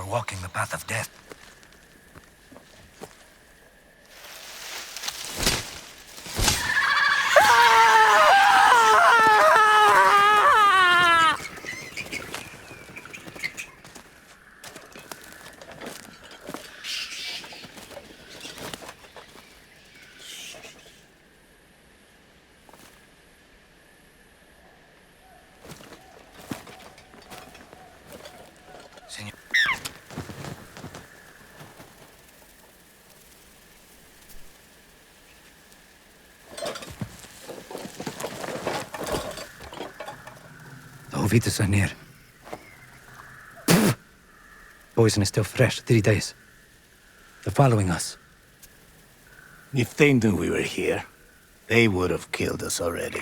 are walking the path of death. Senor. The Jovitas are near. Poison is still fresh, 3 days. They're following us. If they knew we were here, they would have killed us already.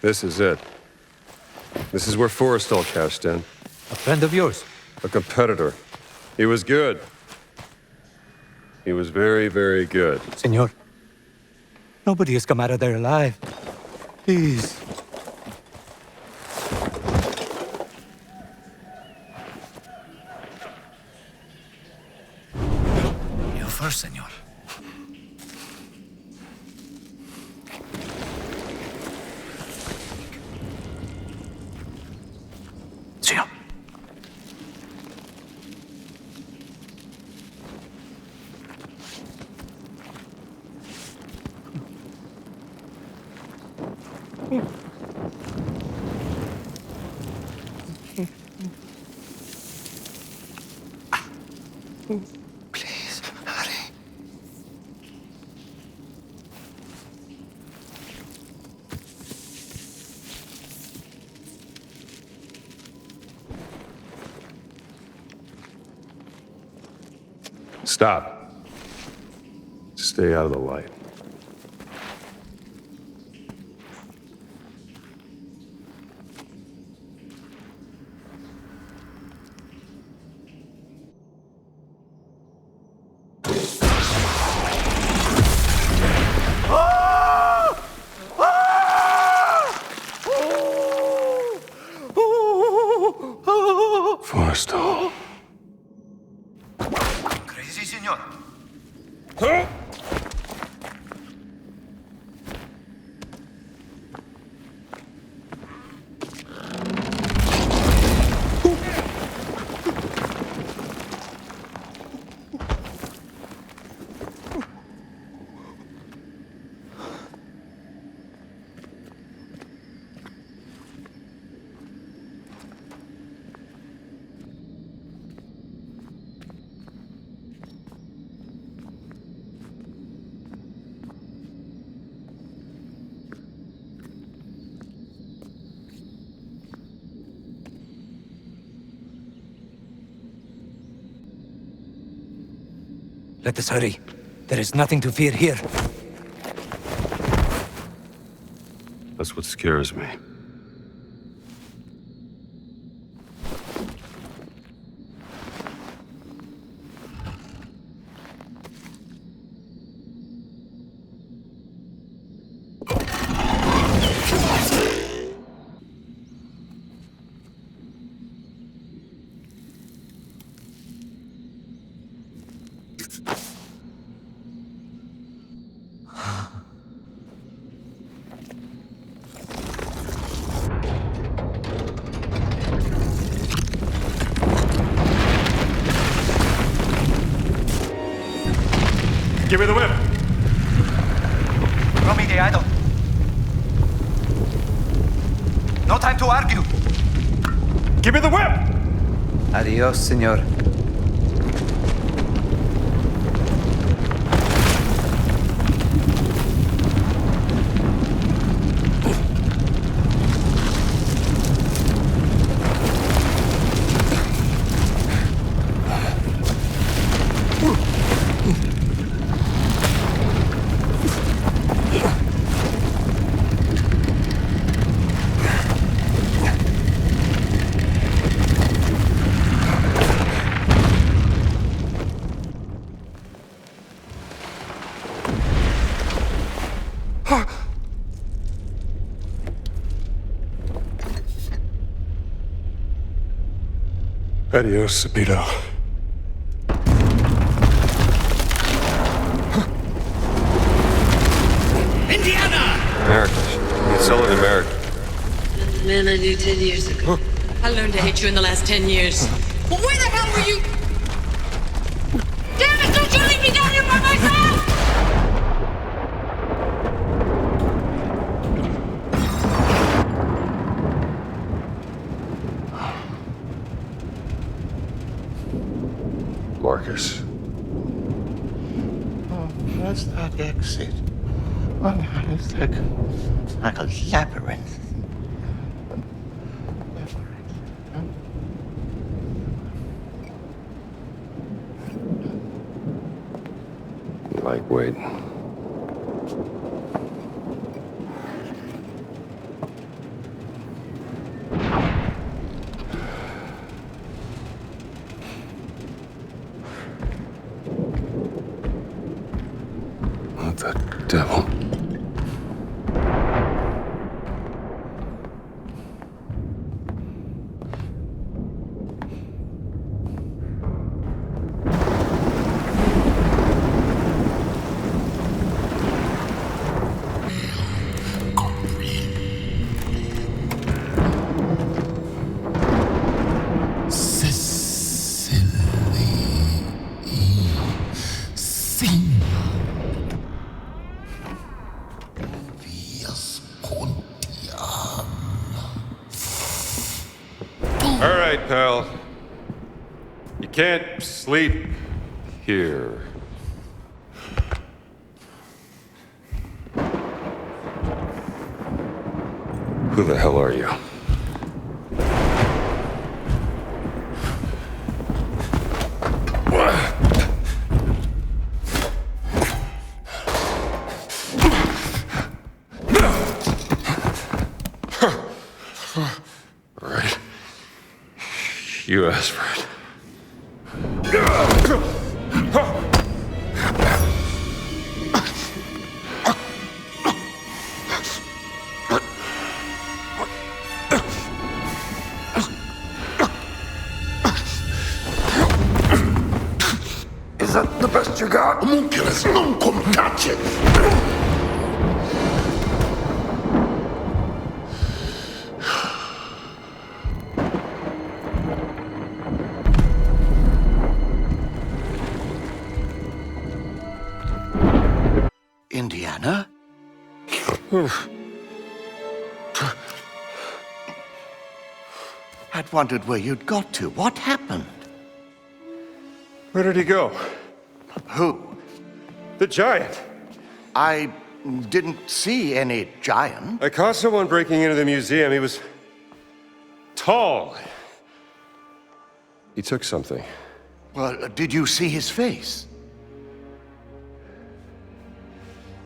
This is it. This is where Forrestal cashed in. A friend of yours? A competitor. He was good. He was very, very good. Senor, nobody has come out of there alive. Please. You first, senor. Senor. Please, hurry. Stop. Stay out of the light. Forrestal. Crazy, senor. Let us hurry. There is nothing to fear here. That's what scares me. Give me the whip! Throw me the idol. No time to argue. Give me the whip! Adios, senor. Adios, Sabito. Indiana! America. It's all in America. The man I knew 10 years ago. I learned to hate you in the last 10 years. Well, where the hell were you? Damn it, don't you leave me down here by myself! Marcus. Oh, where's that exit? Oh, it's like a labyrinth. Lightweight. What the devil? All right, pal. You can't sleep here. Who the hell are you? All right. You asked for it. Is that the best you got? Homunculus, non comitace! Indiana? I'd wondered where you'd got to. What happened? Where did he go? Who? The giant. I didn't see any giant. I caught someone breaking into the museum. He was tall. He took something. Well, did you see his face?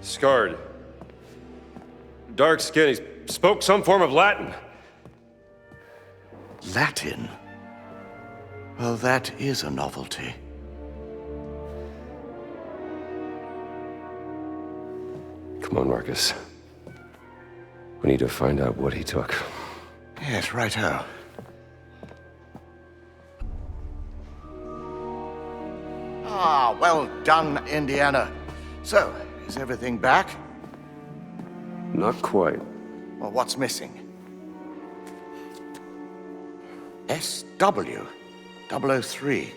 Scarred. Dark skin. He spoke some form of Latin. Latin? Well, that is a novelty. Come on, Marcus. We need to find out what he took. Yes, righto. Ah, well done, Indiana. So, is everything back? Not quite. Well, what's missing? SW 003.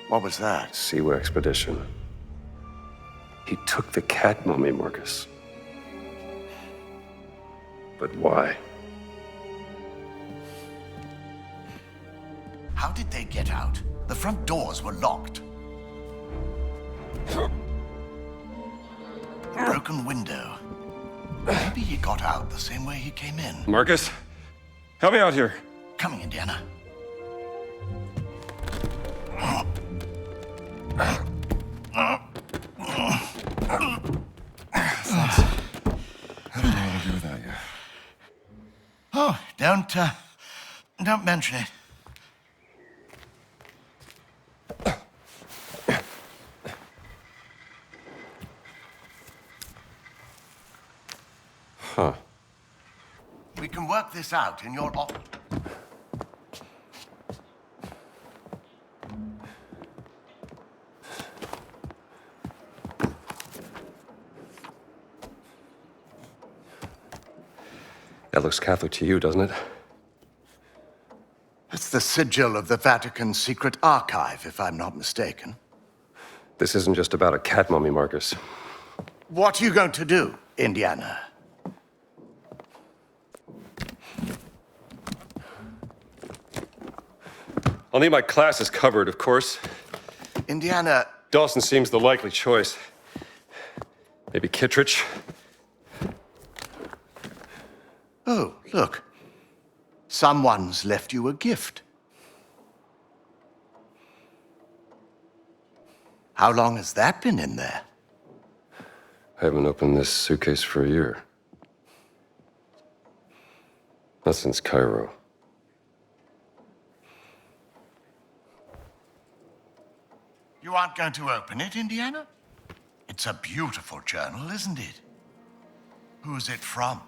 What was that? Siwa expedition. He took the cat mummy, Marcus. But why? How did they get out? The front doors were locked. Broken window. Maybe he got out the same way he came in. Marcus, help me out here. Coming, Indiana. I don't know what to do without you. Oh, don't mention it. Huh. We can work this out in your office. That looks Catholic to you, doesn't it? It's the sigil of the Vatican secret archive, if I'm not mistaken. This isn't just about a cat mummy, Marcus. What are you going to do, Indiana? I'll need my classes covered, of course. Indiana, Dawson seems the likely choice. Maybe Kittredge? oh, look. Someone's left you a gift. How long has that been in there? I haven't opened this suitcase for a year. Not since Cairo. You aren't going to open it, Indiana? It's a beautiful journal, isn't it? Who's it from?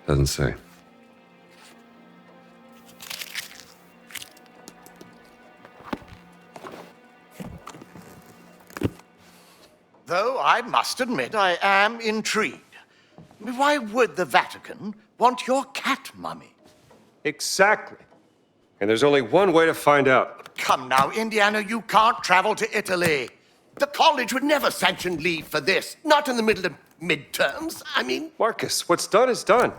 Doesn't say. Though I must admit I am intrigued. Why would the Vatican want your cat mummy? Exactly. And there's only one way to find out. Come now, Indiana, you can't travel to Italy. The college would never sanction leave for this. Not in the middle of midterms. I mean... Marcus, what's done is done.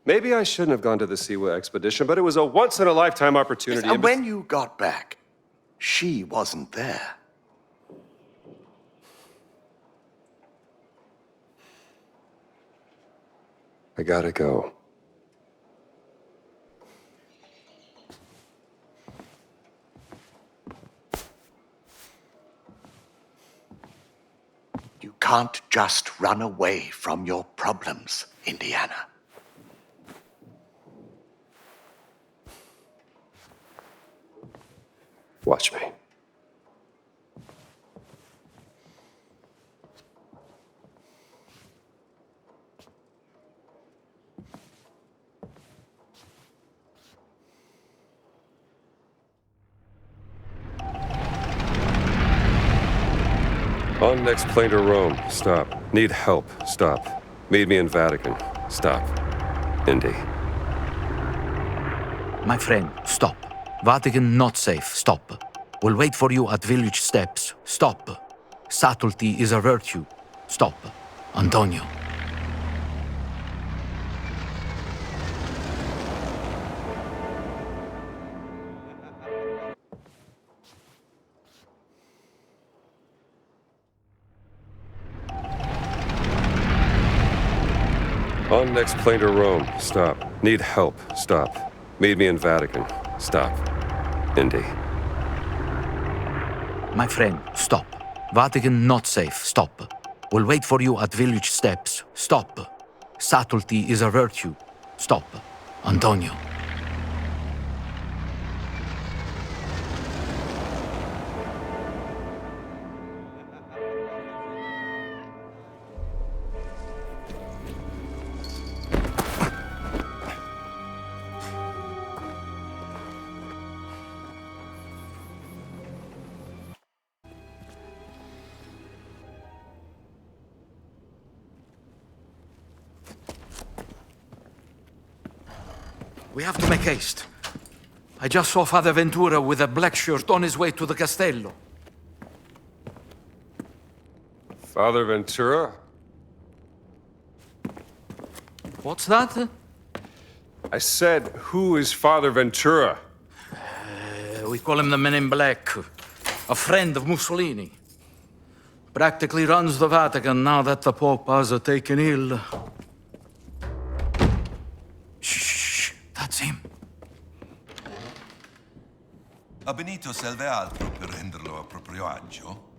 Maybe I shouldn't have gone to the Siwa expedition, but it was a once-in-a-lifetime opportunity. And when you got back, she wasn't there. I gotta go. You can't just run away from your problems, Indiana. Watch me. On next plane to Rome. Stop. Need help. Stop. Meet me in Vatican. Stop. Indy. My friend, stop. Vatican not safe. Stop. We'll wait for you at village steps. Stop. Subtlety is a virtue. Stop. Antonio. On next plane to Rome. Stop. Need help. Stop. Meet me in Vatican. Stop. Indy. My friend, stop. Vatican not safe. Stop. We'll wait for you at village steps. Stop. Subtlety is a virtue. Stop. Antonio. We have to make haste. I just saw Father Ventura with a black shirt on his way to the Castello. Father Ventura? What's that? I said, who is Father Ventura? We call him the Men in Black. A friend of Mussolini. Practically runs the Vatican now that the Pope has taken ill. Shh, that's him. A Benito serve altro per renderlo a proprio agio?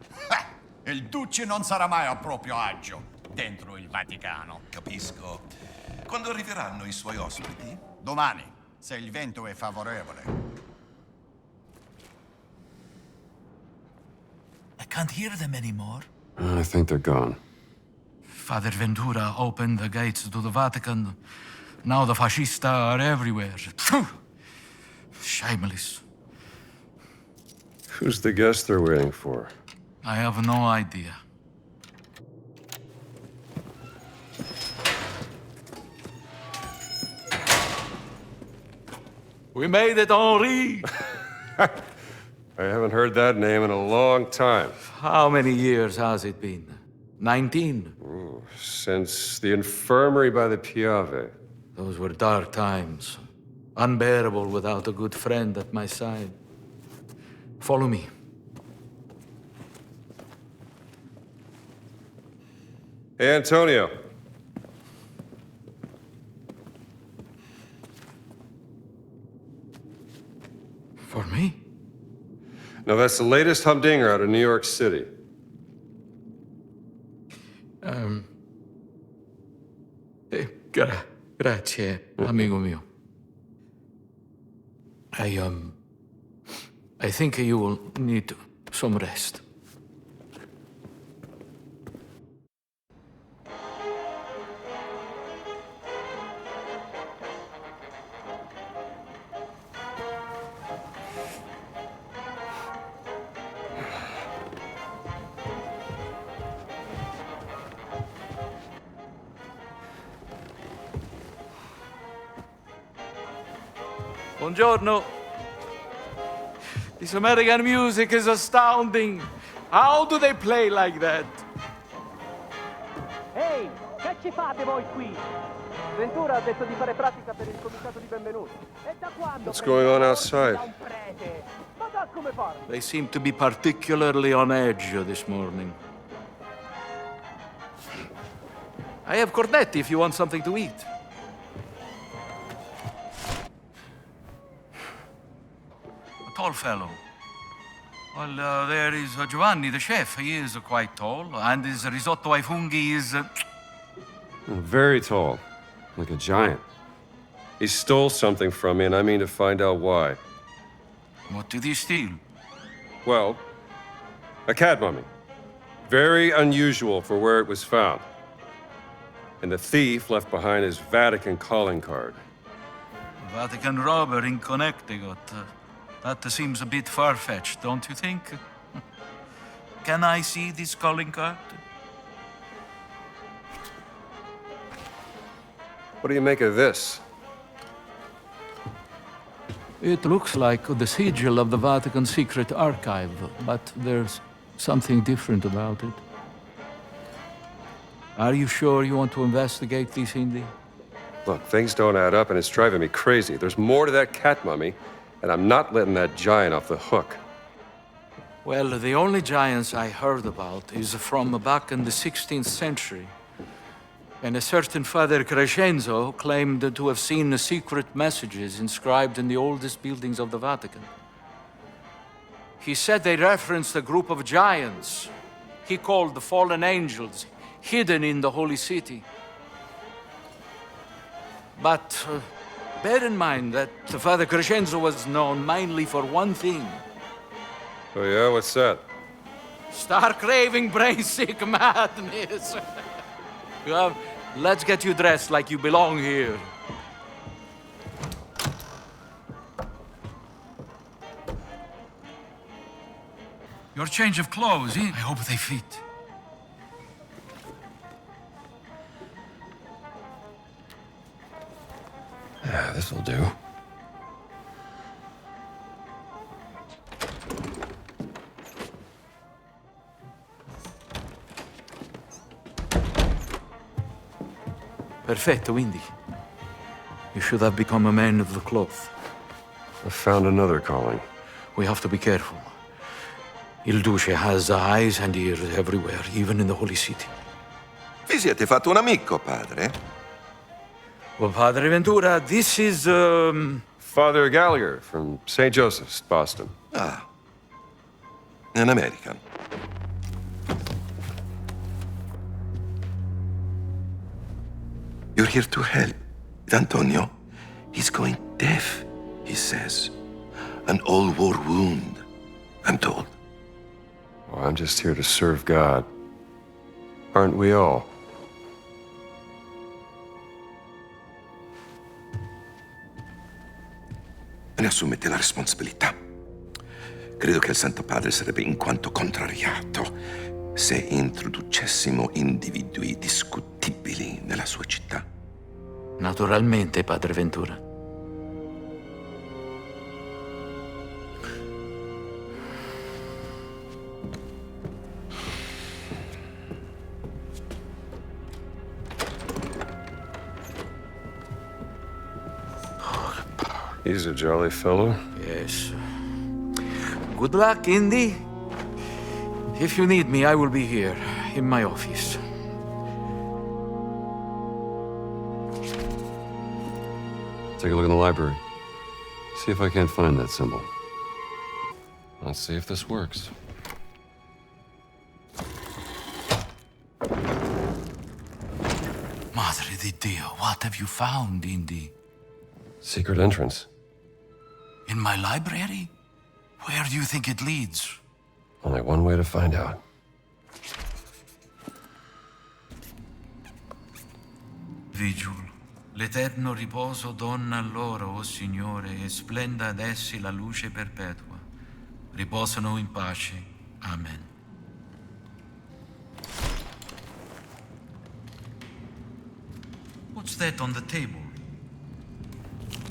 Il Duce non sarà mai a proprio agio dentro il Vaticano. Capisco. Quando arriveranno i suoi ospiti? Domani, se il vento è favorevole. I can't hear them anymore. I think they're gone. Father Ventura opened the gates to the Vatican. Now the fascista are everywhere. Shameless. Who's the guest they're waiting for? I have no idea. We made it, Henri! I haven't heard that name in a long time. How many years has it been? 19? Since the infirmary by the Piave. Those were dark times. Unbearable without a good friend at my side. Follow me. Hey, Antonio. For me? No, that's the latest humdinger out of New York City. Grazie, amigo mio. I think you will need some rest. Buongiorno. This American music is astounding. How do they play like that? Ehi, che ci fate voi qui? Ventura ha detto di fare pratica per il comitato di benvenuti. E da quando? What's going on outside? Da un prete. Ma da come parli? They seem to be particularly on edge this morning. I have cornetti if you want something to eat. A tall fellow. Well, there is Giovanni, the chef. He is quite tall, and his risotto ai funghi is... Very tall. Like a giant. He stole something from me, and I mean to find out why. What did he steal? Well, a cat mummy. Very unusual for where it was found. And the thief left behind his Vatican calling card. Vatican robber in Connecticut. That seems a bit far-fetched, don't you think? Can I see this calling card? What do you make of this? It looks like the sigil of the Vatican secret archive, but there's something different about it. Are you sure you want to investigate this, Indy? Look, things don't add up, and it's driving me crazy. There's more to that cat mummy, and I'm not letting that giant off the hook. Well, the only giants I heard about is from back in the 16th century. And a certain Father Crescenzo claimed to have seen secret messages inscribed in the oldest buildings of the Vatican. He said they referenced a group of giants he called the fallen angels, hidden in the holy city. But bear in mind that Father Crescenzo was known mainly for one thing. Oh yeah, what's that? Stark raving brain-sick madness. Well, let's get you dressed like you belong here. Your change of clothes, eh? I hope they fit. Yeah, this'll do. Perfetto, Indy. You should have become a man of the cloth. I found another calling. We have to be careful. Il Duce has eyes and ears everywhere, even in the Holy City. Vi siete fatto un amico, padre? Well, Padre Ventura, this is, Father Gallagher from St. Joseph's, Boston. Ah, an American. You're here to help. Antonio, he's going deaf, he says. An old war wound, I'm told. Well, I'm just here to serve God. Aren't we all? Ne assumete la responsabilità. Credo che il Santo Padre sarebbe in quanto contrariato se introducessimo individui discutibili nella sua città. Naturalmente, Padre Ventura. He's a jolly fellow. Yes. Good luck, Indy. If you need me, I will be here, in my office. Take a look in the library. See if I can't find that symbol. Let's see if this works. Madre di Dio, what have you found, Indy? Secret entrance. In my library? Where do you think it leads? Only one way to find out. Vigil. L'eterno riposo donna loro, o Signore, e splenda ad essi la luce perpetua. Riposano in pace. Amen. What's that on the table?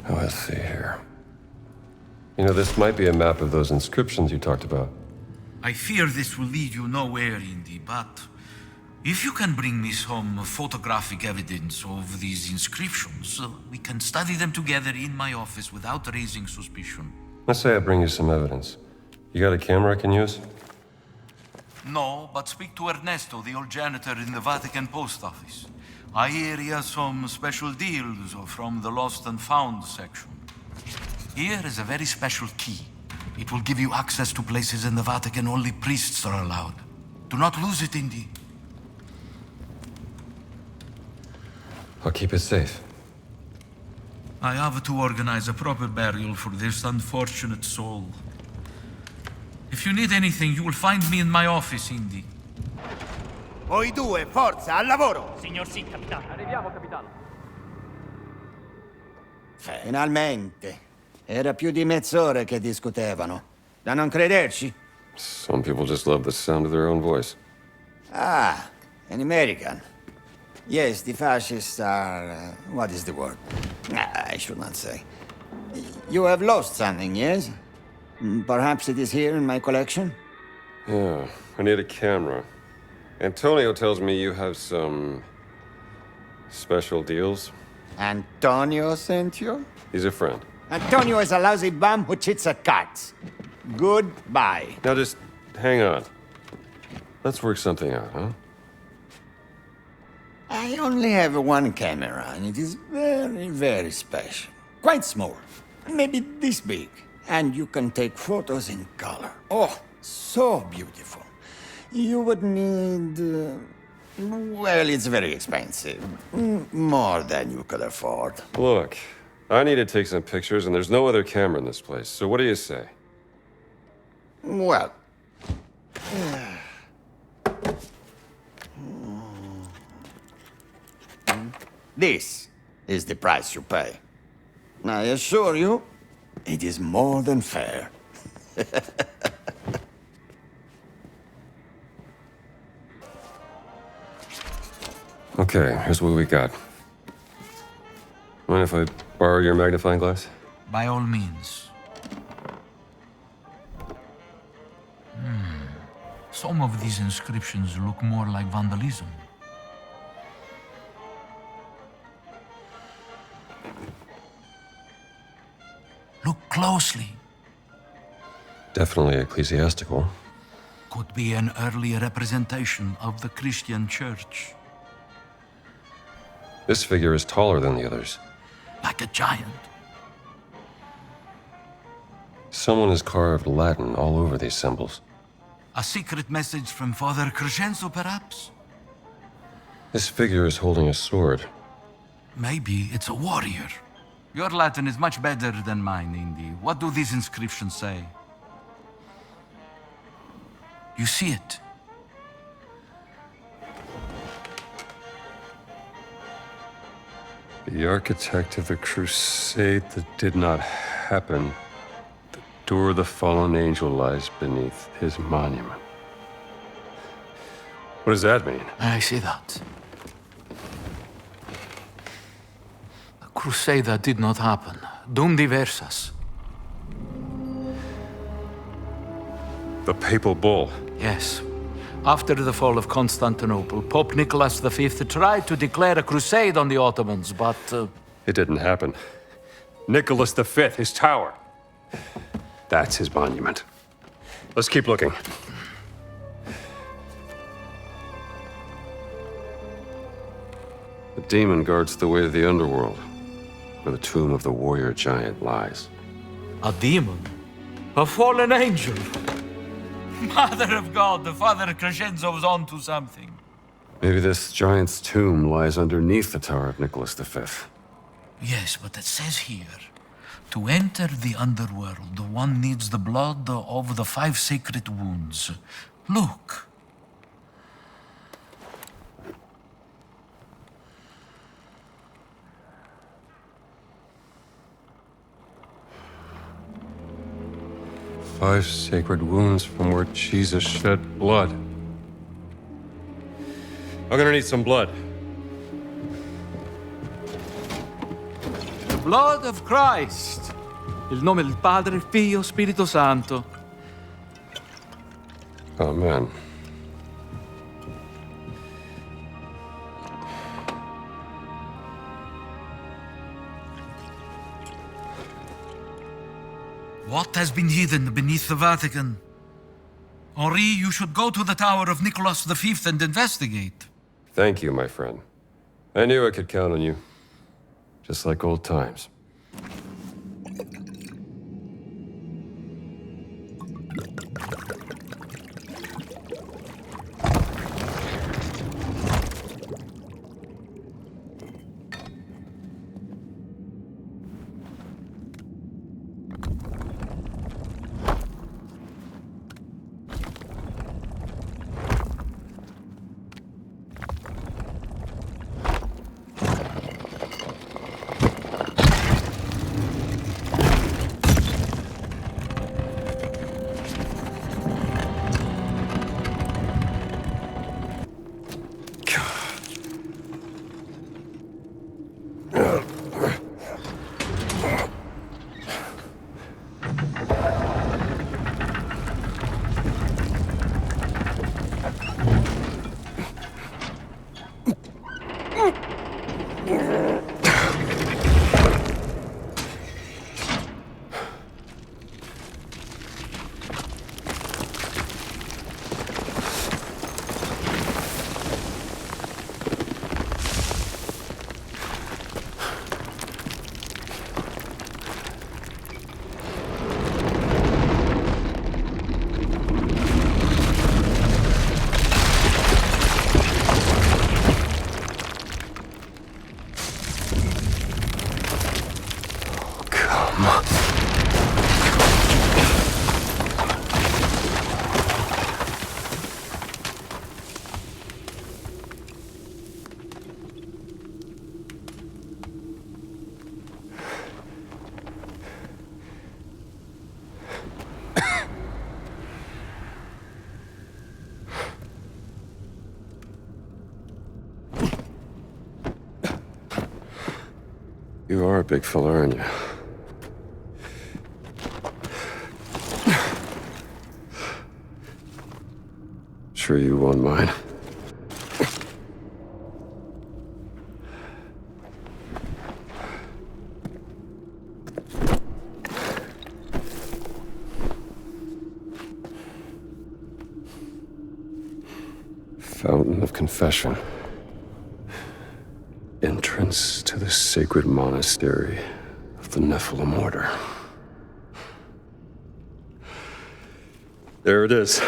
Oh, let's see here. You know, this might be a map of those inscriptions you talked about. I fear this will lead you nowhere, Indy, but if you can bring me some photographic evidence of these inscriptions, we can study them together in my office without raising suspicion. Let's say I bring you some evidence. You got a camera I can use? No, but speak to Ernesto, the old janitor in the Vatican post office. I hear he has some special deals from the lost and found section. Here is a very special key. It will give you access to places in the Vatican only priests are allowed. Do not lose it, Indy. I'll keep it safe. I have to organize a proper burial for this unfortunate soul. If you need anything, you will find me in my office, Indy. Voi due, forza, al lavoro! Signor sì, capitano. Arriviamo, capitano. Finalmente. Era più di mezz'ora che discutevano. Da non crederci? Some people just love the sound of their own voice. Ah, an American. Yes, the fascists are... what is the word? I should not say. You have lost something, yes? Perhaps it is here in my collection? Yeah, I need a camera. Antonio tells me you have some special deals. Antonio sent you? He's a friend. Antonio is a lousy bum who cheats at cards. Goodbye. Now just hang on. Let's work something out, huh? I only have one camera, and it is very, very special. Quite small. Maybe this big. And you can take photos in color. Oh, so beautiful. You would need... well, it's very expensive. More than you could afford. Look, I need to take some pictures, and there's no other camera in this place. So what do you say? Well... this is the price you pay. I assure you, it is more than fair. Okay, here's what we got. Mind if I borrow your magnifying glass? By all means. Some of these inscriptions look more like vandalism. Look closely. Definitely ecclesiastical. Could be an early representation of the Christian church. This figure is taller than the others. Like a giant. Someone has carved Latin all over these symbols. A secret message from Father Crescenzo, perhaps? This figure is holding a sword. Maybe it's a warrior. Your Latin is much better than mine, Indy. What do these inscriptions say? You see it? The architect of the crusade that did not happen. The door of the fallen angel lies beneath his monument. What does that mean? I see that. The crusade that did not happen. Dum diversas. The papal bull. Yes. After the fall of Constantinople, Pope Nicholas V tried to declare a crusade on the Ottomans, but... It didn't happen. Nicholas V, his tower. That's his monument. Let's keep looking. The demon guards the way to the underworld, where the tomb of the warrior giant lies. A demon? A fallen angel? Mother of God, the Father Crescenzo was onto something. Maybe this giant's tomb lies underneath the Tower of Nicholas V. Yes, but it says here, to enter the underworld, one needs the blood of the 5 sacred wounds. Look. Five sacred wounds from where Jesus shed blood. I'm gonna need some blood. The blood of Christ. Il nome del Padre, Figlio, Spirito Santo. Amen. What has been hidden beneath the Vatican? Henri, you should go to the Tower of Nicholas V and investigate. Thank you, my friend. I knew I could count on you. Just like old times. You are a big fella, aren't you? Sure you won't mind. Fountain of Confession. Entrance to the sacred monastery of the Nephilim Order. There it is.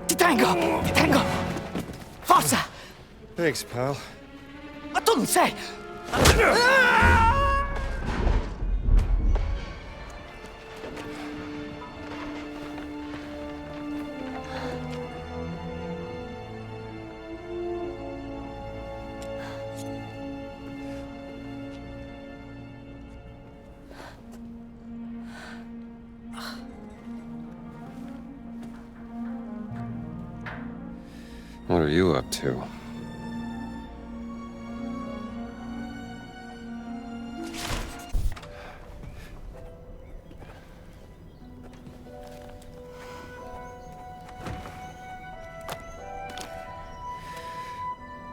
Detengo! Forza! Thanks, pal. Ma tu non sei... What are you up to?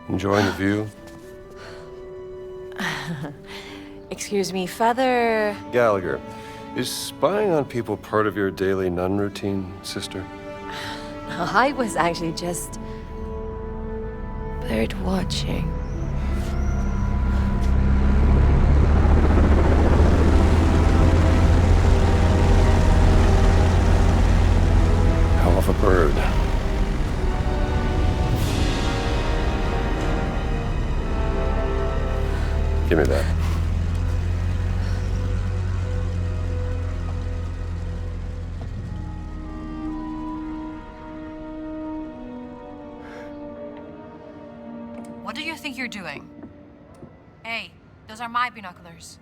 Enjoying the view? Excuse me, Father... Gallagher, is spying on people part of your daily nun routine, sister? I was actually just... bird watching. Hell of a bird. Give me that. What do you think you're doing? Hey, those are my binoculars.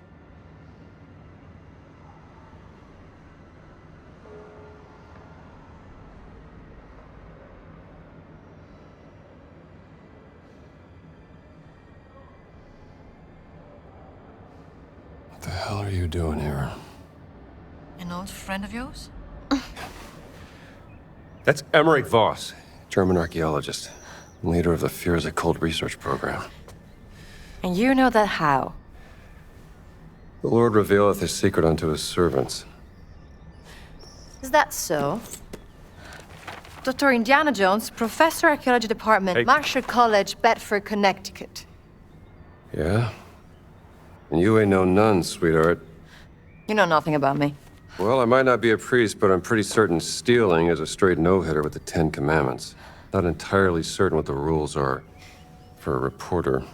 What the hell are you doing here? An old friend of yours? That's Emmerich Voss, German archaeologist, leader of the Fears Occult research program. And you know that how? The Lord revealeth his secret unto his servants. Is that so? Dr. Indiana Jones, Professor Archaeology Department, Hey. Marshall College, Bedford, Connecticut. Yeah? And you ain't no nun, sweetheart. You know nothing about me. Well, I might not be a priest, but I'm pretty certain stealing is a straight no-hitter with the Ten Commandments. Not entirely certain what the rules are for a reporter.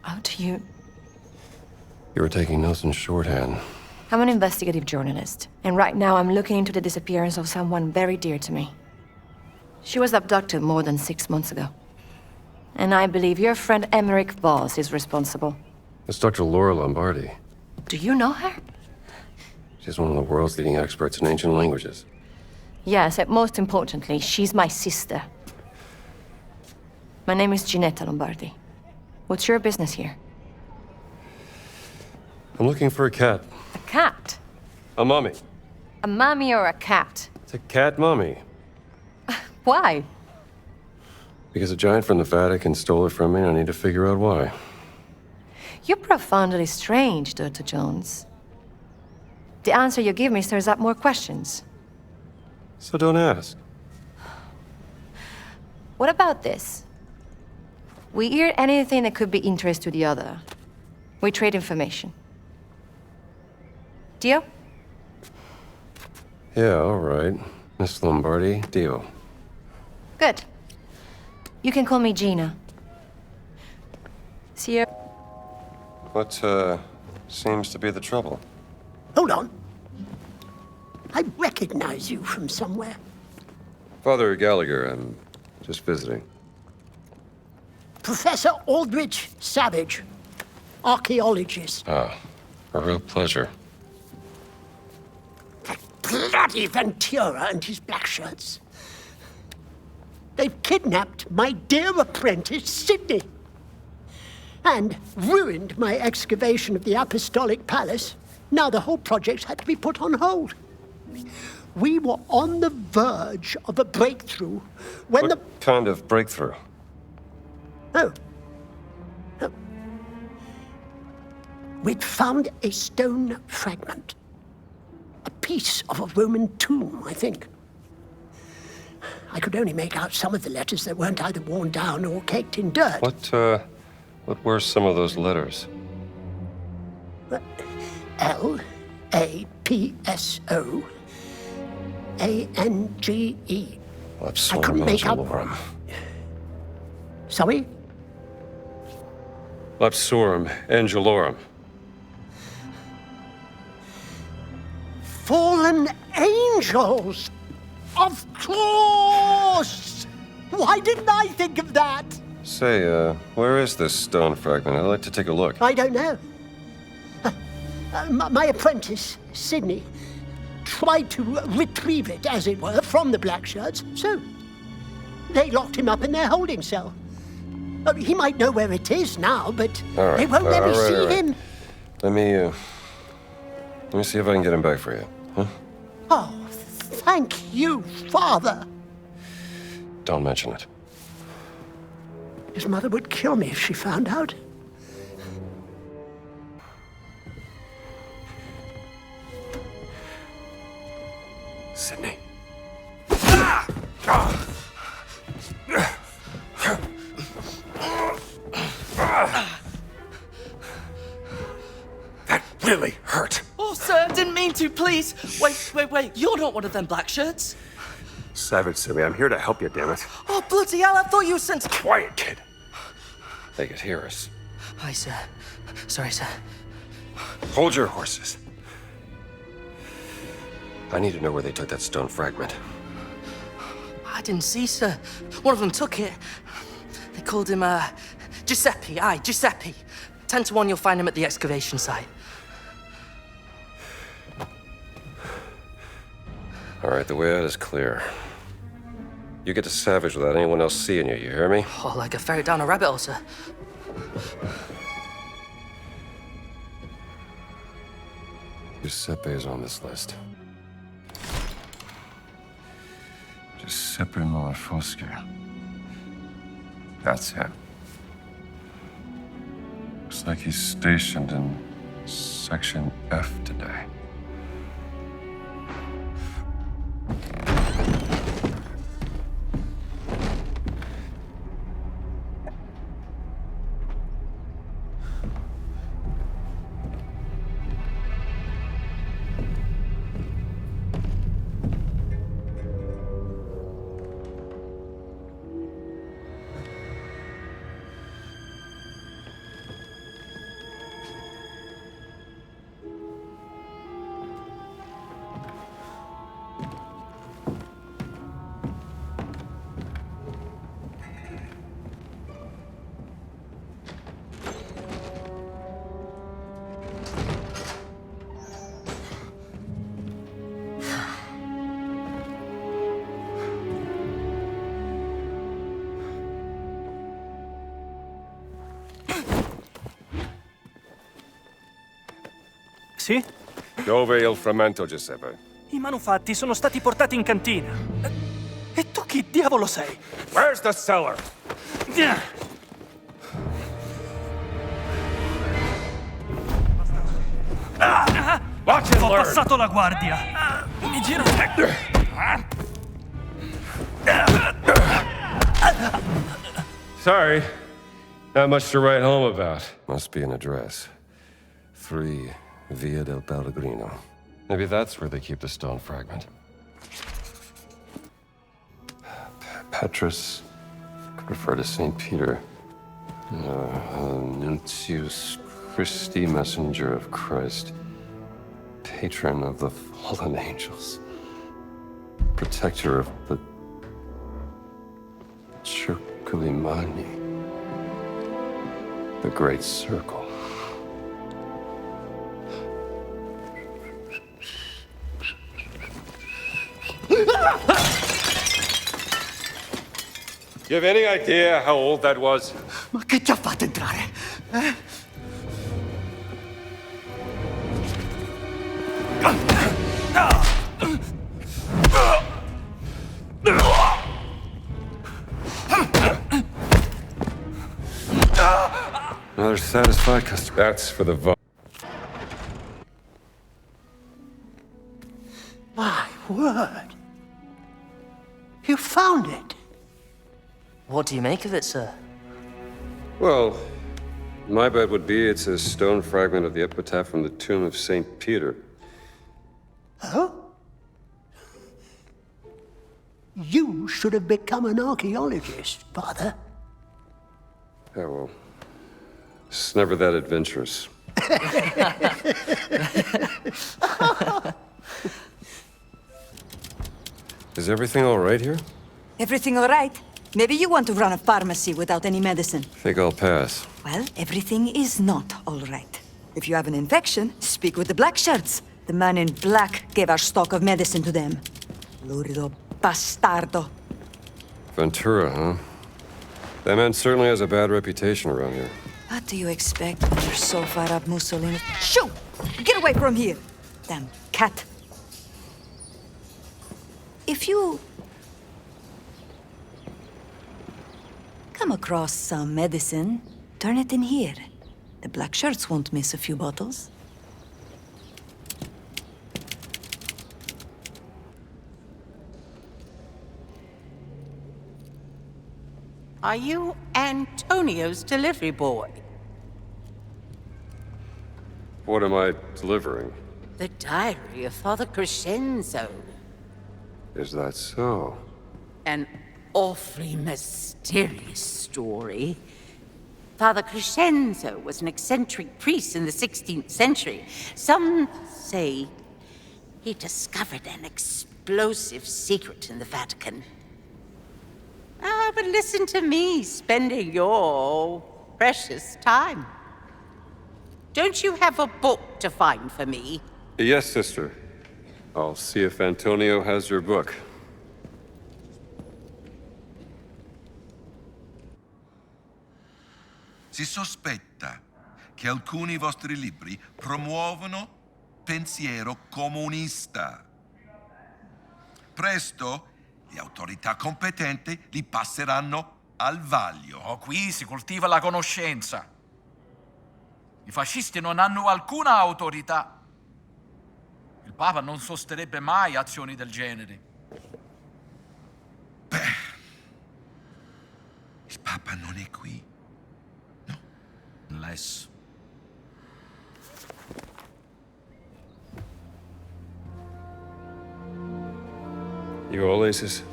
How do you... You were taking notes in shorthand. I'm an investigative journalist, and right now I'm looking into the disappearance of someone very dear to me. She was abducted more than 6 months ago. And I believe your friend Emmerich Voss is responsible. It's Dr. Laura Lombardi. Do you know her? She's one of the world's leading experts in ancient languages. Yes, and most importantly, she's my sister. My name is Ginetta Lombardi. What's your business here? I'm looking for a cat. A cat? A mummy. A mummy or a cat? It's a cat mummy. Why? Because a giant from the Vatican stole it from me, and I need to figure out why. You're profoundly strange, Dr. Jones. The answer you give me stirs up more questions. So don't ask. What about this? We hear anything that could be interest to the other. We trade information. Deal? Yeah, all right. Miss Lombardi, deal. Good. You can call me Gina. See you. What, seems to be the trouble? Hold on. I recognize you from somewhere. Father Gallagher, I'm just visiting. Professor Aldrich Savage, archaeologist. Ah, a real pleasure. That bloody Ventura and his black shirts. They've kidnapped my dear apprentice, Sidney, and ruined my excavation of the Apostolic Palace. Now the whole project's had to be put on hold. We were on the verge of a breakthrough when What kind of breakthrough? Oh. We'd found a stone fragment. A piece of a Roman tomb, I think. I could only make out some of the letters that weren't either worn down or caked in dirt. What were some of those letters? L-A-P-S-O-A-N-G-E. I couldn't make out... Sorry? Lapsorum Angelorum. Fallen angels! Of course! Why didn't I think of that? Say, where is this stone fragment? I'd like to take a look. I don't know. My apprentice, Sidney, tried to retrieve it, as it were, from the black shirts, so they locked him up in their holding cell. He might know where it is now, but they won't let me see him. Let me see if I can get him back for you, huh? Oh, thank you, Father. Don't mention it. His mother would kill me if she found out. Sidney. That really hurt. Oh, sir, didn't mean to, please. Wait. You're not one of them black shirts. Savage Simi, I'm here to help you, damn it. Oh, bloody hell, I thought you were sent... Quiet, kid. They could hear us. Hi, sir. Sorry, sir. Hold your horses. I need to know where they took that stone fragment. I didn't see, sir. One of them took it. They called him, Giuseppe. Aye, Giuseppe. 10 to 1 you'll find him at the excavation site. All right, the way out is clear. You get to Savage without anyone else seeing you hear me? Oh, like a ferret down a rabbit hole, sir. Giuseppe is on this list. Giuseppe Malafosca. That's him. Looks like he's stationed in Section F today. Sì? Dove il frammento, Giuseppe? I manufatti sono stati portati in cantina. E tu chi diavolo sei? Where's the cellar? Watch and Ho learn. passato la guardia. Mi giro. Sorry. Not much to write home about. Must be an address. 3 Via del Pellegrino. Maybe that's where they keep the stone fragment. Petrus could refer to St. Peter. Nuntius Christi, messenger of Christ. Patron of the fallen angels. Protector of the Circulimani. The Great Circle. You have any idea how old that was? Ma che ti ha fatto entrare? Another satisfied customer. That's for the vote. My word. You found it. What do you make of it, sir? Well, my bet would be it's a stone fragment of the epitaph from the tomb of St. Peter. Huh? You should have become an archaeologist, Father. Yeah, well, it's never that adventurous. Is everything all right here? Everything all right? Maybe you want to run a pharmacy without any medicine. Think I'll pass. Well, everything is not all right. If you have an infection, speak with the black shirts. The man in black gave our stock of medicine to them. Lurido bastardo. Ventura, huh? That man certainly has a bad reputation around here. What do you expect when you're so far up Mussolini? Shoo! Get away from here! Damn cat. If you come across some medicine, turn it in here. The black shirts won't miss a few bottles. Are you Antonio's delivery boy? What am I delivering? The diary of Father Crescenzo. Is that so? An awfully mysterious story. Father Crescenzo was an eccentric priest in the 16th century. Some say he discovered an explosive secret in the Vatican. Ah, but listen to me spending your precious time. Don't you have a book to find for me? Yes, sister. I'll see if Antonio has your book. Si sospetta che alcuni vostri libri promuovono pensiero comunista. Presto le autorità competenti li passeranno al vaglio. Oh, qui si coltiva la conoscenza. I fascisti non hanno alcuna autorità. Il Papa non sosterrebbe mai azioni del genere. Il Papa non è qui. No. Unless... You all aces?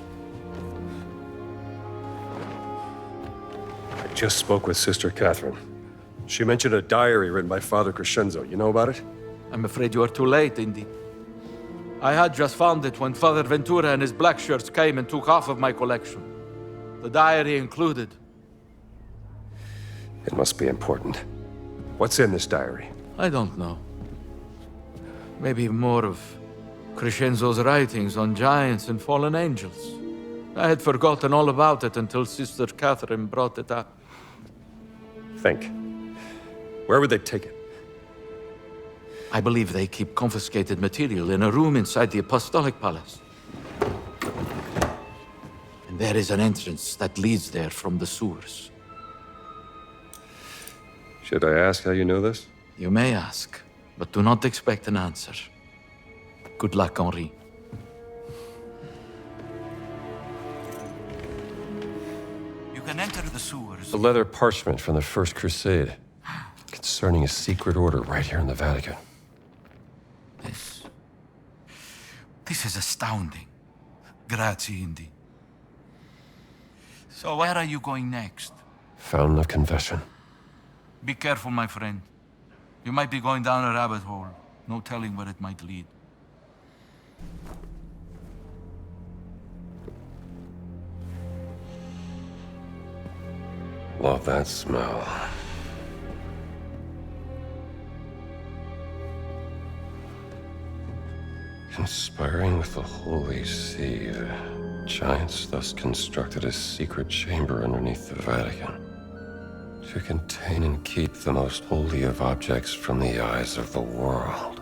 I just spoke with Sister Catherine. She mentioned a diary written by Father Crescenzo. You know about it? I'm afraid you are too late, indeed. I had just found it when Father Ventura and his black shirts came and took half of my collection. The diary included. It must be important. What's in this diary? I don't know. Maybe more of Crescenzo's writings on giants and fallen angels. I had forgotten all about it until Sister Catherine brought it up. Think. Where would they take it? I believe they keep confiscated material in a room inside the Apostolic Palace. And there is an entrance that leads there from the sewers. Should I ask how you know this? You may ask, but do not expect an answer. Good luck, Henri. You can enter the sewers. A leather parchment from the First Crusade concerning a secret order right here in the Vatican. This is astounding. Grazie, Indy. So where are you going next? Fountain of Confession. Be careful, my friend. You might be going down a rabbit hole. No telling where it might lead. Love that smell. Conspiring with the Holy See, the giants thus constructed a secret chamber underneath the Vatican to contain and keep the most holy of objects from the eyes of the world.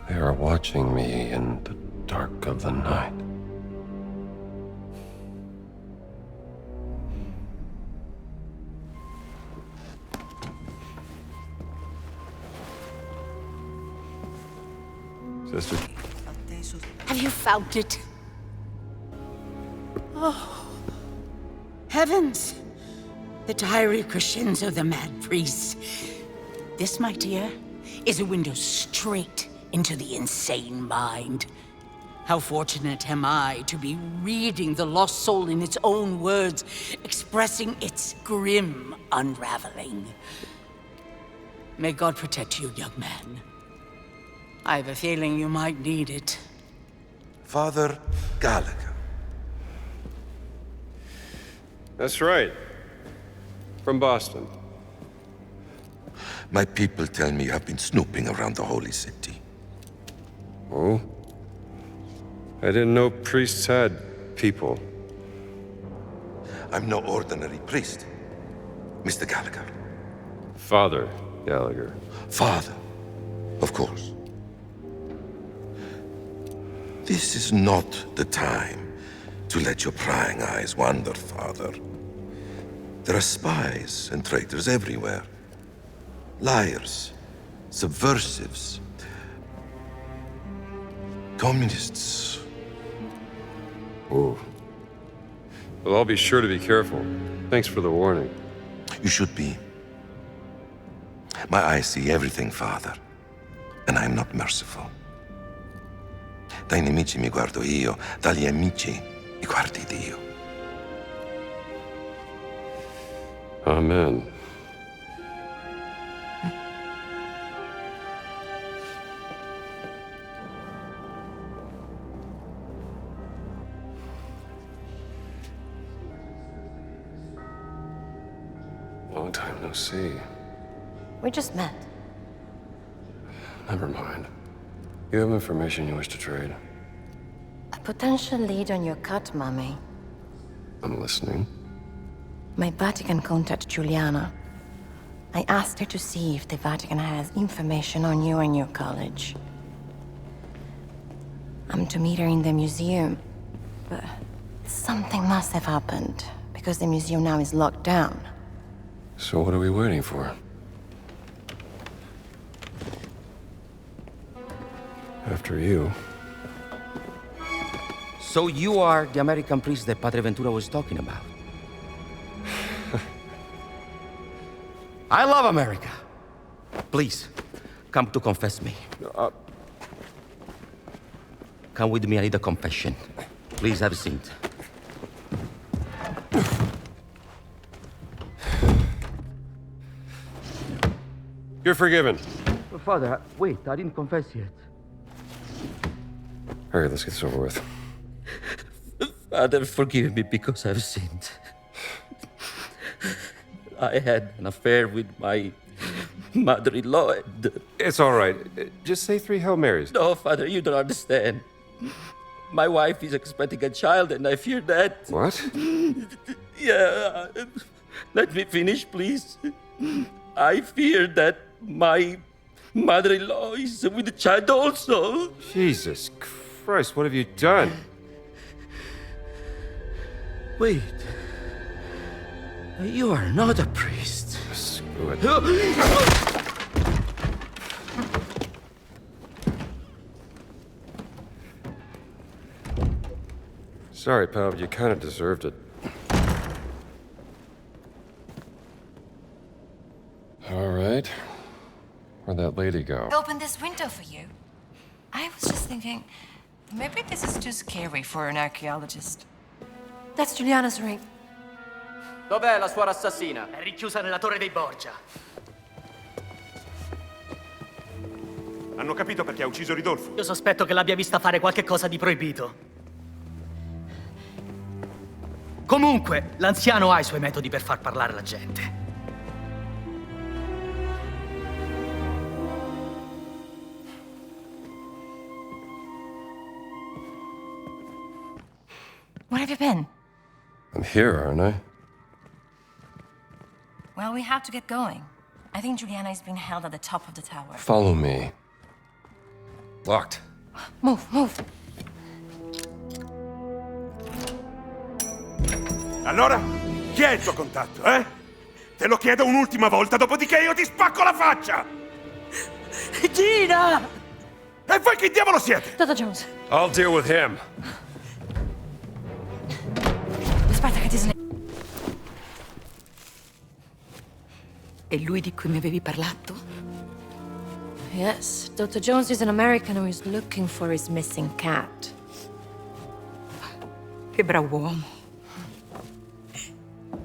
They are watching me in the dark of the night. Sister. Have you found it? Oh, heavens! The diary of Crescenzo, the mad priest. This, my dear, is a window straight into the insane mind. How fortunate am I to be reading the lost soul in its own words, expressing its grim unraveling. May God protect you, young man. I have a feeling you might need it. Father Gallagher. That's right. From Boston. My people tell me you have been snooping around the holy city. Oh? I didn't know priests had people. I'm no ordinary priest, Mr. Gallagher. Father Gallagher. Father, of course. This is not the time to let your prying eyes wander, Father. There are spies and traitors everywhere. Liars, subversives, communists. Oh. Well, I'll be sure to be careful. Thanks for the warning. You should be. My eyes see everything, Father, and I am not merciful. Dai nemici mi guardo io, dagli amici mi guardi Dio. Amen. Long time no see. We just met. Never mind. You have information you wish to trade? A potential lead on your cut, Mummy. I'm listening. My Vatican contact, Juliana. I asked her to see if the Vatican has information on you and your college. I'm to meet her in the museum, but something must have happened, because the museum now is locked down. So what are we waiting for? After you. So you are the American priest that Padre Ventura was talking about? I love America. Please, come to confess me. Come with me, I need a confession. Please have a seat. You're forgiven. Father, wait, I didn't confess yet. All right, let's get this over with. Father, forgive me because I've sinned. I had an affair with my mother-in-law and... It's all right. Just say 3 Hail Marys. No, Father, you don't understand. My wife is expecting a child, and I fear that. What? Yeah. Let me finish, please. I fear that my mother-in-law is with the child also. Jesus Christ, what have you done? Wait. You are not a priest. Screw it. Sorry, pal, but you kind of deserved it. All right. Where'd that lady go? Open this window for you. I was just thinking, maybe this is too scary for an archaeologist. That's Giuliana's ring. Dov'è la suora assassina? È rinchiusa nella torre dei Borgia. Hanno capito perché ha ucciso Ridolfo? Io sospetto che l'abbia vista fare qualche cosa di proibito. Comunque, l'anziano ha i suoi metodi per far parlare la gente. Where have you been? I'm here, aren't I? Well, we have to get going. I think Juliana is being held at the top of the tower. Follow me. Locked. Move, move. Allora, chi è il tuo contatto, eh? Te lo chiedo un'ultima volta, dopodiché io ti spacco la faccia! Gina! E voi chi diavolo siete? Dr. Jones. I'll deal with him. Aspetta che ti snello. È lui di cui mi avevi parlato? Yes, Dr. Jones is an American who is looking for his missing cat. Che bravo uomo.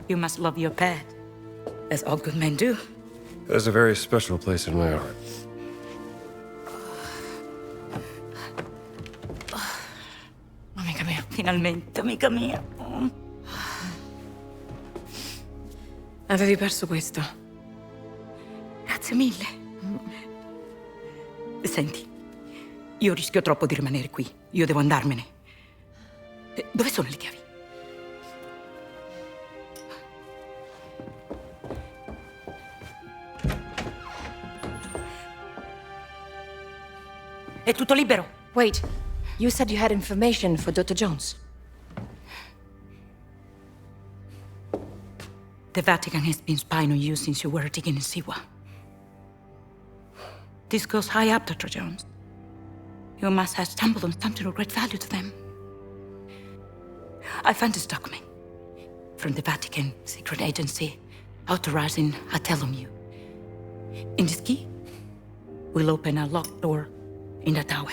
You must love your pet, as all good men do. There's a very special place in my heart. Amica mia. Finalmente, amica mia. Avevi perso questo. Grazie mille. Senti, io rischio troppo di rimanere qui. Io devo andarmene. Dove sono le chiavi? È tutto libero. Wait, you said you had information for Dr. Jones. The Vatican has been spying on you since you were digging in Siwa. This goes high up, Dr. Jones. You must have stumbled on something of great value to them. I found this document from the Vatican secret agency authorizing a tell on you. In this key, we'll open a locked door in the tower.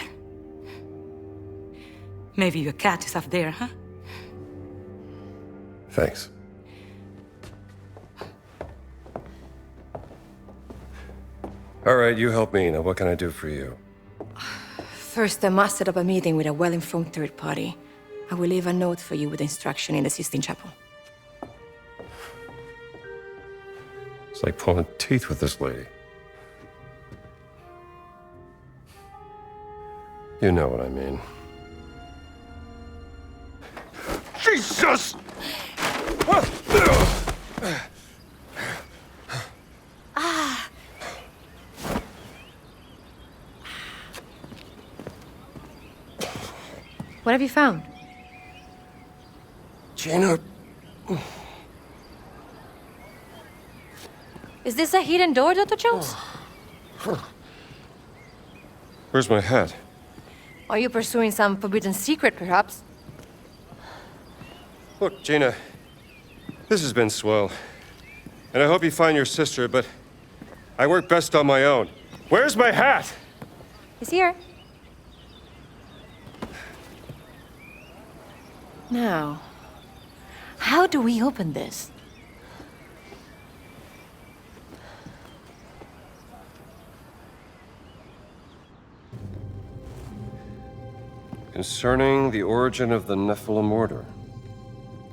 Maybe your cat is up there, huh? Thanks. All right, you help me. Now, what can I do for you? First, I must set up a meeting with a well-informed third party. I will leave a note for you with instruction in the Sistine Chapel. It's like pulling teeth with this lady. You know what I mean. Jesus! What have you found? Gina. Is this a hidden door, Dr. Jones? Where's my hat? Are you pursuing some forbidden secret, perhaps? Look, Gina, this has been swell. And I hope you find your sister, but I work best on my own. Where's my hat? He's here. Now, how do we open this? Concerning the origin of the Nephilim order.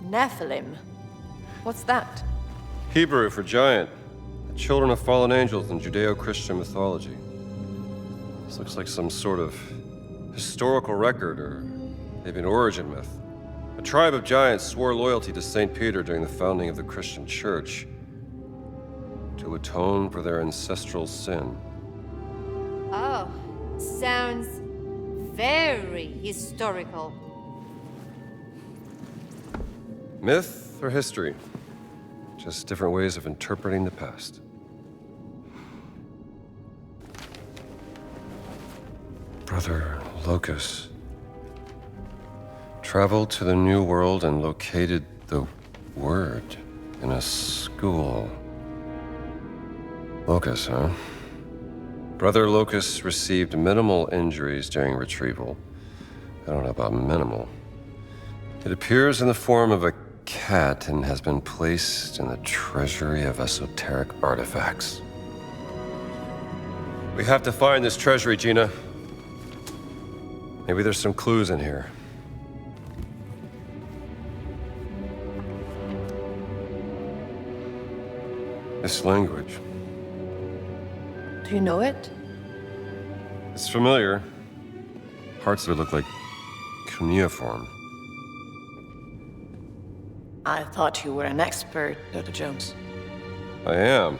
Nephilim? What's that? Hebrew for giant. The children of fallen angels in Judeo-Christian mythology. This looks like some sort of historical record or Maybe an origin myth. A tribe of giants swore loyalty to St. Peter during the founding of the Christian Church to atone for their ancestral sin. Oh, sounds very historical. Myth or history? Just different ways of interpreting the past. Brother Locus traveled to the New World and located the word in a school. Locus, huh? Brother Locus received minimal injuries during retrieval. I don't know about minimal. It appears in the form of a cat and has been placed in the treasury of esoteric artifacts. We have to find this treasury, Gina. Maybe there's some clues in here. This language. Do you know it? It's familiar. Parts of it look like cuneiform. I thought you were an expert, Dr. Jones. I am.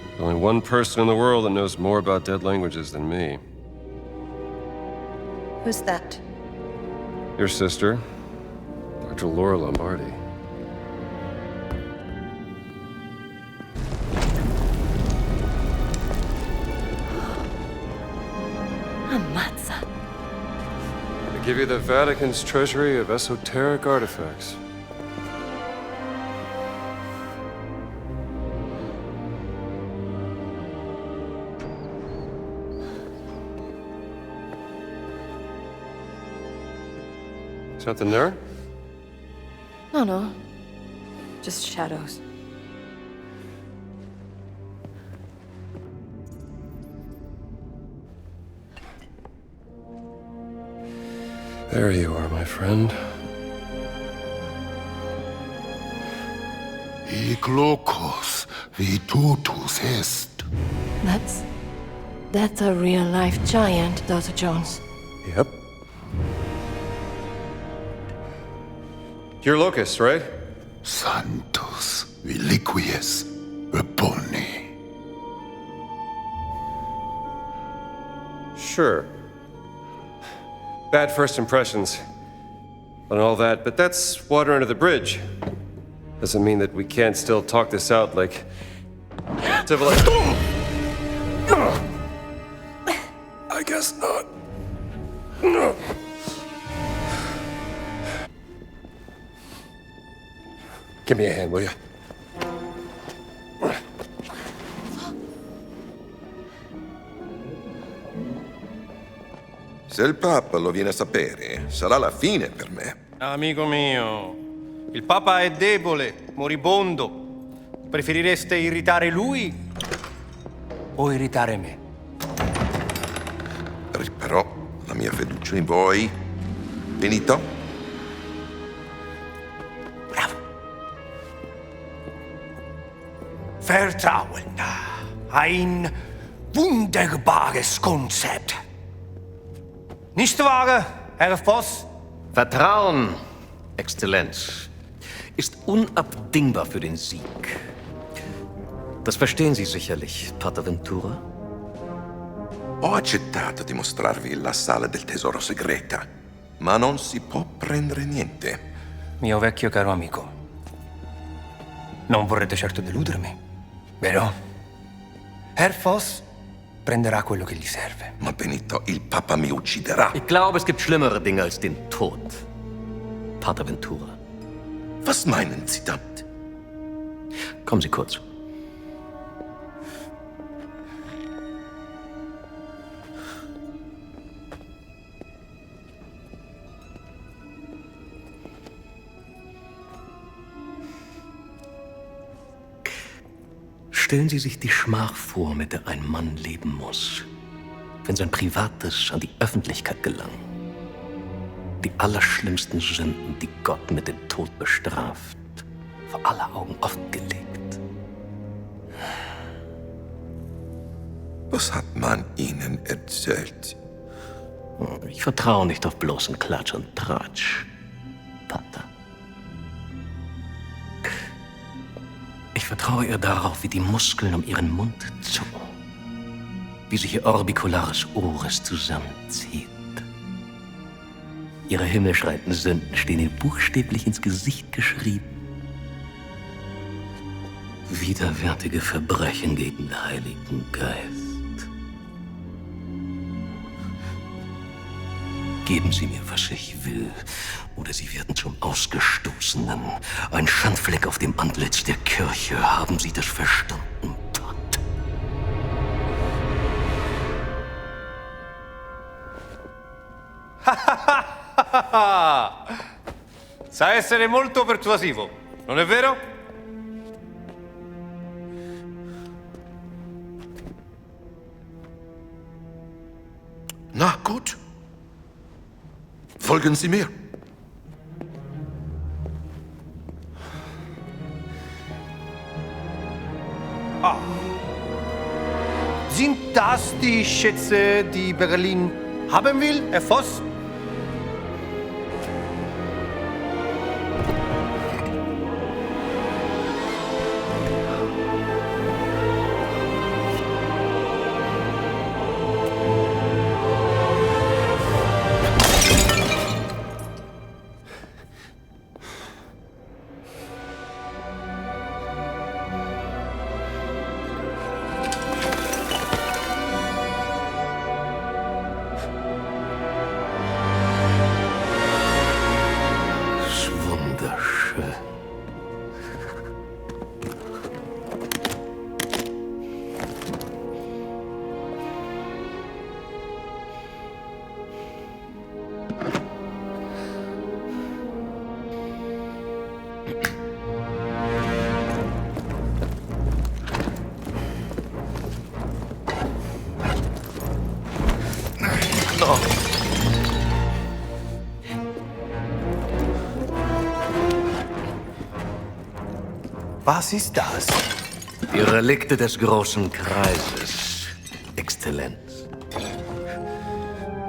There's only one person in the world that knows more about dead languages than me. Who's that? Your sister, Dr. Laura Lombardi. Ammazza. I give you the Vatican's treasury of esoteric artifacts. Something there? No. Just shadows. There you are, my friend. Hic locus vitutus est. That's a real-life giant, Dr. Jones. Yep. You're Locus, right? Sanctus reliquies reponi. Sure. Bad first impressions and all that, but that's water under the bridge. Doesn't mean that we can't still talk this out like civilized. I guess not. Give me a hand, will you? Se il Papa lo viene a sapere, sarà la fine per me. Amico mio, il Papa è debole, moribondo. Preferireste irritare lui o irritare me? Però la mia fiducia in voi, Benito? Vertrauen. Ein wunderbares Konzept. Nicht wahr, Herr Voss? Vertrauen, Exzellenz, ist unabdingbar für den Sieg. Das verstehen Sie sicherlich, Pater Ventura? Ho accettato di mostrarvi la sala del tesoro segreta, ma non si può prendere niente. Mio vecchio caro amico, non vorrete certo deludermi, vero? Herr Voss prenderà quello che gli serve. Ma Benito, il Papa mi ucciderà. Ich glaube, es gibt schlimmere Dinge als den Tod, Pater Ventura. Was meinen Sie damit? Kommen Sie kurz. Stellen Sie sich die Schmach vor, mit der ein Mann leben muss, wenn sein Privates an die Öffentlichkeit gelangt. Die allerschlimmsten Sünden, die Gott mit dem Tod bestraft, vor aller Augen offengelegt. Was hat man Ihnen erzählt? Ich vertraue nicht auf bloßen Klatsch und Tratsch, Pater. Ich vertraue ihr darauf, wie die Muskeln um ihren Mund zucken, wie sich ihr orbicularis oris zusammenzieht. Ihre himmelschreienden Sünden stehen ihr buchstäblich ins Gesicht geschrieben. Widerwärtige Verbrechen gegen den Heiligen Geist. Geben Sie mir, was ich will, oder Sie werden zum Ausgestoßenen. Ein Schandfleck auf dem Antlitz der Kirche. Haben Sie das verstanden? Sa essere molto persuasivo, non è vero? Na gut. Folgen Sie mir. Ah. Sind das die Schätze, die Berlin haben will, Herr Voss? Was ist das? Die Relikte des großen Kreises, Exzellenz.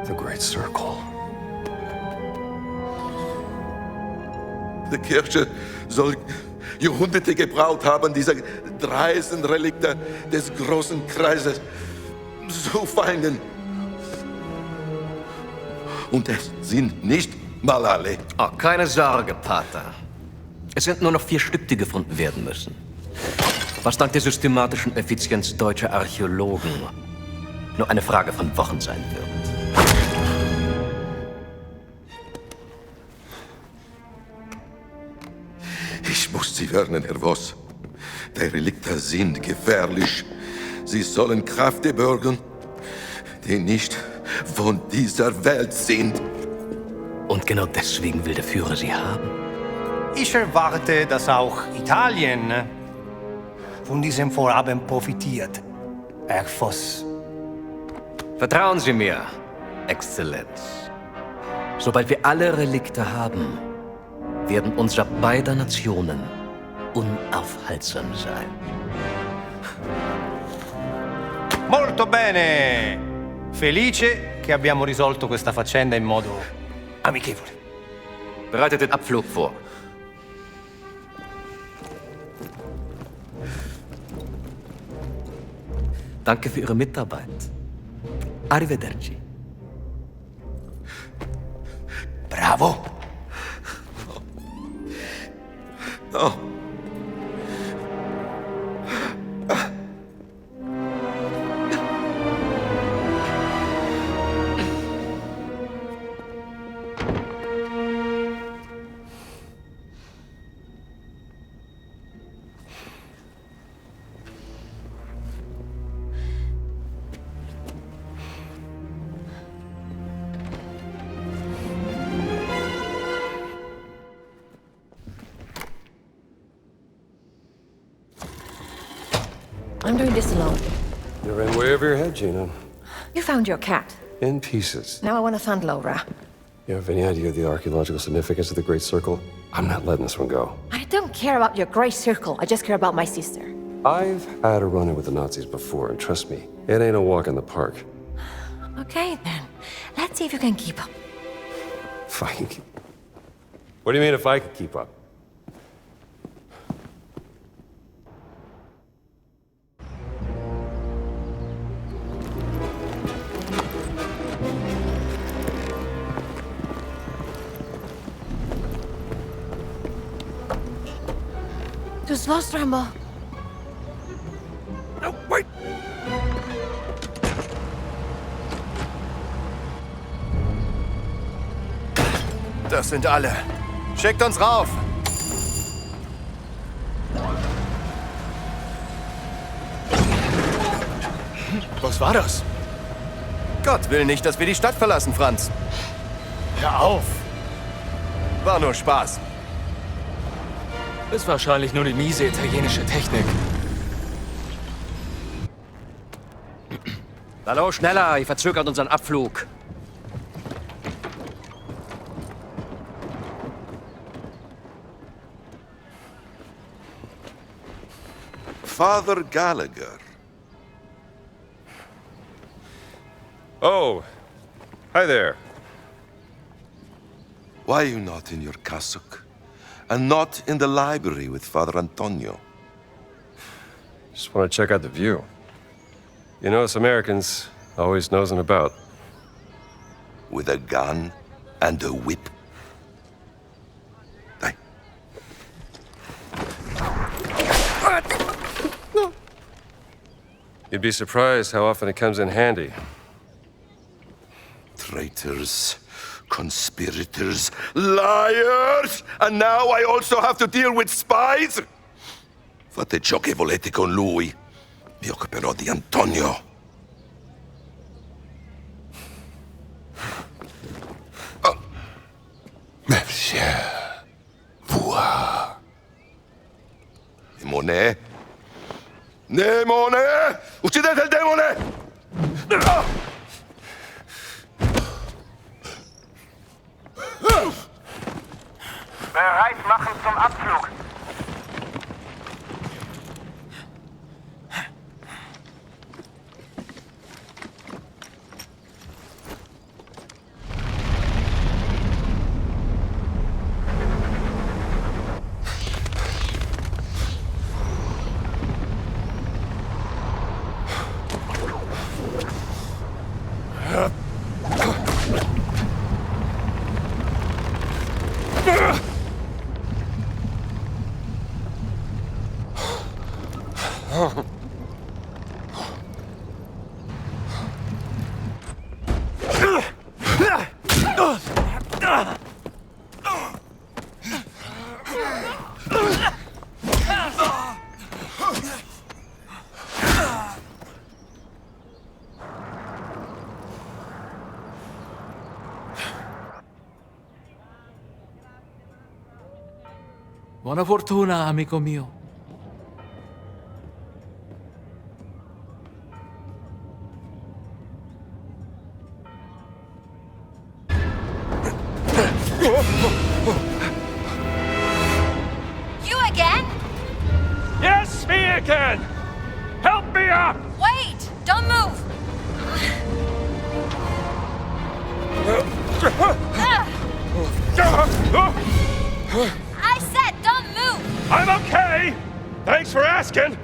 The Great Circle. Die Kirche soll Jahrhunderte gebraucht haben, diese dreisten Relikte des großen Kreises zu finden. Und es sind nicht mal alle. Oh, keine Sorge, Pater. Es sind nur noch 4 Stück, die gefunden werden müssen. Was dank der systematischen Effizienz deutscher Archäologen nur eine Frage von Wochen sein wird. Ich muss Sie warnen, Herr Voss. Die Relikte sind gefährlich. Sie sollen Kräfte bergen, die nicht von dieser Welt sind. Und genau deswegen will der Führer sie haben. Ich erwarte, dass auch Italien von diesem Vorhaben profitiert, Herr Voss. Vertrauen Sie mir, Exzellenz. Sobald wir alle Relikte haben, werden unser beider Nationen unaufhaltsam sein. Molto bene! Felice che abbiamo risolto questa faccenda in modo amichevole. Bereitet den Abflug vor. Danke für Ihre Mitarbeit. Arrivederci. Bravo! Oh. I'm doing this alone. You're in way over your head, Gina. You found your cat. In pieces. Now I want to find Laura. You have any idea of the archaeological significance of the Great Circle? I'm not letting this one go. I don't care about your gray circle. I just care about my sister. I've had a run-in with the Nazis before, and trust me, it ain't a walk in the park. Okay, then. Let's see if you can keep up. If I can keep... What do you mean if I can keep up? Too lost, Rambo. No, wait! Das sind alle. Schickt uns rauf! Was war das? Gott will nicht, dass wir die Stadt verlassen, Franz. Hör auf! War nur Spaß. Ist wahrscheinlich nur die miese italienische Technik. Hallo, schneller, ihr verzögert unseren Abflug. Father Gallagher. Oh, hi there. Why are you not in your cassock? And not in the library with Father Antonio? Just want to check out the view. You know, us Americans always nosing about. With a gun and a whip? Hey. You'd be surprised how often it comes in handy. Traitors, conspirators, liars! And now I also have to deal with spies? Fate ciò che volete con lui. Mi occuperò di Antonio. Oh. Monsieur. Voir. Demone? Demone! Uccidete il demone! Bereit machen zum Abflug. Buona fortuna, amico mio. You again? Yes, me again! Help me up! Wait! Don't move! I said don't move! I'm okay! Thanks for asking!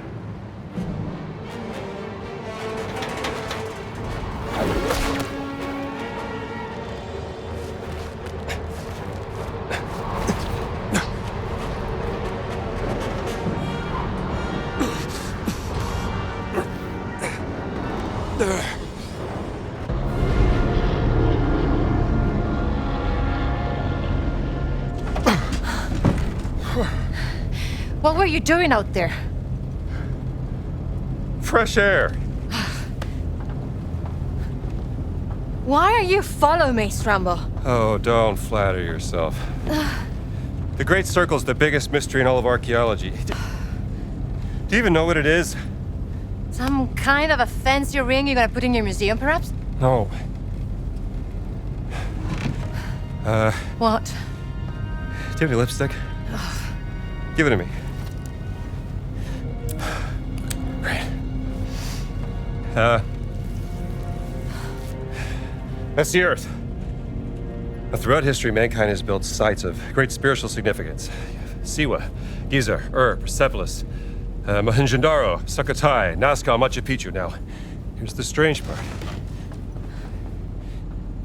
What were you doing out there? Fresh air. Why are you following me, Strambo? Oh, don't flatter yourself. The Great Circle's the biggest mystery in all of archaeology. Do you even know what it is? Some kind of a fancy ring you're gonna put in your museum, perhaps? No. What? Do you have any lipstick? Give it to me. Great. That's the Earth. Throughout history, mankind has built sites of great spiritual significance. Siwa, Gizeh, Ur, Persepolis, Mohenjo-Daro, Sukhothai, Nazca, Machu Picchu. Now, here's the strange part.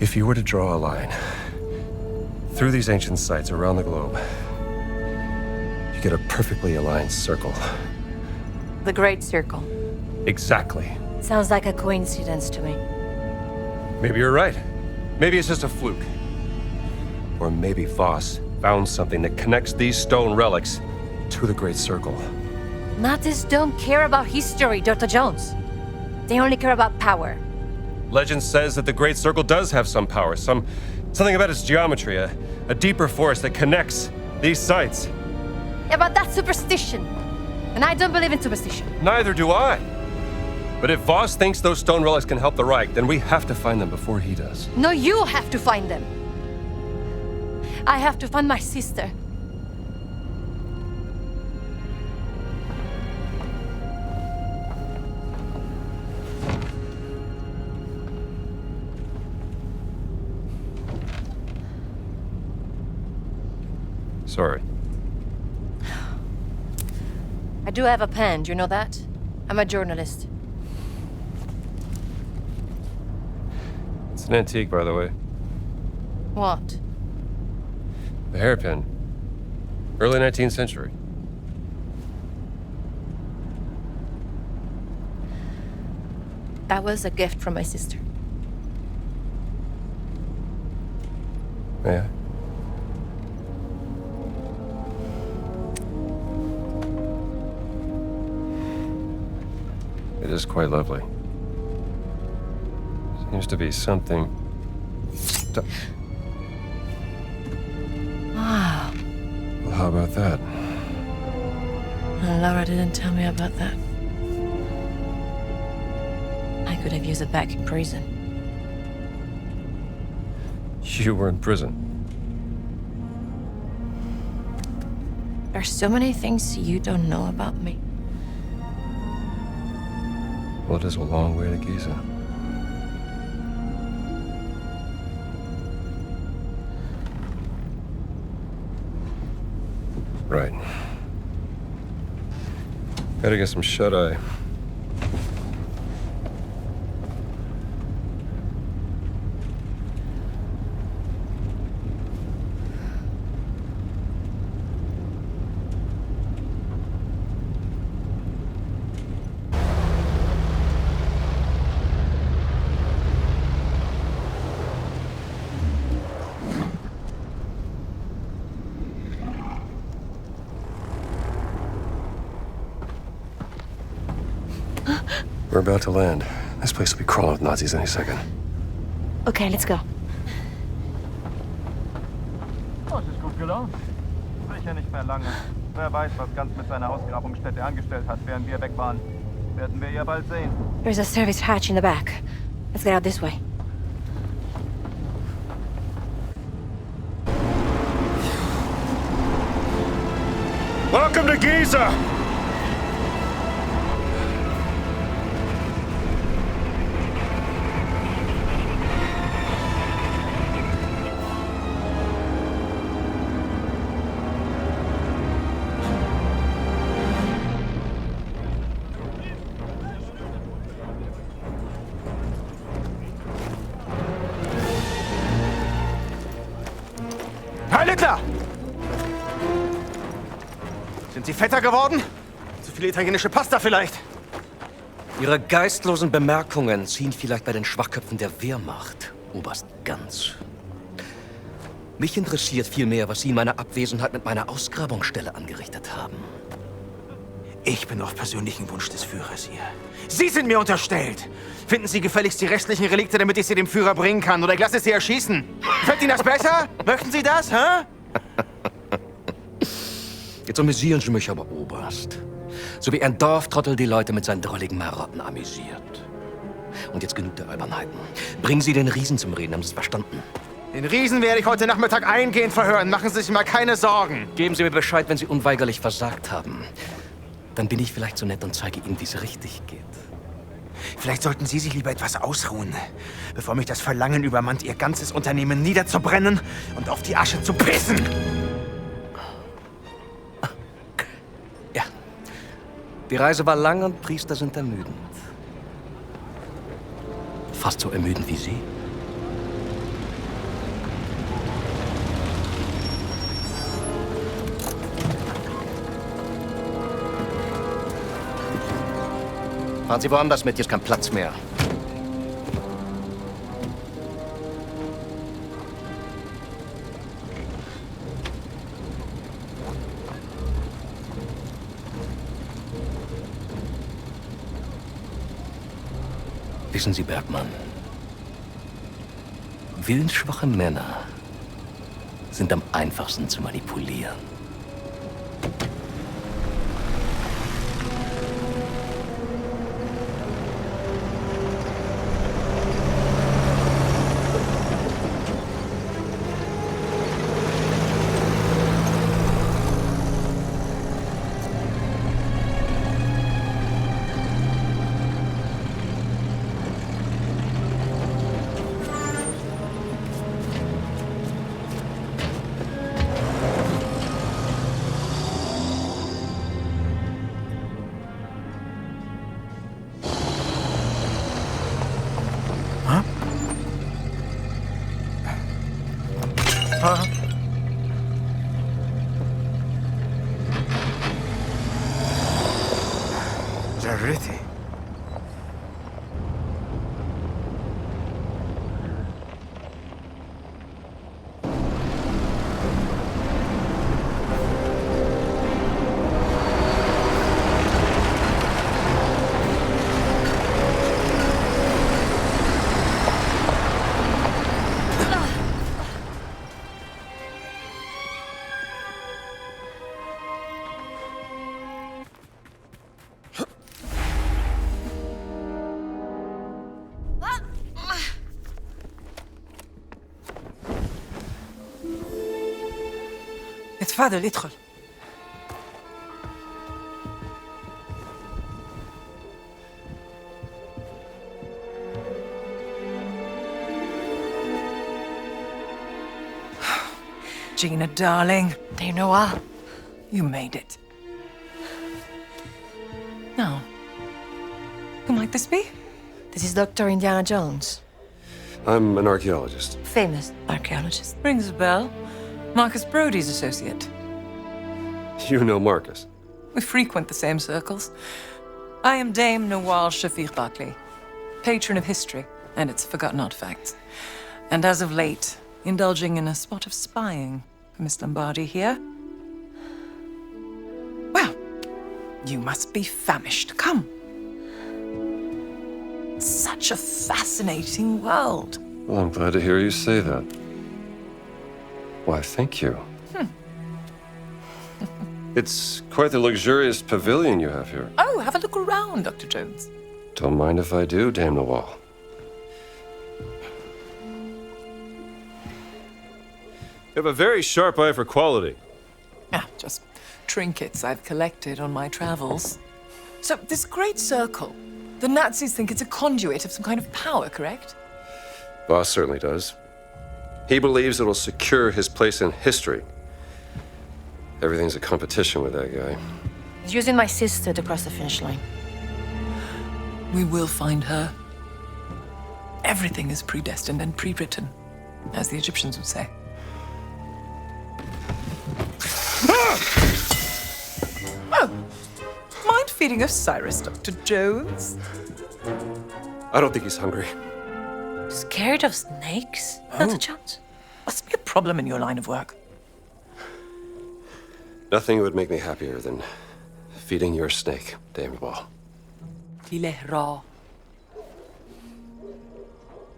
If you were to draw a line through these ancient sites around the globe, you get a perfectly aligned circle. The Great Circle. Exactly. Sounds like a coincidence to me. Maybe you're right. Maybe it's just a fluke. Or maybe Voss found something that connects these stone relics to the Great Circle. Nazis don't care about history, Dr. Jones. They only care about power. Legend says that the Great Circle does have some power, something about its geometry, a deeper force that connects these sites. Yeah, but that's superstition. And I don't believe in superstition. Neither do I. But if Voss thinks those stone relics can help the Reich, then we have to find them before he does. No, you have to find them. I have to find my sister. Sorry. I do have a pen, do you know that? I'm a journalist. It's an antique, by the way. What? The hairpin. Early 19th century. That was a gift from my sister. Yeah. It is quite lovely. Seems to be something... Wow. Well, how about that? Laura didn't tell me about that. I could have used it back in prison. You were in prison. There's so many things you don't know about me. Well, it is a long way to Gizeh. Right. Gotta get some shut-eye. We're about to land. This place will be crawling with Nazis any second. Okay, let's go. Oh, es ist gut gelaufen. Sicher nicht mehr lange. Wer weiß, was Ganz mit seiner Ausgrabungsstätte angestellt hat, während wir weg waren. Werden wir ja bald sehen. There's a service hatch in the back. Let's get out this way. Welcome to Gizeh! Herr Littler! Sind Sie fetter geworden? Zu viel italienische Pasta vielleicht? Ihre geistlosen Bemerkungen ziehen vielleicht bei den Schwachköpfen der Wehrmacht, Oberst Ganz. Mich interessiert vielmehr, was Sie in meiner Abwesenheit mit meiner Ausgrabungsstelle angerichtet haben. Ich bin auf persönlichen Wunsch des Führers hier. Sie sind mir unterstellt. Finden Sie gefälligst die restlichen Relikte, damit ich sie dem Führer bringen kann. Oder ich lasse Sie erschießen. Gefällt Ihnen das besser? Möchten Sie das, hä? Jetzt amüsieren Sie mich aber, Oberst. So wie ein Dorftrottel die Leute mit seinen drolligen Marotten amüsiert. Und jetzt genug der Albernheiten. Bringen Sie den Riesen zum Reden, haben Sie es verstanden? Den Riesen werde ich heute Nachmittag eingehend verhören. Machen Sie sich mal keine Sorgen. Geben Sie mir Bescheid, wenn Sie unweigerlich versagt haben. Dann bin ich vielleicht so nett und zeige Ihnen, wie es richtig geht. Vielleicht sollten Sie sich lieber etwas ausruhen, bevor mich das Verlangen übermannt, Ihr ganzes Unternehmen niederzubrennen und auf die Asche zu pissen. Ja. Die Reise war lang und Priester sind ermüdend. Fast so ermüdend wie Sie. Fahren Sie woanders mit, hier ist kein Platz mehr. Wissen Sie, Bergmann, willensschwache Männer sind am einfachsten zu manipulieren. Jarreti. اتفضل ادخل. Gina, darling. Dame Noir. You made it. Now, who might this be? This is Dr. Indiana Jones. I'm an archaeologist. Famous archaeologist. Rings a bell. Marcus Brody's associate. You know Marcus. We frequent the same circles. I am Dame Nawal Shafiq Barclay, patron of history and its forgotten artifacts. And as of late, indulging in a spot of spying for Miss Lombardi here. Well, you must be famished. Come. Such a fascinating world. Well, I'm glad to hear you say that. Why, thank you. It's quite the luxurious pavilion you have here. Oh, have a look around, Dr. Jones. Don't mind if I do, Dame Nawal. You have a very sharp eye for quality. Ah, just trinkets I've collected on my travels. So, this great circle, the Nazis think it's a conduit of some kind of power, correct? Boss certainly does. He believes it'll secure his place in history. Everything's a competition with that guy. He's using my sister to cross the finish line. We will find her. Everything is predestined and pre-written, as the Egyptians would say. Oh, mind feeding Osiris, Dr. Jones? I don't think he's hungry. Scared of snakes, Dr. Jones? Must be a problem in your line of work. Nothing would make me happier than feeding your snake, Dame Nawal. Il est Ra.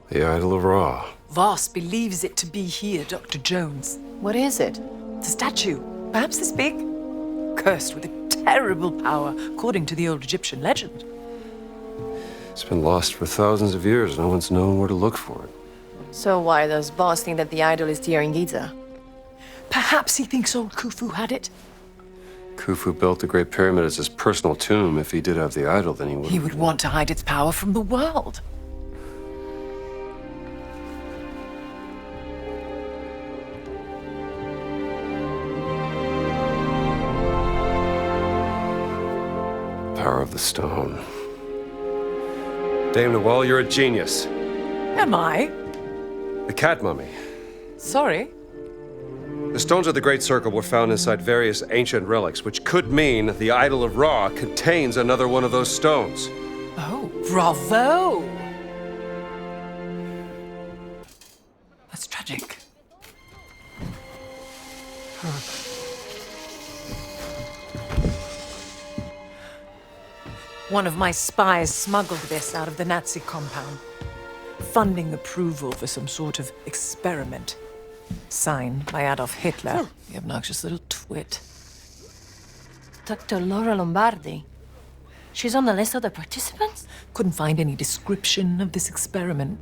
The idol of Ra. Voss believes it to be here, Dr. Jones. What is it? The statue. Perhaps this big? Cursed with a terrible power, according to the old Egyptian legend. It's been lost for thousands of years. No one's known where to look for it. So why does Boss think that the idol is here in Gizeh? Perhaps he thinks old Khufu had it. Khufu built the Great Pyramid as his personal tomb. If he did have the idol, then he would... He would want to hide its power from the world. Power of the stone. Dame Nawal, you're a genius. Am I? The cat mummy. Sorry. The stones of the Great Circle were found inside various ancient relics, which could mean the Idol of Ra contains another one of those stones. Oh, bravo! That's tragic. One of my spies smuggled this out of the Nazi compound, funding approval for some sort of experiment. Signed by Adolf Hitler, the obnoxious little twit. Dr. Laura Lombardi. She's on the list of the participants? Couldn't find any description of this experiment.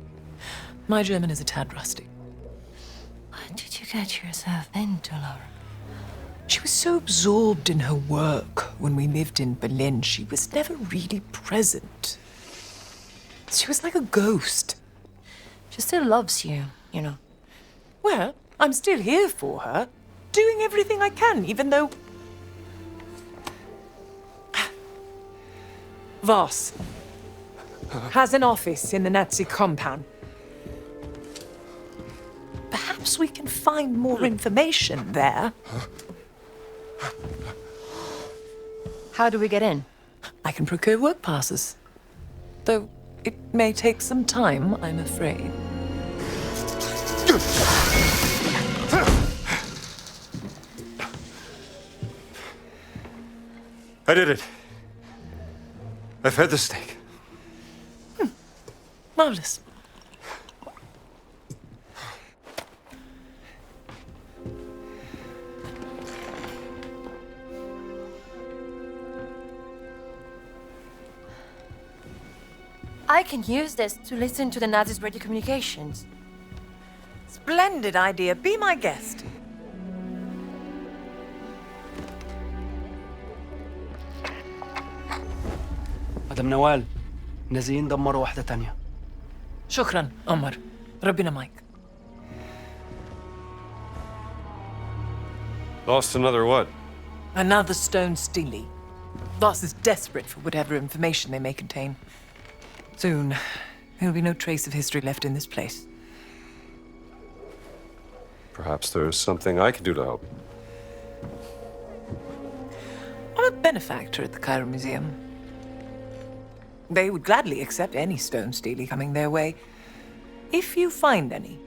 My German is a tad rusty. What did you get yourself into, Laura? She was so absorbed in her work when we lived in Berlin, she was never really present. She was like a ghost. She still loves you, you know. Well, I'm still here for her, doing everything I can, even though... Voss has an office in the Nazi compound. Perhaps we can find more information there. How do we get in? I can procure work passes. Though it may take some time, I'm afraid. I did it. I've had the snake. Marvelous. I can use this to listen to the Nazis' radio communications. Splendid idea. Be my guest. مدام نوال نازلين دمروا واحدة تانية. شكرا عمر. ربنا معك. Lost another what? Another stone steely. Voss is desperate for whatever information they may contain. Soon, there'll be no trace of history left in this place. Perhaps there's something I can do to help. I'm a benefactor at the Cairo Museum. They would gladly accept any stone steely coming their way. If you find any,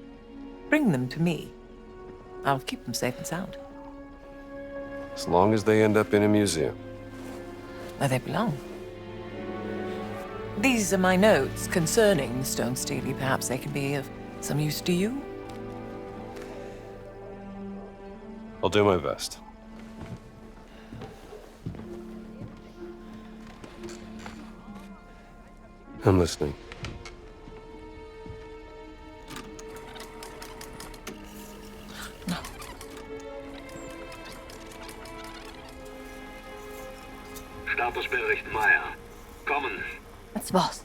bring them to me. I'll keep them safe and sound. As long as they end up in a museum. Where they belong. These are my notes concerning the stone steely. Perhaps they can be of some use to you? I'll do my best. I'm listening. Statusbericht Meyer. Kommen. That's Voss.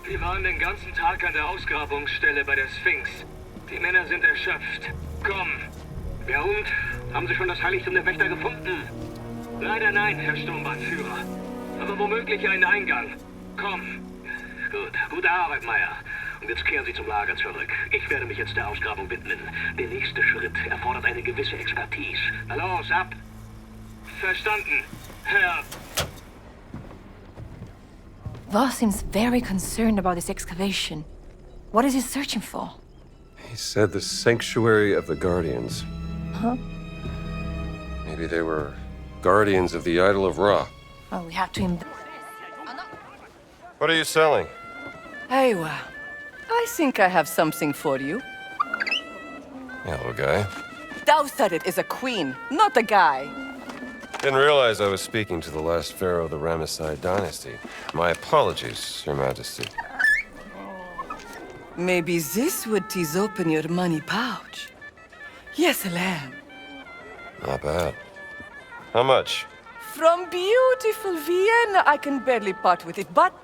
Wir waren den ganzen Tag an der Ausgrabungsstelle bei der Sphinx. Die Männer sind erschöpft. Komm. Ja und? Haben Sie schon das Heiligtum der Wächter gefunden? Leider nein, Herr Sturmbannführer. Aber womöglich einen Eingang. Komm. Gut. Gute Arbeit, Meyer. Und jetzt kehren Sie zum Lager zurück. Ich werde mich jetzt der Ausgrabung widmen. Der nächste Schritt erfordert eine gewisse Expertise. Na los, ab! Verstanden, Herr... Voss seems very concerned about this excavation. What is he searching for? He said the Sanctuary of the Guardians. Huh? Maybe they were guardians of the Idol of Ra. Oh, we have to... What are you selling? Aywa, I think I have something for you. Hello, guy. Thou said it is a queen, not a guy. Didn't realize I was speaking to the last pharaoh of the Ramesside dynasty. My apologies, Your Majesty. Maybe this would tease open your money pouch. Yes, lamb. Not bad. How much? From beautiful Vienna, I can barely part with it, but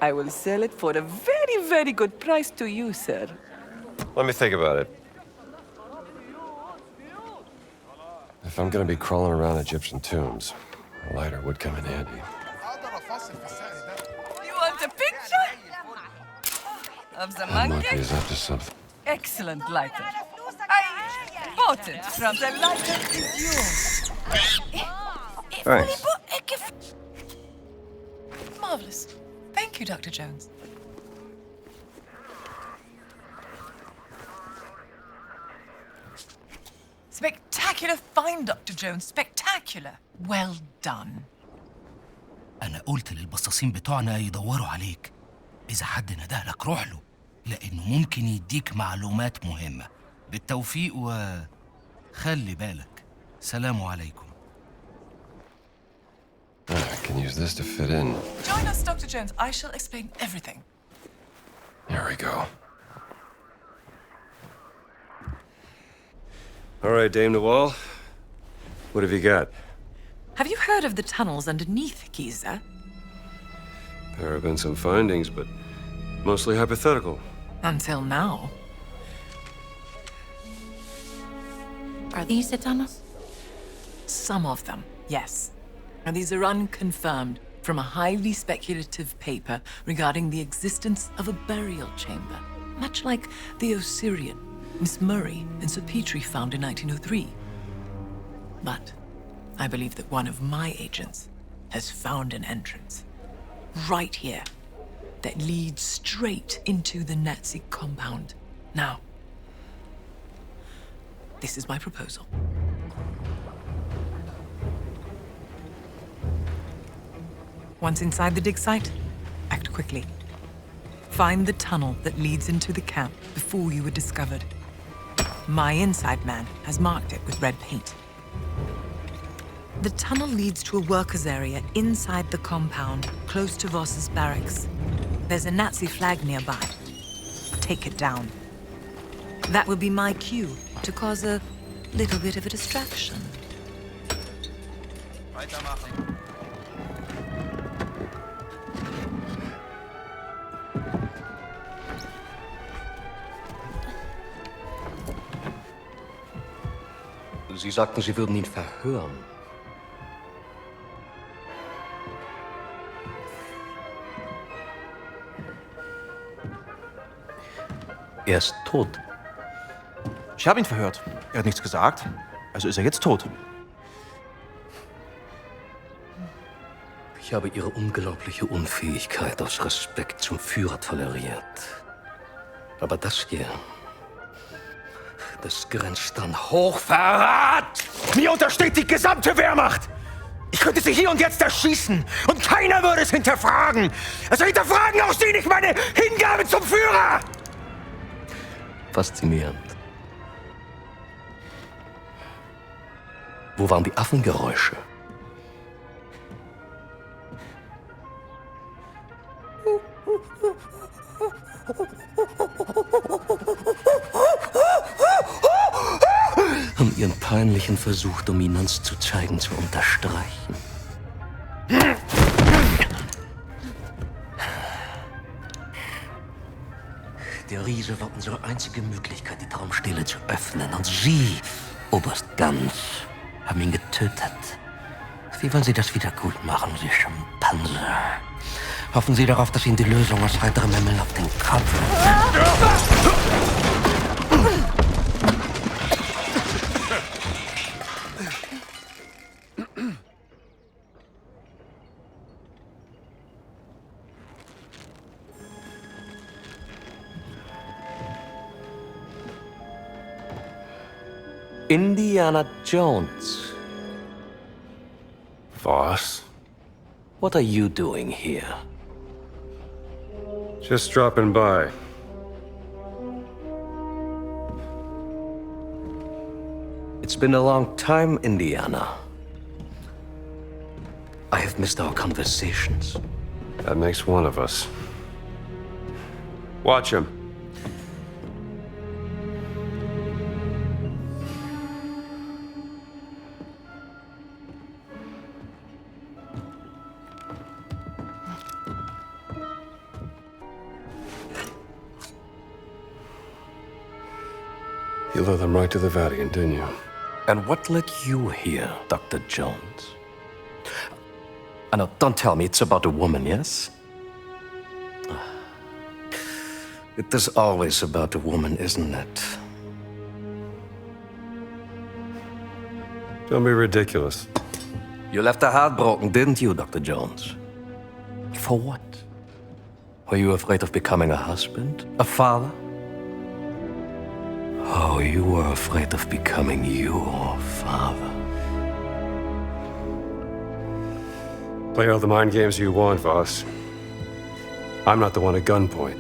I will sell it for a very, very good price to you, sir. Let me think about it. If I'm gonna be crawling around Egyptian tombs, a lighter would come in handy. You want a picture? Of the That monkey? monkey is up to something. Excellent lighter. I bought it from the lighter is yours. Thanks. Marvelous. Thank you, Dr. Jones. Spectacular find, Dr. Jones. Spectacular. Well done. أنا قلت للبصاصين بتوعنا يدوروا عليك. إذا حد ندهلك روح له، لأنه ممكن يديك معلومات مهمة. بالتوفيق وخلي بالك. سلام عليكم. I can use this to fit in. Join us, Dr. Jones. I shall explain everything. Here we go. All right, Dame Nawal. What have you got? Have you heard of the tunnels underneath Gizeh? There have been some findings, but mostly hypothetical. Until now. Are these the tunnels? Some of them, yes. And these are unconfirmed from a highly speculative paper regarding the existence of a burial chamber, much like the Osirian Miss Murray and Sir Petrie found in 1903. But I believe that one of my agents has found an entrance right here that leads straight into the Nazi compound. Now, this is my proposal. Once inside the dig site, act quickly. Find the tunnel that leads into the camp before you were discovered. My inside man has marked it with red paint. The tunnel leads to a workers' area inside the compound, close to Voss's barracks. There's a Nazi flag nearby. Take it down. That will be my cue to cause a little bit of a distraction. Sie sagten, Sie würden ihn verhören. Er ist tot. Ich habe ihn verhört. Er hat nichts gesagt. Also ist er jetzt tot. Ich habe Ihre unglaubliche Unfähigkeit aus Respekt zum Führer toleriert. Aber das hier, das grenzt an Hochverrat! Mir untersteht die gesamte Wehrmacht! Ich könnte sie hier und jetzt erschießen und keiner würde es hinterfragen! Also hinterfragen auch Sie nicht meine Hingabe zum Führer! Faszinierend. Wo waren die Affengeräusche? Um Ihren peinlichen Versuch, Dominanz zu zeigen, zu unterstreichen. Der Riese war unsere einzige Möglichkeit, die Traumstele zu öffnen. Und Sie, Oberst Ganz, haben ihn getötet. Wie wollen Sie das wieder gut machen, Sie Schimpanse? Hoffen Sie darauf, dass Ihnen die Lösung aus heiterem Himmel auf den Kopf... Indiana Jones. Voss? What are you doing here? Just dropping by. It's been a long time, Indiana. I have missed our conversations. That makes one of us. Watch him. You led them right to the Vatican, didn't you? And what led you here, Dr. Jones? Now, don't tell me it's about a woman, yes? It is always about a woman, isn't it? Don't be ridiculous. You left her heartbroken, didn't you, Dr. Jones? For what? Were you afraid of becoming a husband? A father? Oh, you were afraid of becoming your father. Play all the mind games you want, Voss. I'm not the one at gunpoint.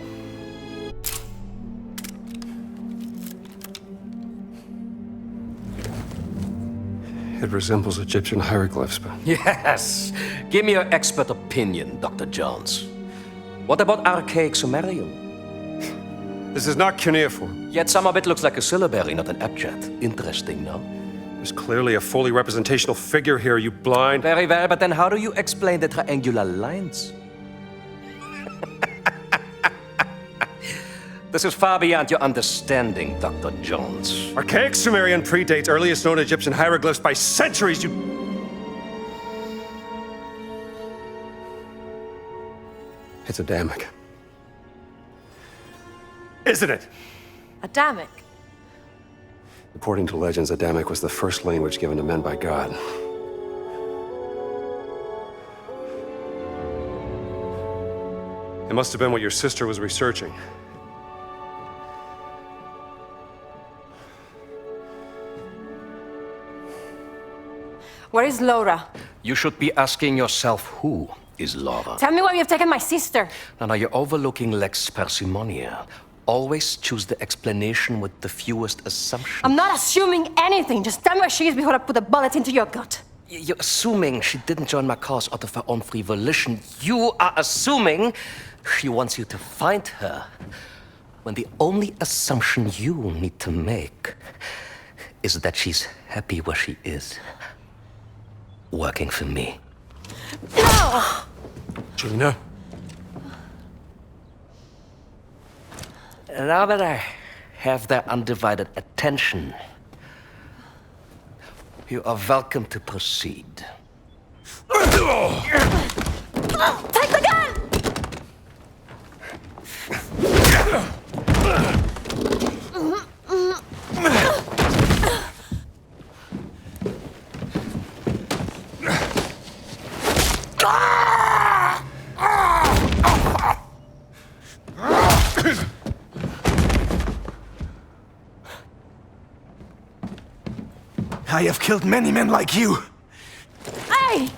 It resembles Egyptian hieroglyphs, but... Yes! Give me your expert opinion, Dr. Jones. What about archaic Sumerian? This is not cuneiform. Yet some of it looks like a syllabary, not an abjad. Interesting, no? There's clearly a fully representational figure here, you blind... Very well, but then how do you explain the triangular lines? This is far beyond your understanding, Dr. Jones. Archaic Sumerian predates earliest known Egyptian hieroglyphs by centuries, you... It's Adamic. Isn't it? Adamic? According to legends, Adamic was the first language given to men by God. It must have been what your sister was researching. Where is Laura? You should be asking yourself, who is Laura? Tell me where you've taken my sister. Now you're overlooking lex parsimonia. Always choose the explanation with the fewest assumptions. I'm not assuming anything. Just tell me where she is before I put a bullet into your gut. You're assuming she didn't join my cause out of her own free volition. You are assuming she wants you to find her, when the only assumption you need to make is that she's happy where she is. Working for me. No! Gina? Now that I have their undivided attention, you are welcome to proceed. Take the gun! I have killed many men like you. Hey!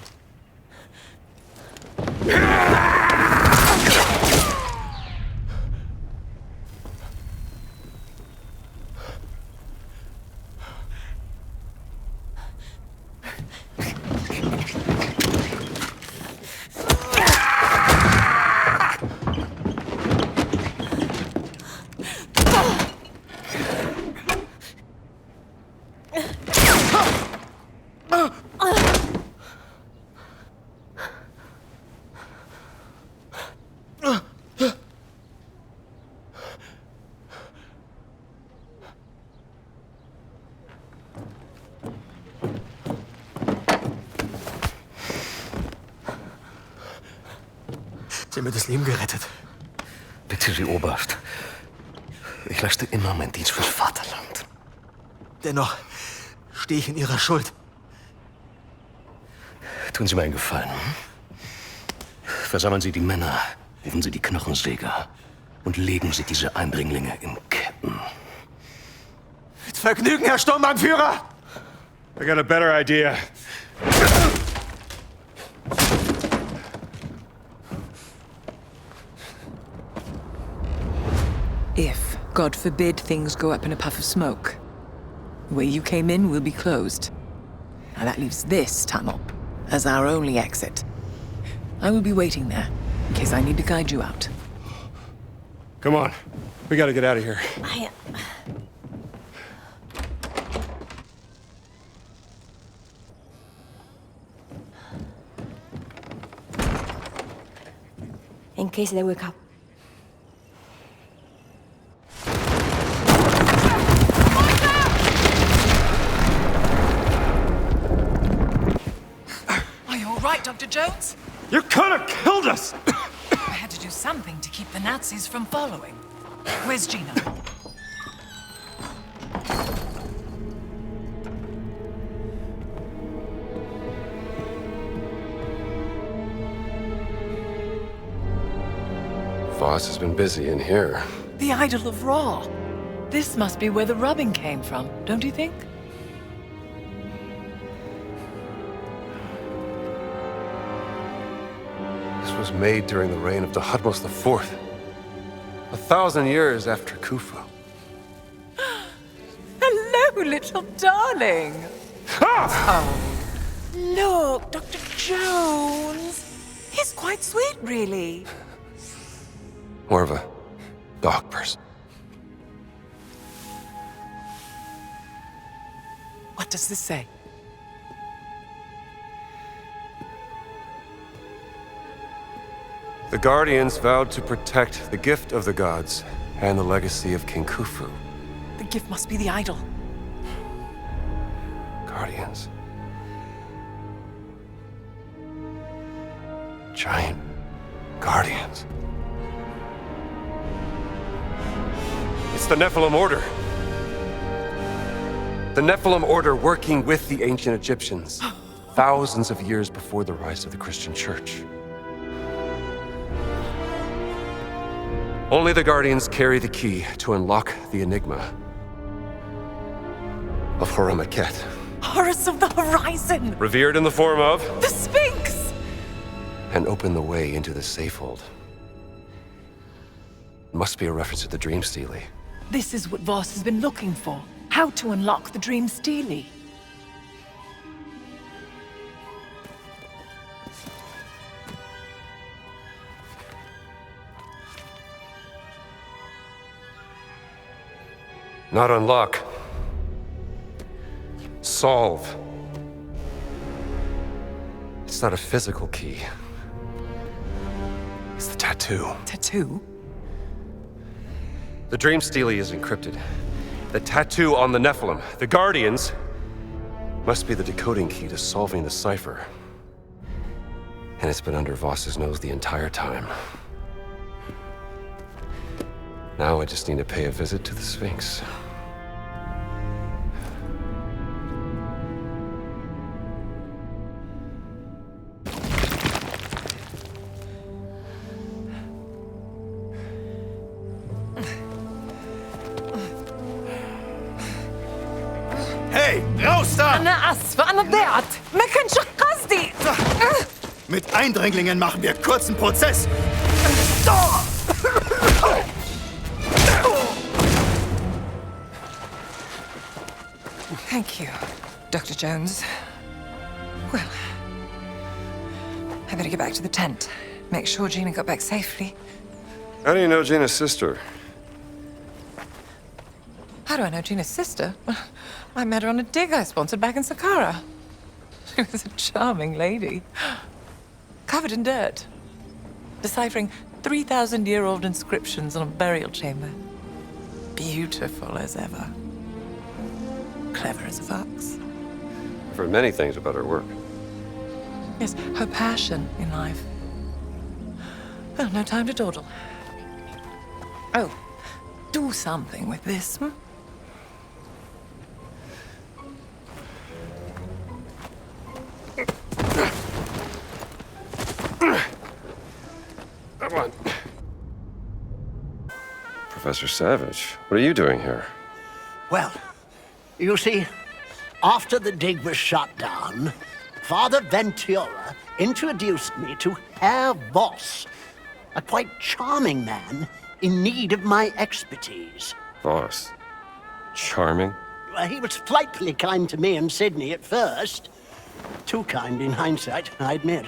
Sie haben mir das Leben gerettet. Bitte, die Oberst. Ich leiste immer meinen Dienst fürs Vaterland. Dennoch stehe ich in Ihrer Schuld. Tun Sie mir einen Gefallen. Versammeln Sie die Männer, rufen Sie die Knochensäger und legen Sie diese Eindringlinge in Ketten. Mit Vergnügen, Herr Sturmbannführer! I got a better idea. If, God forbid, things go up in a puff of smoke, the way you came in will be closed. Now that leaves this tunnel as our only exit. I will be waiting there, in case I need to guide you out. Come on. We gotta get out of here. In case they wake up. right, Dr. Jones? You could have killed us! I had to do something to keep the Nazis from following. Where's Gina? Voss has been busy in here. The Idol of Ra. This must be where the rubbing came from, don't you think? This was made during the reign of Thutmose IV. 1,000 years after Khufu. Hello, little darling. Oh, look, Dr. Jones. He's quite sweet, really. More of a dog person. What does this say? The Guardians vowed to protect the gift of the gods and the legacy of King Khufu. The gift must be the idol. Guardians. Giant Guardians. It's the Nephilim Order. The Nephilim Order working with the ancient Egyptians, thousands of years before the rise of the Christian Church. Only the Guardians carry the key to unlock the enigma of Horumaket. Horus of the Horizon! Revered in the form of the Sphinx! And open the way into the Safehold. It must be a reference to the Dream Stele. This is what Voss has been looking for. How to unlock the Dream Stele. Not unlock. Solve. It's not a physical key. It's the tattoo. Tattoo? The Dream Stele is encrypted. The tattoo on the Nephilim, the Guardians, must be the decoding key to solving the cipher. And it's been under Voss's nose the entire time. Now I just need to pay a visit to the Sphinx. Hey, raus da! أنا آسفة أنا ضيعت ما كانش قصدي. Mit Eindringlingen machen wir kurzen Prozess. Thank you, Dr. Jones. Well, I better get back to the tent. Make sure Gina got back safely. How do you know Gina's sister? How do I know Gina's sister? I met her on a dig I sponsored back in Saqqara. She was a charming lady. Covered in dirt. Deciphering 3,000-year-old inscriptions on a burial chamber. Beautiful as ever. Clever as a fox. I've heard many things about her work. Yes, her passion in life. Well, no time to dawdle. Oh, do something with this, hmm? Come on. Professor Savage, what are you doing here? Well, you see, after the dig was shut down, Father Ventura introduced me to Herr Voss, a quite charming man in need of my expertise. Voss? Charming? He was frightfully kind to me and Sydney at first. Too kind in hindsight, I admit.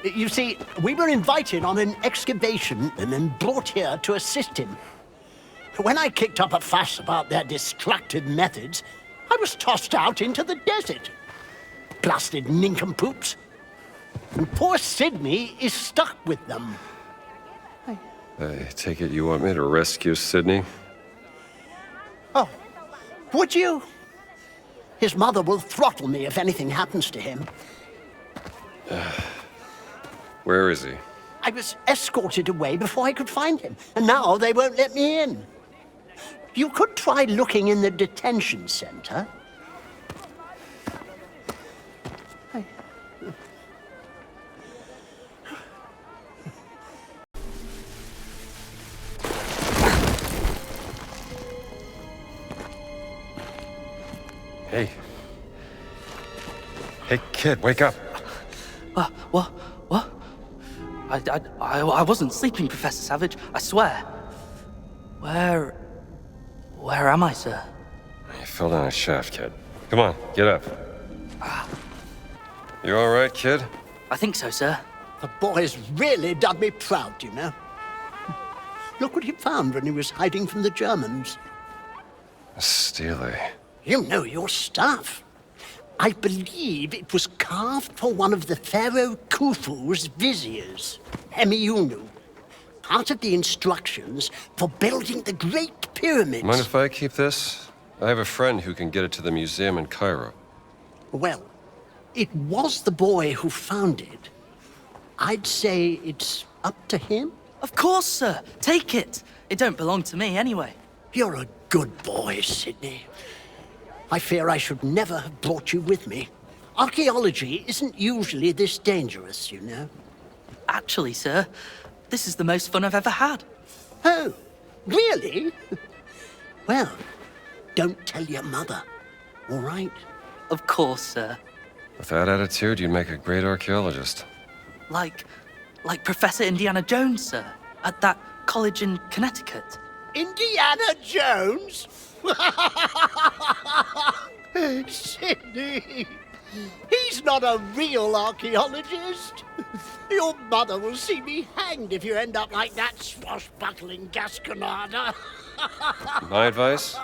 You see, we were invited on an excavation and then brought here to assist him. When I kicked up a fuss about their destructive methods, I was tossed out into the desert. Blasted nincompoops. And poor Sydney is stuck with them. I take it you want me to rescue Sydney? Oh, would you? His mother will throttle me if anything happens to him. Where is he? I was escorted away before I could find him, and now they won't let me in. You could try looking in the detention center. Hey. Hey, kid, wake up. What? I wasn't sleeping, Professor Savage. I swear. Where am I, sir? You fell down a shaft, kid. Come on, get up. You all right, kid? I think so, sir. The boy's really done me proud, you know. Look what he found when he was hiding from the Germans. Steely. You know your stuff. I believe it was carved for one of the Pharaoh Khufu's viziers, Hemiunu. Part of the instructions for building the Great Pyramids. Mind if I keep this? I have a friend who can get it to the museum in Cairo. Well, it was the boy who found it. I'd say it's up to him. Of course, sir. Take it. It don't belong to me anyway. You're a good boy, Sidney. I fear I should never have brought you with me. Archaeology isn't usually this dangerous, you know. Actually, sir, this is the most fun I've ever had. Oh, really? Well, don't tell your mother, all right? Of course, sir. With that attitude, you'd make a great archaeologist. Like Professor Indiana Jones, sir, at that college in Connecticut. Indiana Jones? Sidney, he's not a real archaeologist. Your mother will see me hanged if you end up like that swashbuckling Gasconada. My advice?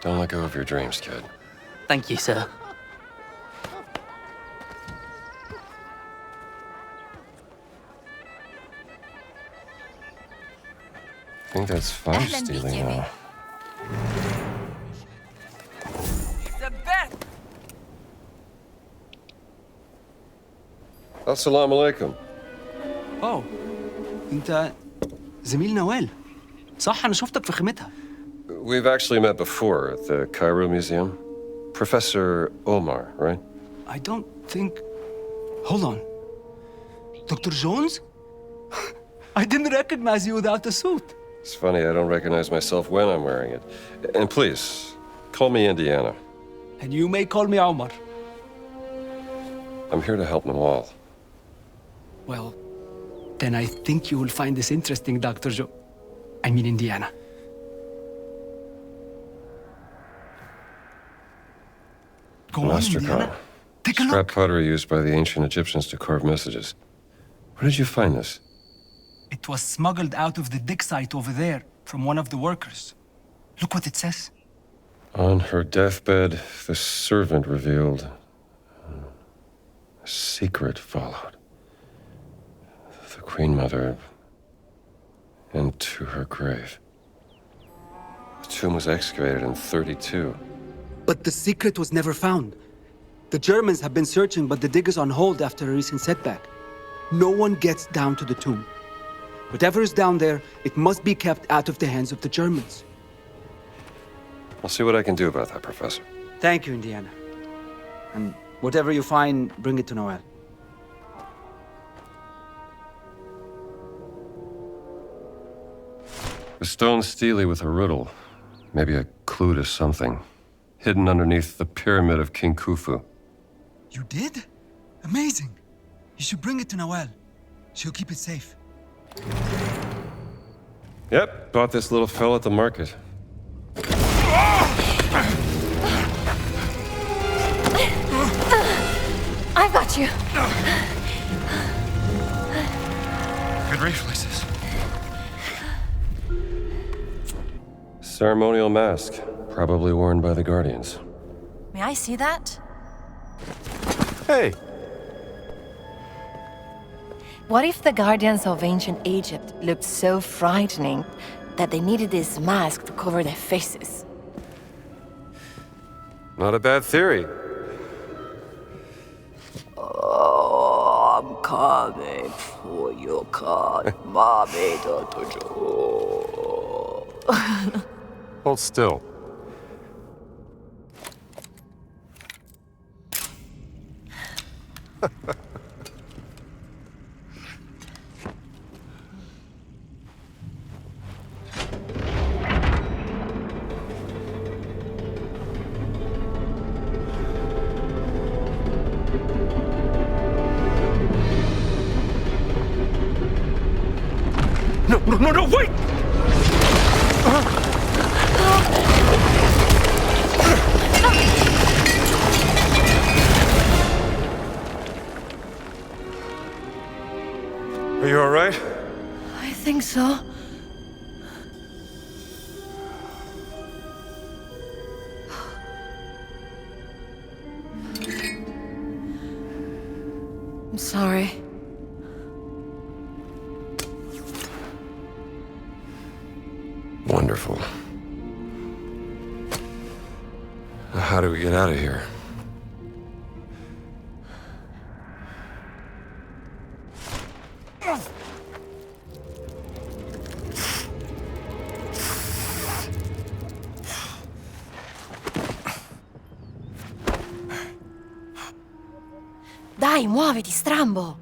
Don't let go of your dreams, kid. Thank you, sir. I think that's 5 stealing now. Assalamu alaikum. أوه أنت زميل نوال صح أنا شفتك في خيمتها. We've actually met before at the Cairo Museum. Professor Omar, right? I don't think... Hold on. Dr. Jones? I didn't recognize you without the suit. It's funny, I don't recognize myself when I'm wearing it. And please, call me Indiana. And you may call me Omar. I'm here to help Nawal. Well, then I think you will find this interesting, Dr. Indiana. Go on, Indiana. Take a look. Scrap pottery used by the ancient Egyptians to carve messages. Where did you find this? It was smuggled out of the dig site over there from one of the workers. Look what it says. On her deathbed, the servant revealed a secret followed. The Queen Mother into her grave. The tomb was excavated in 32. But the secret was never found. The Germans have been searching, but the dig is on hold after a recent setback. No one gets down to the tomb. Whatever is down there, it must be kept out of the hands of the Germans. I'll see what I can do about that, Professor. Thank you, Indiana. And whatever you find, bring it to Noel. A stone stele with a riddle. Maybe a clue to something. Hidden underneath the pyramid of King Khufu. You did? Amazing. You should bring it to Noel. She'll keep it safe. Yep, bought this little fella at the market. I've got you. Good reflexes. Ceremonial mask, probably worn by the Guardians. May I see that? Hey! What if the Guardians of ancient Egypt looked so frightening that they needed this mask to cover their faces? Not a bad theory. Oh, coming for your card, mommy. Hold still. No, wait! Are you all right? I think so. I'm sorry. Wonderful. Now, how do we get out of here? Dai, muoviti, strambo!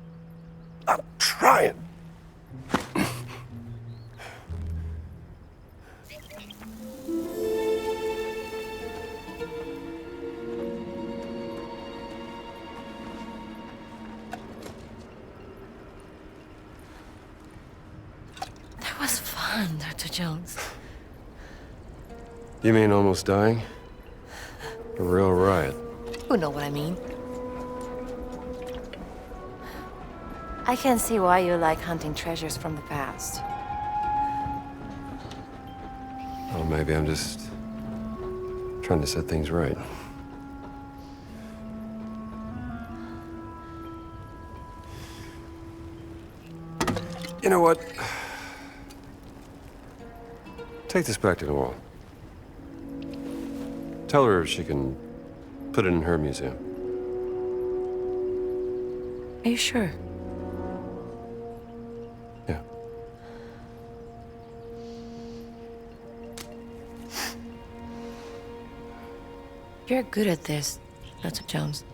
I'm trying. That was fun, Dr. Jones. You mean almost dying? A real riot. You know what I mean. I can see why you like hunting treasures from the past. Well, maybe I'm just trying to set things right. You know what? Take this back to Noel. Tell her she can put it in her museum. Are you sure? Yeah. You're good at this, Dr. Jones.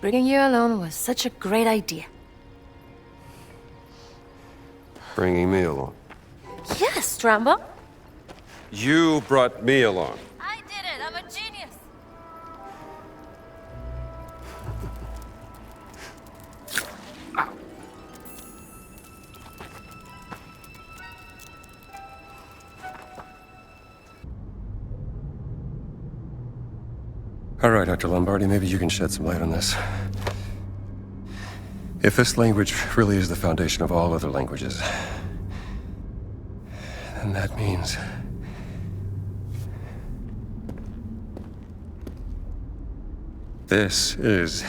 Bringing you along was such a great idea. Bringing me along. Yes, Strambo. You brought me along. I did it. I'm a genius. All right, Dr. Lombardi, maybe you can shed some light on this. If this language really is the foundation of all other languages, then that means this is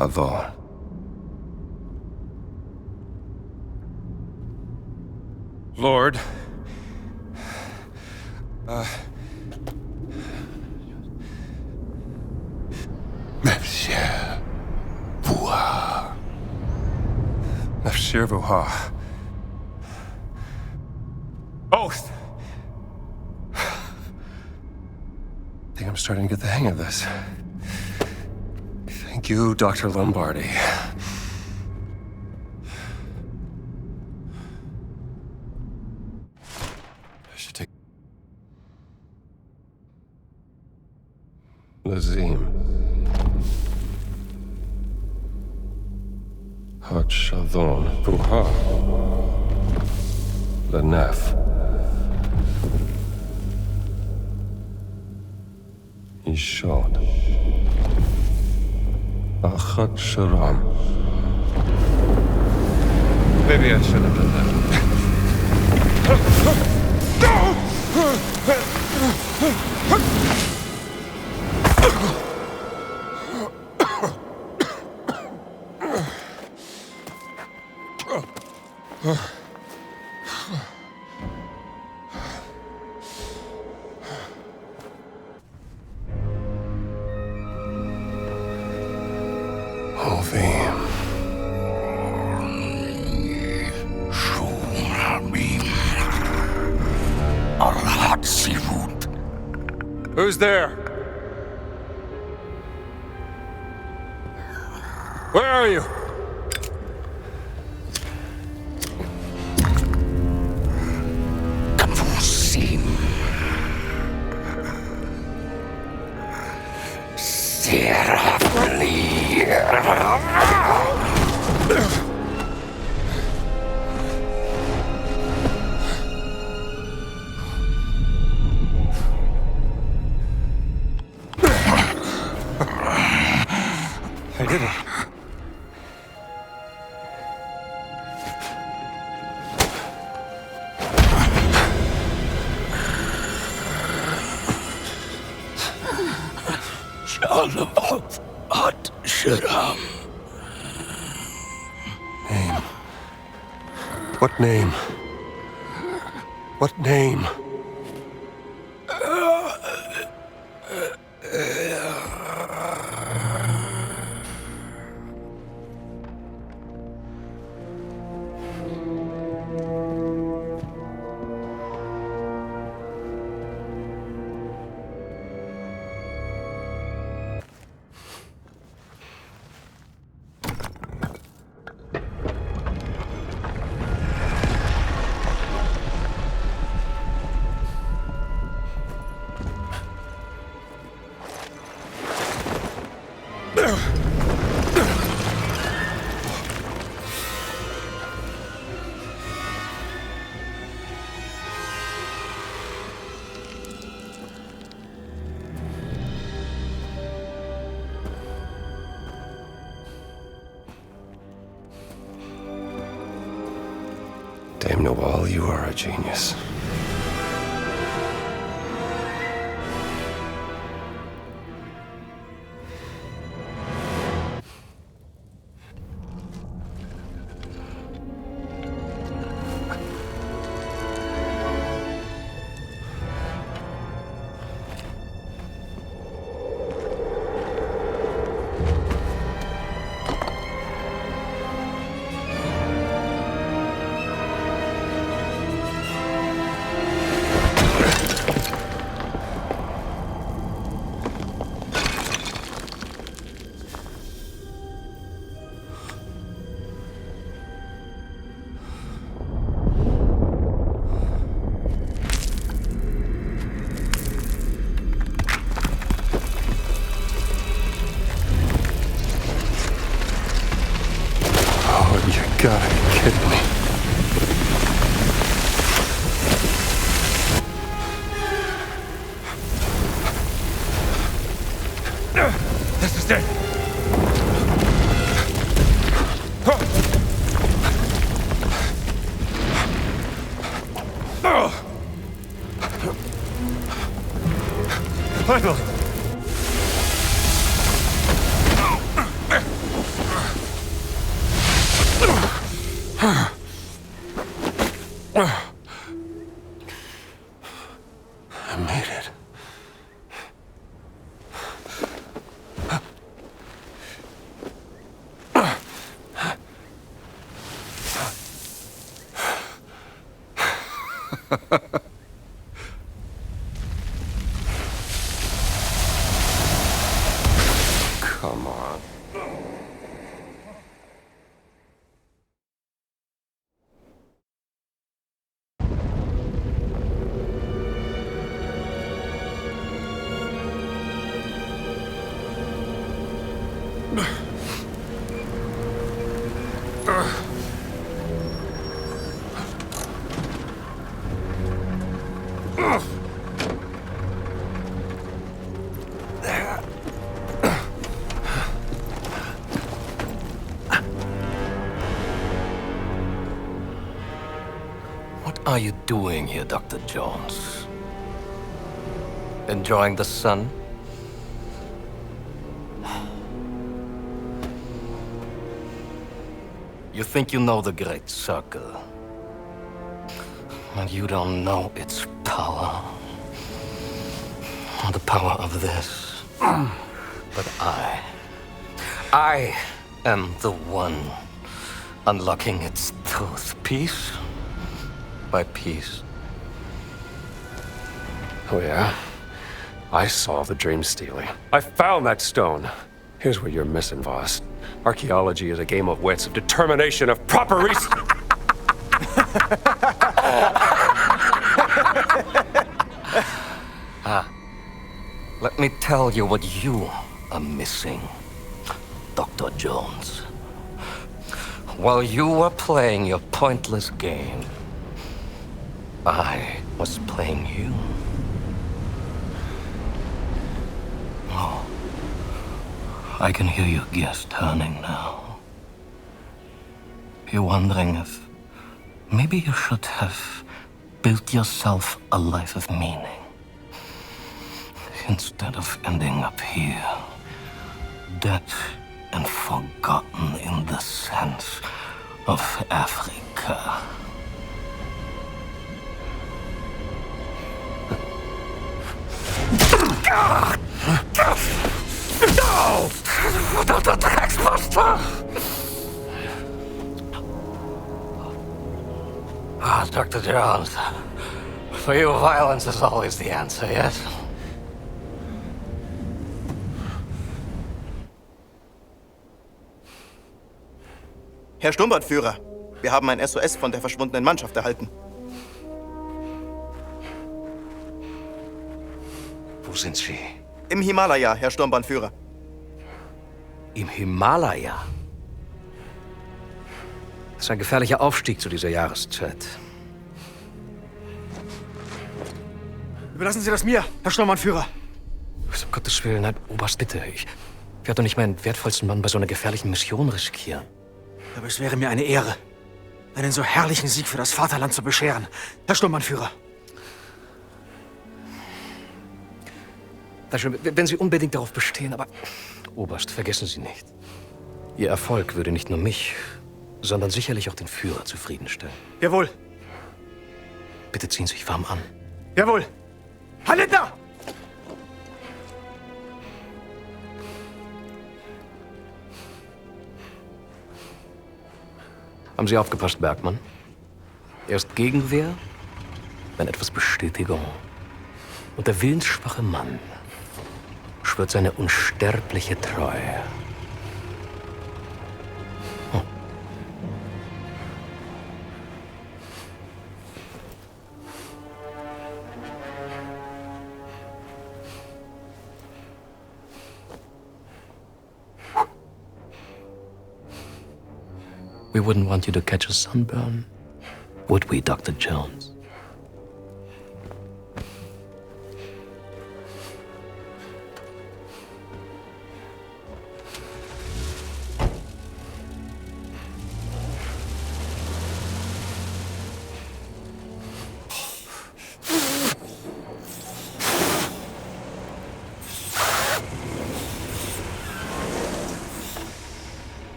Avon. Lord, Monsieur Vuha. Monsieur Vuha. Oath! I think I'm starting to get the hang of this. Thank you, Dr. Lombardi. Lazim. Hatshadon. Vuha. Lanef. Ishad. Achat Sharam. Maybe I should have done that. Who's there? Where are you? I did it. Name. What name? What name? Dame Nawal, you are a genius. You gotta be kidding me. This is it. Michael! I made it. Come on. What are you doing here, Dr. Jones? Enjoying the sun? You think you know the Great Circle. And you don't know its power. Or the power of this. But I am the one unlocking its truth, piece by piece. Oh, yeah? I saw the dream stealing. I found that stone. Here's what you're missing, Voss. Archaeology is a game of wits, of determination, of proper research. Let me tell you what you are missing, Dr. Jones. While you were playing your pointless game, I was playing you. Oh, I can hear your gears turning now. You're wondering if maybe you should have built yourself a life of meaning instead of ending up here, dead and forgotten in the sense of Africa. No! The Taxmaster! Dr. Jones. For you, violence is always the answer, yes? Herr Sturmbannführer, wir haben ein SOS von der verschwundenen Mannschaft erhalten. Wo sind Sie? Im Himalaya, Herr Sturmbannführer. Im Himalaya? Das ist ein gefährlicher Aufstieg zu dieser Jahreszeit. Überlassen Sie das mir, Herr Sturmbannführer. Um Gottes Willen, nein, Oberst, bitte. Ich werde doch nicht meinen wertvollsten Mann bei so einer gefährlichen Mission riskieren. Aber es wäre mir eine Ehre, einen so herrlichen Sieg für das Vaterland zu bescheren, Herr Sturmbannführer. Wenn Sie unbedingt darauf bestehen, aber Oberst, vergessen Sie nicht. Ihr Erfolg würde nicht nur mich, sondern sicherlich auch den Führer zufriedenstellen. Jawohl. Bitte ziehen Sie sich warm an. Jawohl. Haltet da! Haben Sie aufgepasst, Bergmann? Erst Gegenwehr, dann etwas Bestätigung. Und der willensschwache Mann schwört seine unsterbliche Treue. Oh. We wouldn't want you to catch a sunburn, would we, Dr. Jones?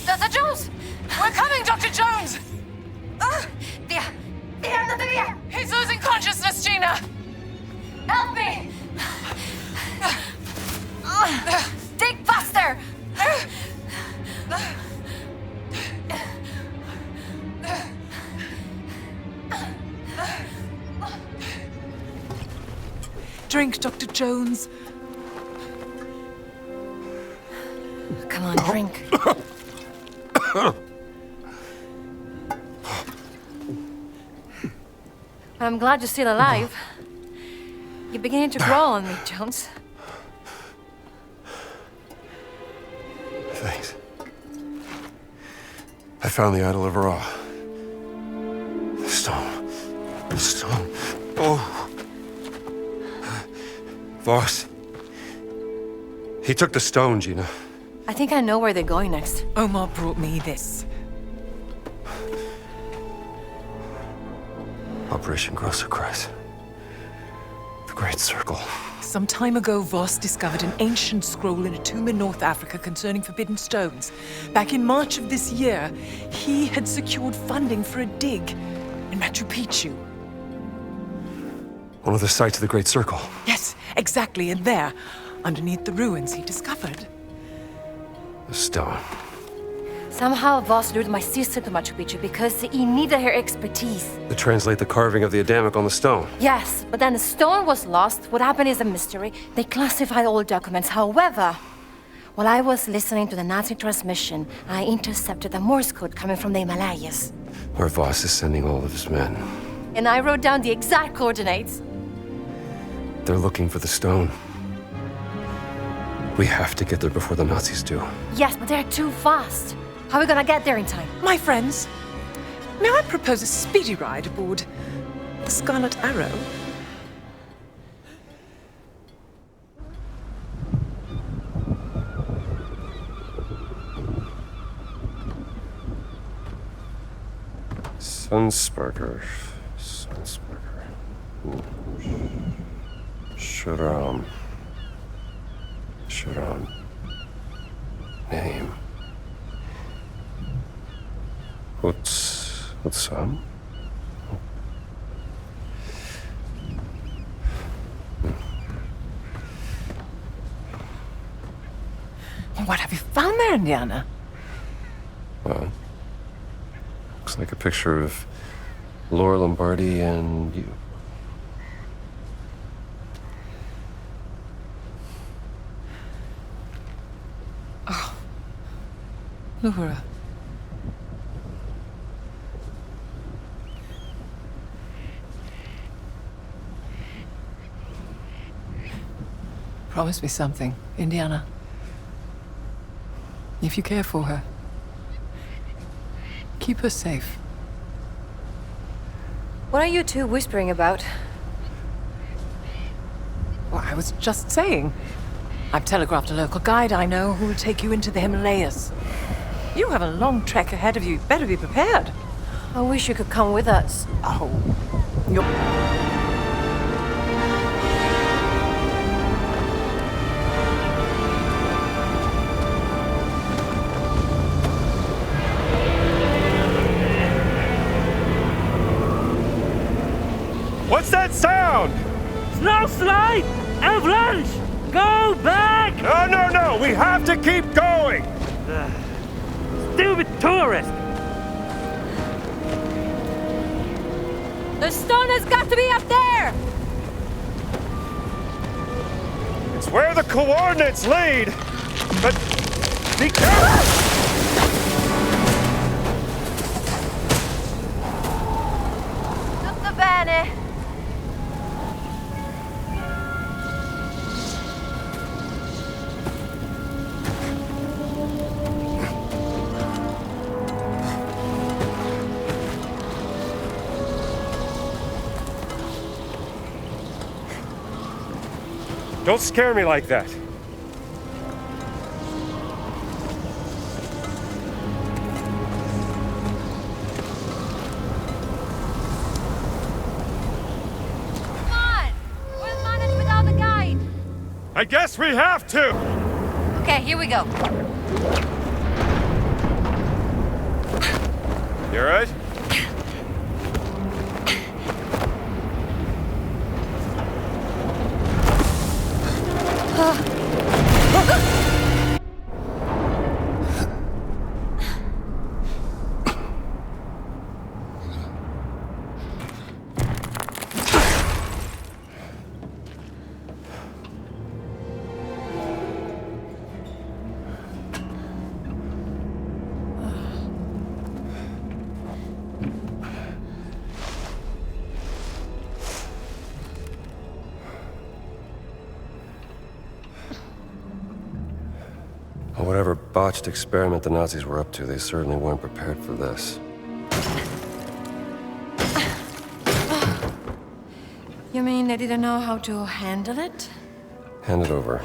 Dr. Jones! We're coming, Dr. Jones! He's losing consciousness, Gina! Help me! Dig faster! Drink, Dr. Jones. Come on, drink. I'm glad you're still alive. You're beginning to grow on me, Jones. Thanks. I found the idol of Ra. The stone. The stone. Oh. Voss. He took the stone, Gina. I think I know where they're going next. Omar brought me this. Operation Grosser Kreis. The Great Circle. Some time ago, Voss discovered an ancient scroll in a tomb in North Africa concerning forbidden stones. Back in March of this year, he had secured funding for a dig in Machu Picchu. One of the sites of the Great Circle. Yes, exactly, and there, underneath the ruins, he discovered The stone. Somehow Voss lured my sister to Machu Picchu because he needed her expertise. To translate the carving of the Adamic on the stone. Yes, but then the stone was lost. What happened is a mystery. They classified all documents. However, while I was listening to the Nazi transmission, I intercepted a Morse code coming from the Himalayas. Where Voss is sending all of his men. And I wrote down the exact coordinates. They're looking for the stone. We have to get there before the Nazis do. Yes, but they're too fast. How are we gonna get there in time? My friends, may I propose a speedy ride aboard the Scarlet Arrow? Sunsparker. Sharam. Name. What's some? What have you found there, Indiana? Well, looks like a picture of Laura Lombardi and you. Oh, Laura. Promise me something, Indiana. If you care for her, keep her safe. What are you two whispering about? Well, I was just saying. I've telegraphed a local guide I know who will take you into the Himalayas. You have a long trek ahead of you. Better be prepared. I wish you could come with us. Oh, you're... What's that sound? Snowslide! Avalanche! Go back! No! We have to keep going! Stupid tourist! The stone has got to be up there! It's where the coordinates lead! But be careful! Tutto bene. Don't scare me like that. Come on! We'll manage without the guide. I guess we have to! Okay, here we go. You all right? Whatever botched experiment the Nazis were up to, they certainly weren't prepared for this. You mean they didn't know how to handle it? Hand it over.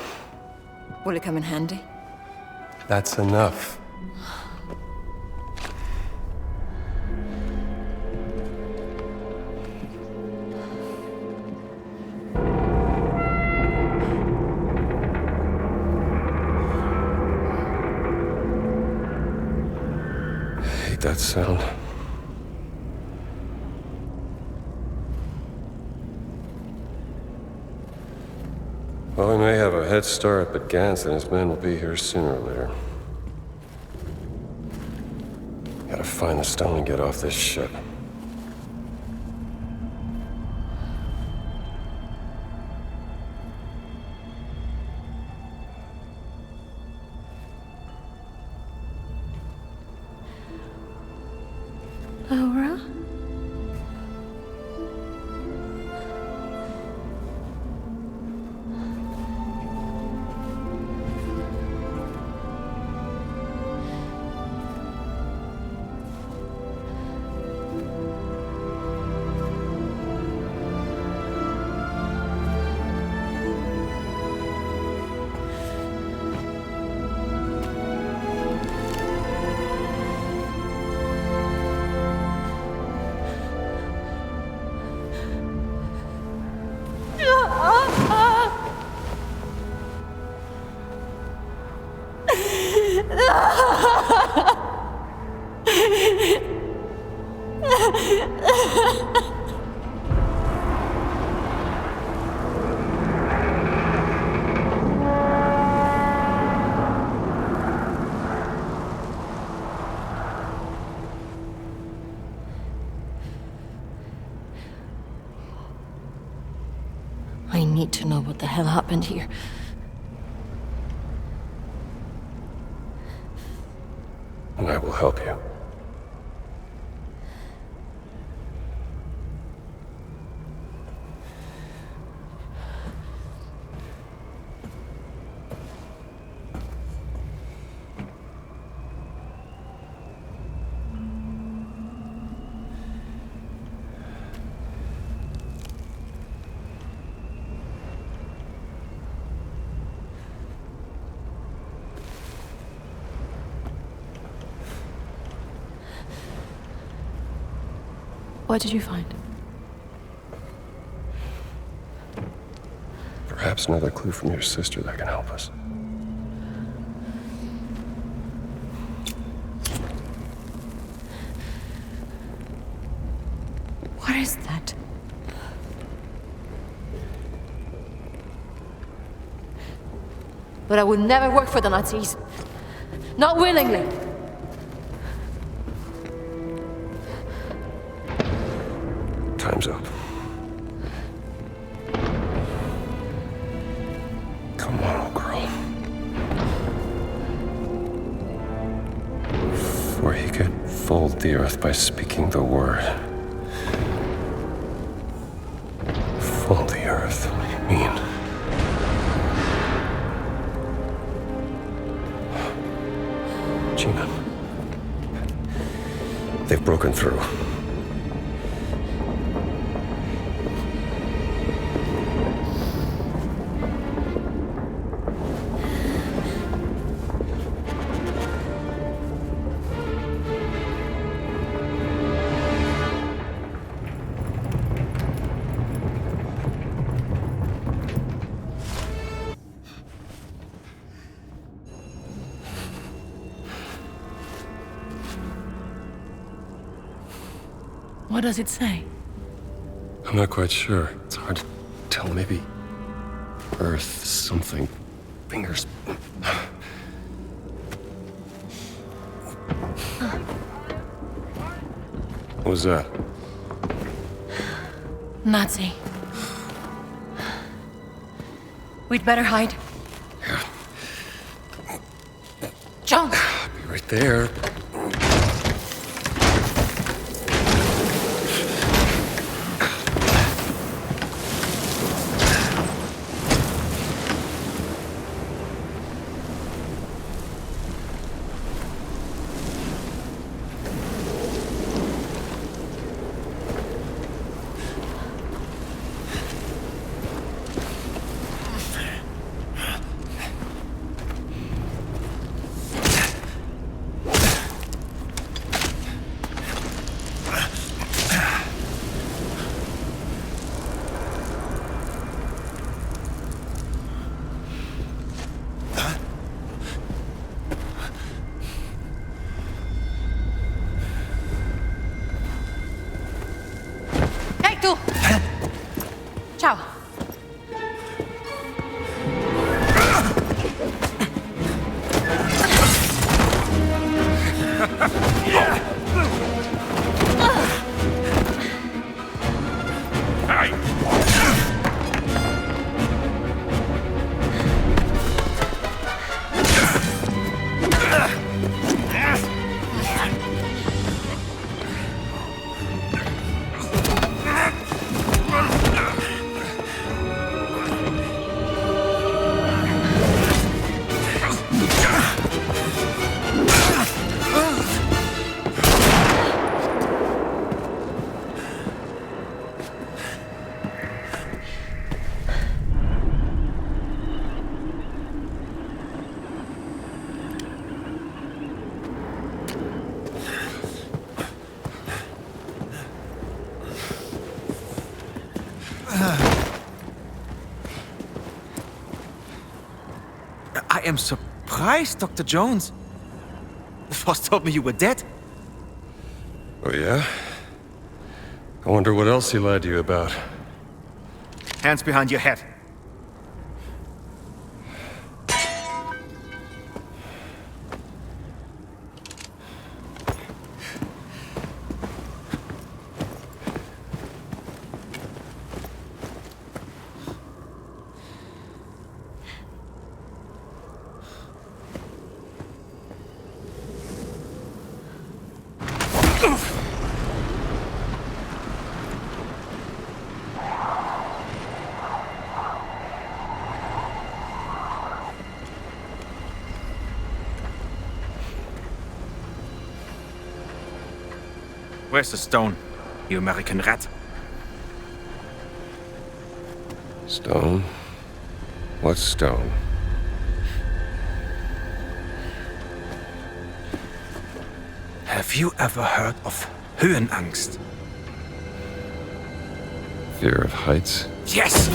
Will it come in handy? That's enough. hate that sound. Well, we may have a head start, but Gans and his men will be here sooner or later. Gotta find the stone and get off this ship. Laura? I need to know what the hell happened here. And I will help you. What did you find? Perhaps another clue from your sister that can help us. What is that? But I would never work for the Nazis. Not willingly. Time's up. Come on, old girl. For he could fold the earth by speaking the word. Fold the earth? What do you mean? Gina. They've broken through. What does it say? I'm not quite sure. It's hard to tell. Maybe Earth something. Fingers. What was that? Nazi. We'd better hide. Yeah. John! Be right there. I am surprised, Dr. Jones. The Voss told me you were dead. Oh, yeah? I wonder what else he lied to you about. Hands behind your head. Where's the stone, you American rat? Stone? What stone? Have you ever heard of Höhenangst? Fear of heights? Yes!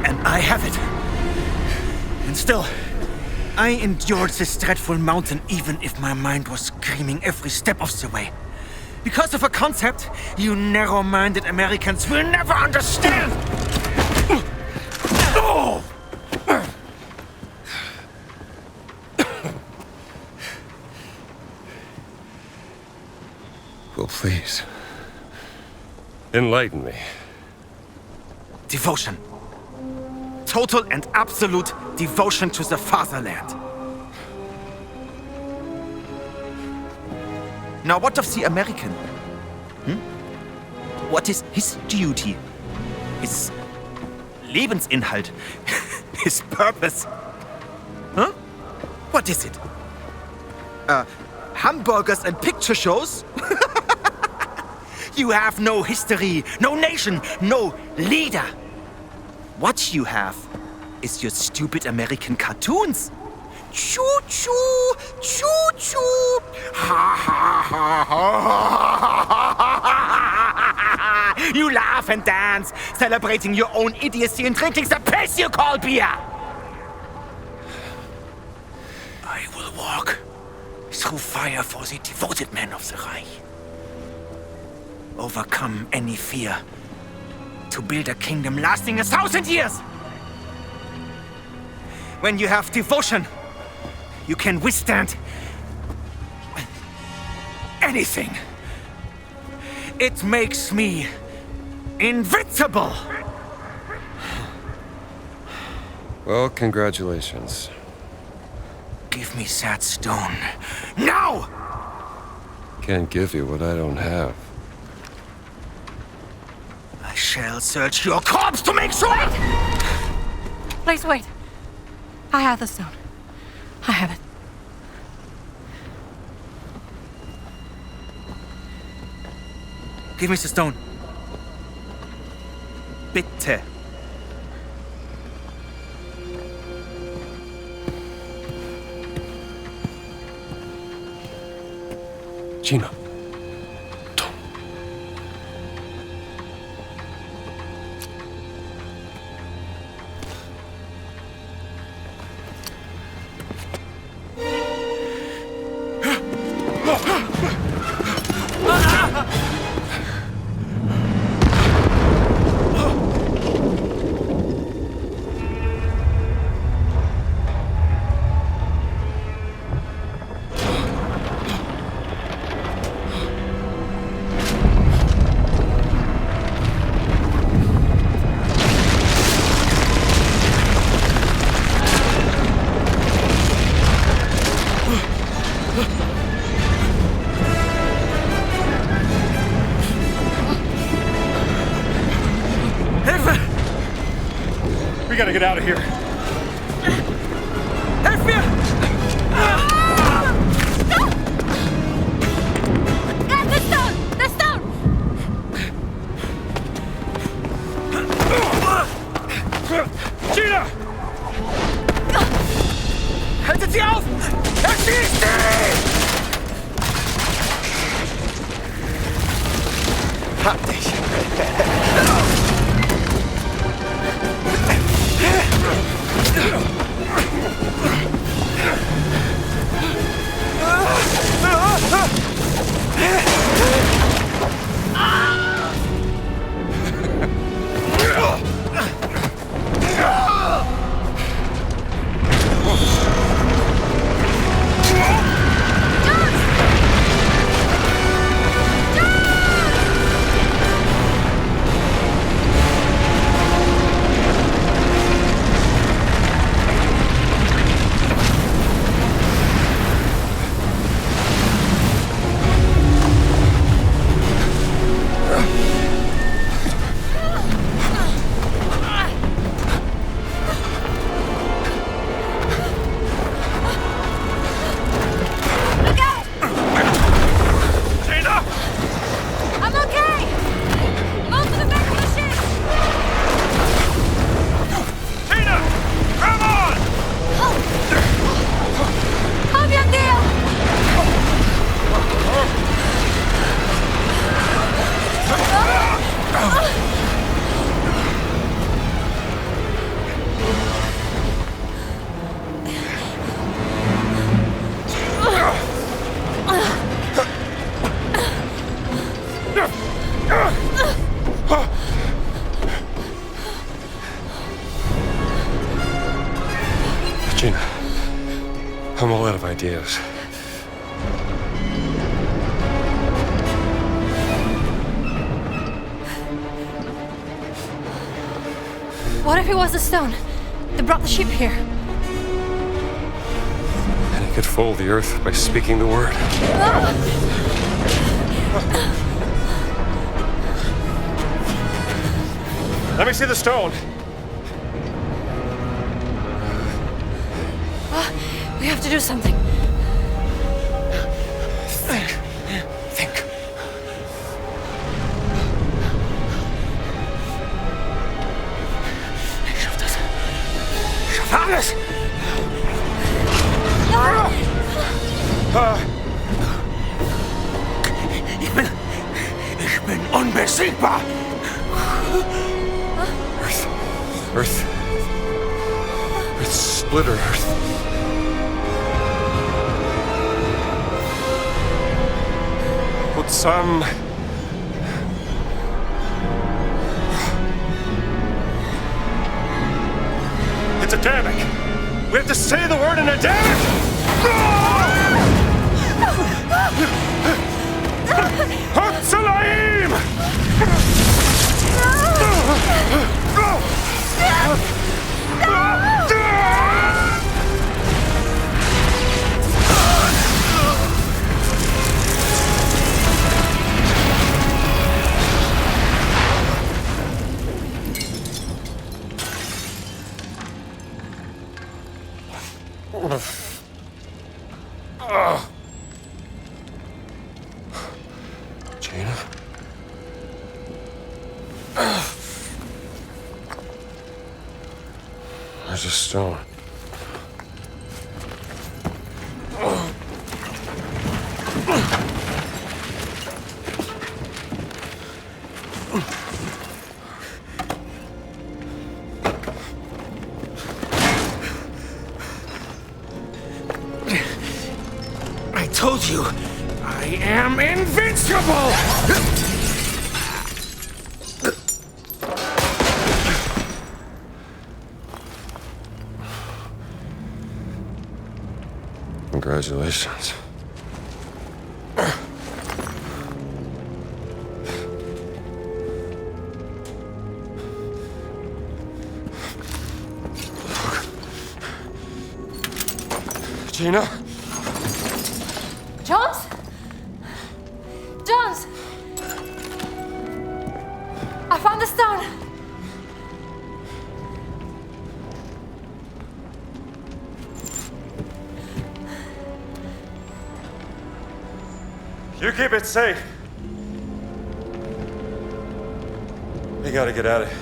And I have it. And still, I endured this dreadful mountain even if my mind was screaming every step of the way. Because of a concept you narrow-minded Americans will never understand! Oh! Well, please. Enlighten me. Devotion. Total and absolute devotion to the fatherland. Now, what of the American? What is his duty? His Lebensinhalt? His purpose? Huh? What is it? Hamburgers and picture shows? You have no history, no nation, no leader. What you have is your stupid American cartoons. Choo-choo, choo-choo. Ha ha ha ha. You laugh and dance, celebrating your own idiocy and drinking the piss you call beer. I will walk through fire for the devoted men of the Reich. Overcome any fear to build a kingdom lasting 1,000 years. When you have devotion, you can withstand anything. It makes me invincible. Well, congratulations. Give me that stone. Now! Can't give you what I don't have. I shall search your corpse to make sure! Please wait. I have the stone. I have it. Give me the stone. Bitte. Gina. gotta get out of here. Help me! The stone! The stone! Gina! Haltet sie auf! Erschießt sie! Hab dich! Gina, I'm all out of ideas. What if it was the stone that brought the ship here? And he could fold the earth by speaking the word. Let me see the stone. We have to do something. Think. Ich schaff das. Ich schaff alles! Ich bin unbesiegbar! Earth. It's splitter Earth. Put some... It's Adamic! We have to say the word in Adamic! Hatsalaim! Gina? There's a stone. I told you, I am invincible! Congratulations. Gina? Jones? Jones! I found the stone! You keep it safe. We gotta get out of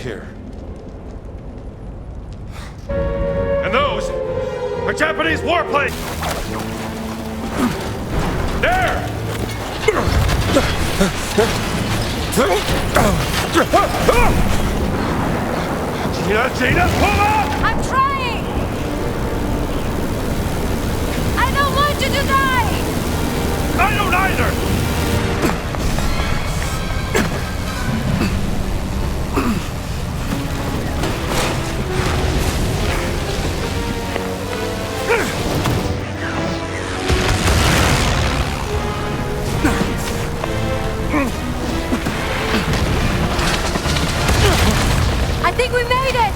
here. And those are Japanese warplanes! There! Gina, pull up! I'm trying! I don't want you to die! I don't either! I think we made it!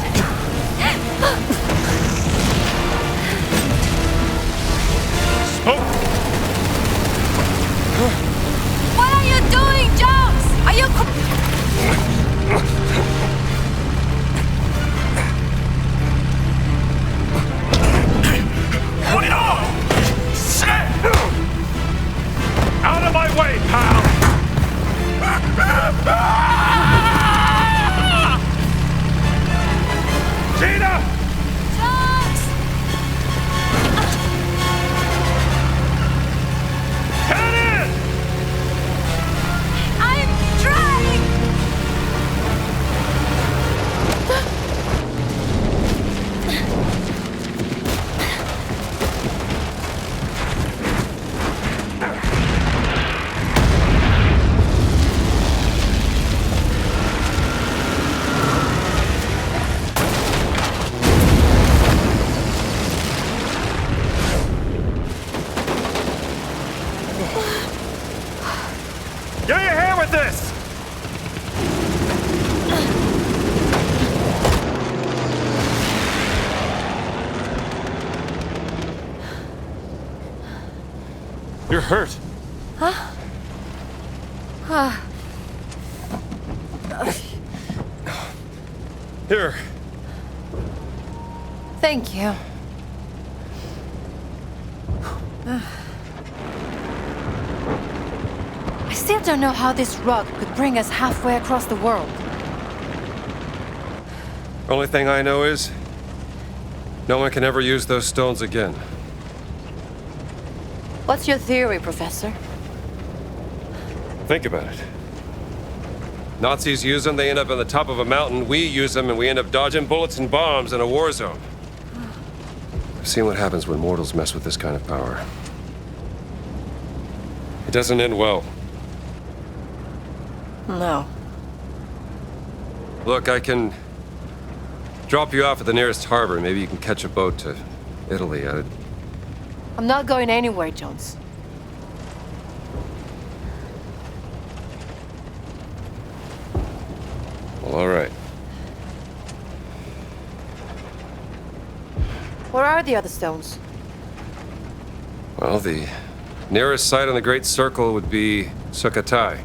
What are you doing, Jones? Are you... Put it on! Out of my way, pal! Gina! Jones! Head in! I'm trying! Give me a hand with this! You're hurt. Huh? Here. Thank you. I still don't know how this rug could bring us halfway across the world. Only thing I know is, no one can ever use those stones again. What's your theory, Professor? Think about it. Nazis use them, they end up on the top of a mountain. We use them, and we end up dodging bullets and bombs in a war zone. I've seen what happens when mortals mess with this kind of power. It doesn't end well. No. Look, I can drop you off at the nearest harbor. Maybe you can catch a boat to Italy. I'm not going anywhere, Jones. Well, all right. Where are the other stones? Well, the nearest site on the Great Circle would be Sukhothai,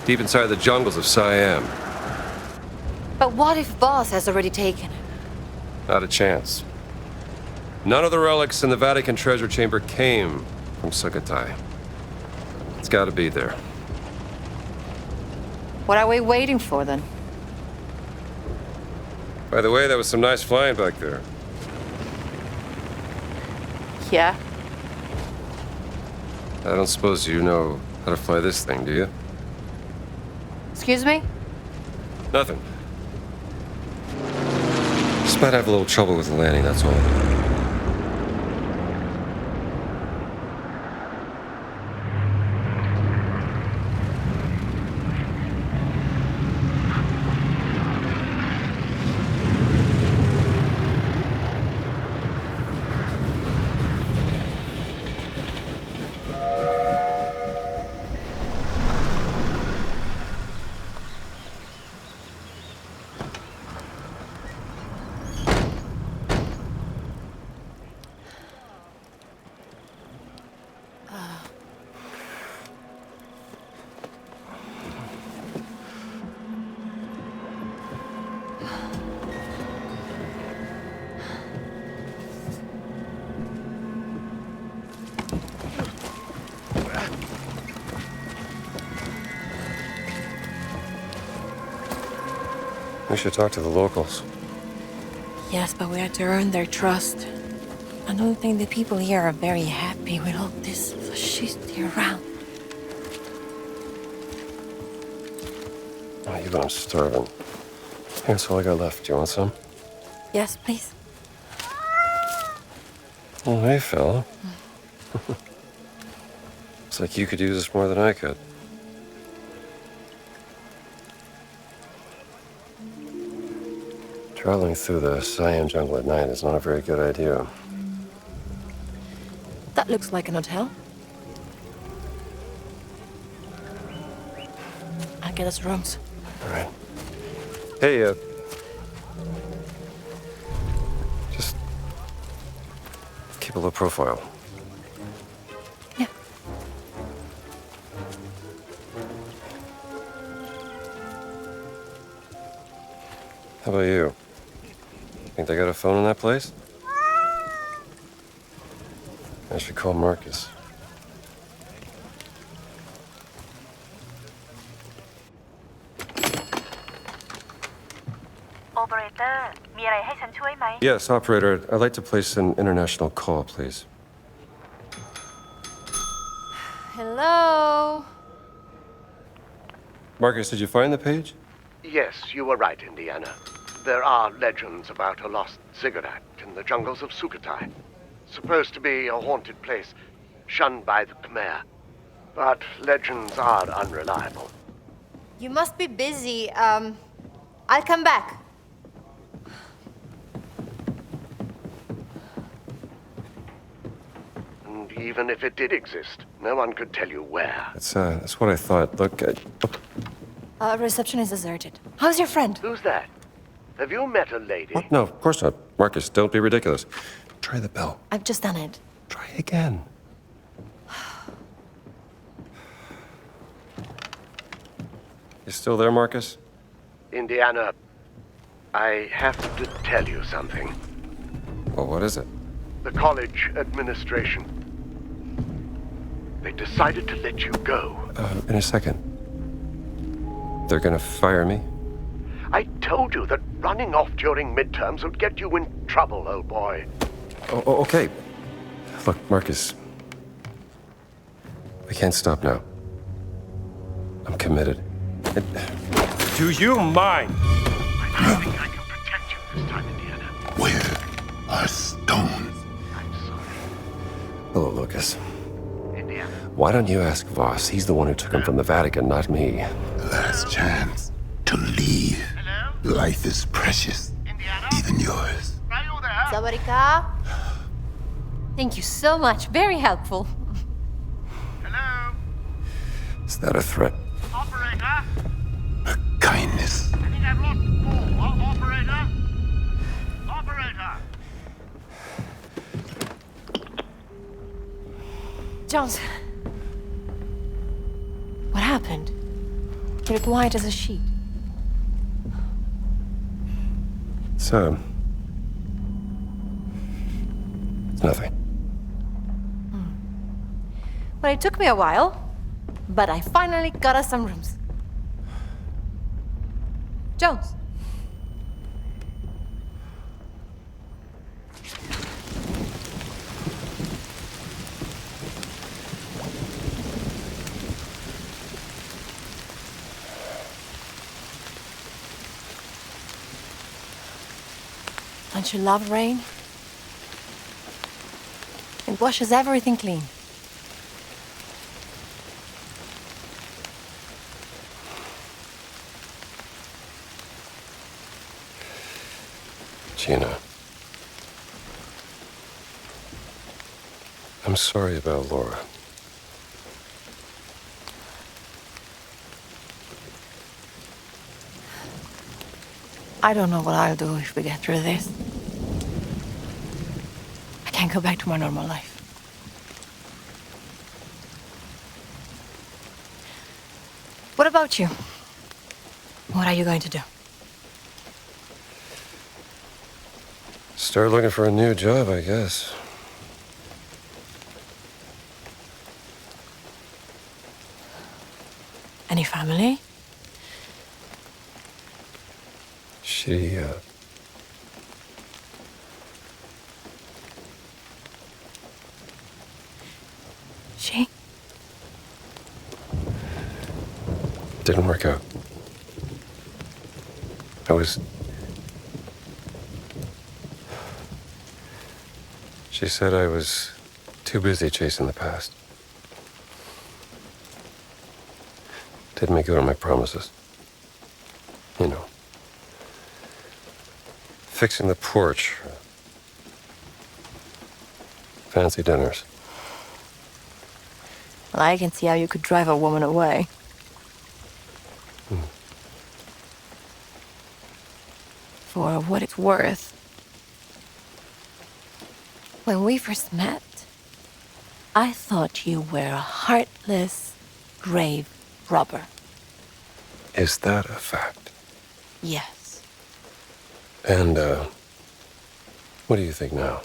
deep inside the jungles of Siam. But what if Boss has already taken it? Not a chance. None of the relics in the Vatican treasure chamber came from Sukhothai. It's got to be there. What are we waiting for, then? By the way, that was some nice flying back there. Yeah? I don't suppose you know how to fly this thing, do you? Excuse me? Nothing. Just might have a little trouble with the landing, that's all. We should talk to the locals. Yes, but we had to earn their trust. I don't think the people here are very happy with all this fascisty around. Oh, I'm starving. Here's all I got left. Do you want some? Yes, please. Oh, hey, fella. Looks like you could use this more than I could. Traveling through the Siam jungle at night is not a very good idea. That looks like an hotel. I'll get us rooms. All right. Hey, just keep a low profile. Yeah. How about you? Think they got a phone in that place? I should call Marcus. Operator, มีอะไรให้ฉันช่วยไหม Yes, operator. I'd like to place an international call, please. Hello? Marcus, did you find the page? Yes, you were right, Indiana. There are legends about a lost ziggurat in the jungles of Sukhothai. Supposed to be a haunted place, shunned by the Khmer. But legends are unreliable. You must be busy. I'll come back. And even if it did exist, no one could tell you where. That's what I thought. Look, Reception is deserted. How's your friend? Who's that? Have you met a lady? What? No, of course not. Marcus, don't be ridiculous. Try the bell. I've just done it. Try again. You still there, Marcus? Indiana, I have to tell you something. Well, what is it? The college administration. They decided to let you go. In a second. They're gonna fire me? I told you that running off during midterms would get you in trouble, old boy. Oh, okay. Look, Marcus. We can't stop now. I'm committed. Do you mind? I don't think I can protect you this time, Indiana. Where are stones? Hello, Lucas. Indiana. Why don't you ask Voss? He's the one who took him from the Vatican, not me. Last chance to leave. Hello? Life is precious. Indiana? Even yours. Sawadika. Thank you so much. Very helpful. Hello? Is that a threat? Operator? A kindness. I think I've lost Paul. Operator? Operator? Jones. What happened? You're white as a sheet. So, it's nothing. Well, it took me a while, but I finally got us some rooms. Jones. Don't you love rain? It washes everything clean. Gina. I'm sorry about Laura. I don't know what I'll do if we get through this. I can't go back to my normal life. What about you? What are you going to do? Start looking for a new job, I guess. Any family? She, She? didn't work out. She said I was too busy chasing the past. Didn't make good on my promises. You know. Fixing the porch. Fancy dinners. Well, I can see how you could drive a woman away. For what it's worth, when we first met, I thought you were a heartless, grave robber. Is that a fact? Yes. And, what do you think now?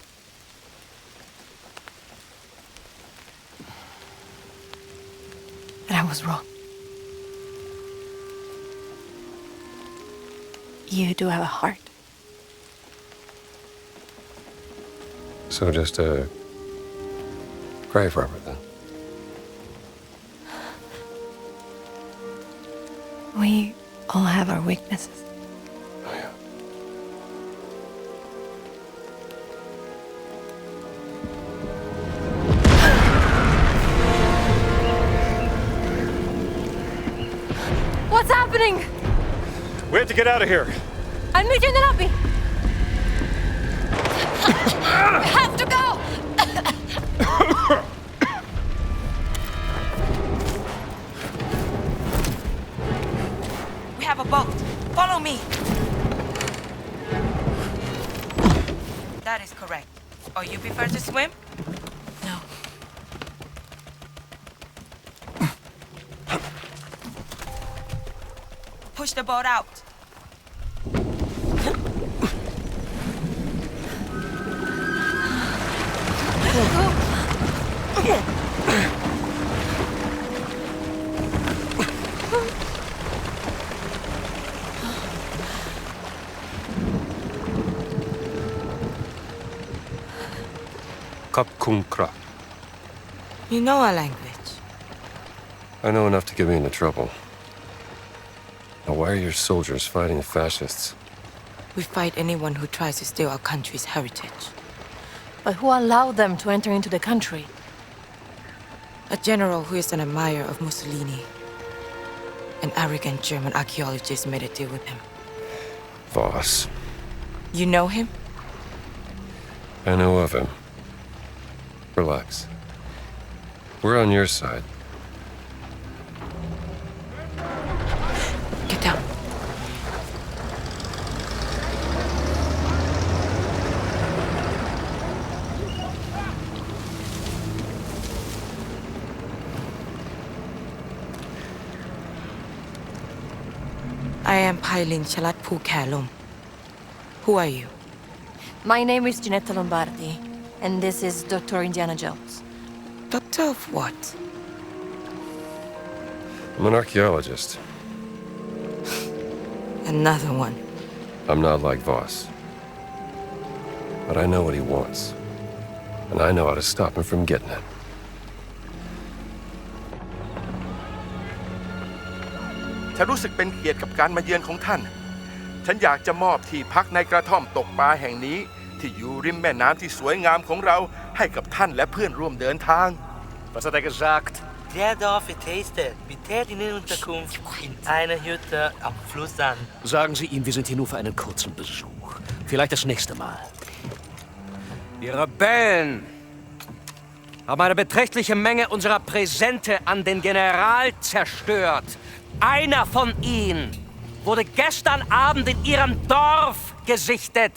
And I was wrong. You do have a heart. So just a grave robber, then? We all have our weaknesses. Oh, yeah. What's happening? We have to get out of here. I'll meet you in the lobby. We have to go! We have a boat. Follow me. That is correct. Oh, you prefer to swim? No. Push the boat out. Kapkunkra. You know our language. I know enough to get me into trouble. Now, why are your soldiers fighting fascists? We fight anyone who tries to steal our country's heritage. But who allowed them to enter into the country? A general who is an admirer of Mussolini. An arrogant German archaeologist made a deal with him. Voss. You know him? I know of him. Relax. We're on your side. Get down. I am Pailin Chalat Pu Kalum. Who are you? My name is Ginetta Lombardi, and this is Dr. Indiana Jones. Doctor of what? I'm an archaeologist. Another one. I'm not like Voss. But I know what he wants. And I know how to stop him from getting it.ฉันรู้สึกเป็นเกียรติกับการมาเยือนของท่าน ฉันอยากจะมอบที่พักในกระท่อมตกปลาแห่งนี้ที่อยู่ริมแม่น้ำที่สวยงามของเราให้กับท่านและเพื่อนร่วมเดินทาง Was hat gesagt? Der Dorf Taste bittet in Unterkunft in einer Hütte am Fluss an. Sagen Sie ihm, wir sind hier nur für einen kurzen Besuch. Vielleicht das nächste Mal. Die Rebellen haben eine beträchtliche Menge unserer Präsente an den General zerstört. Einer von ihnen wurde gestern Abend in ihrem Dorf gesichtet.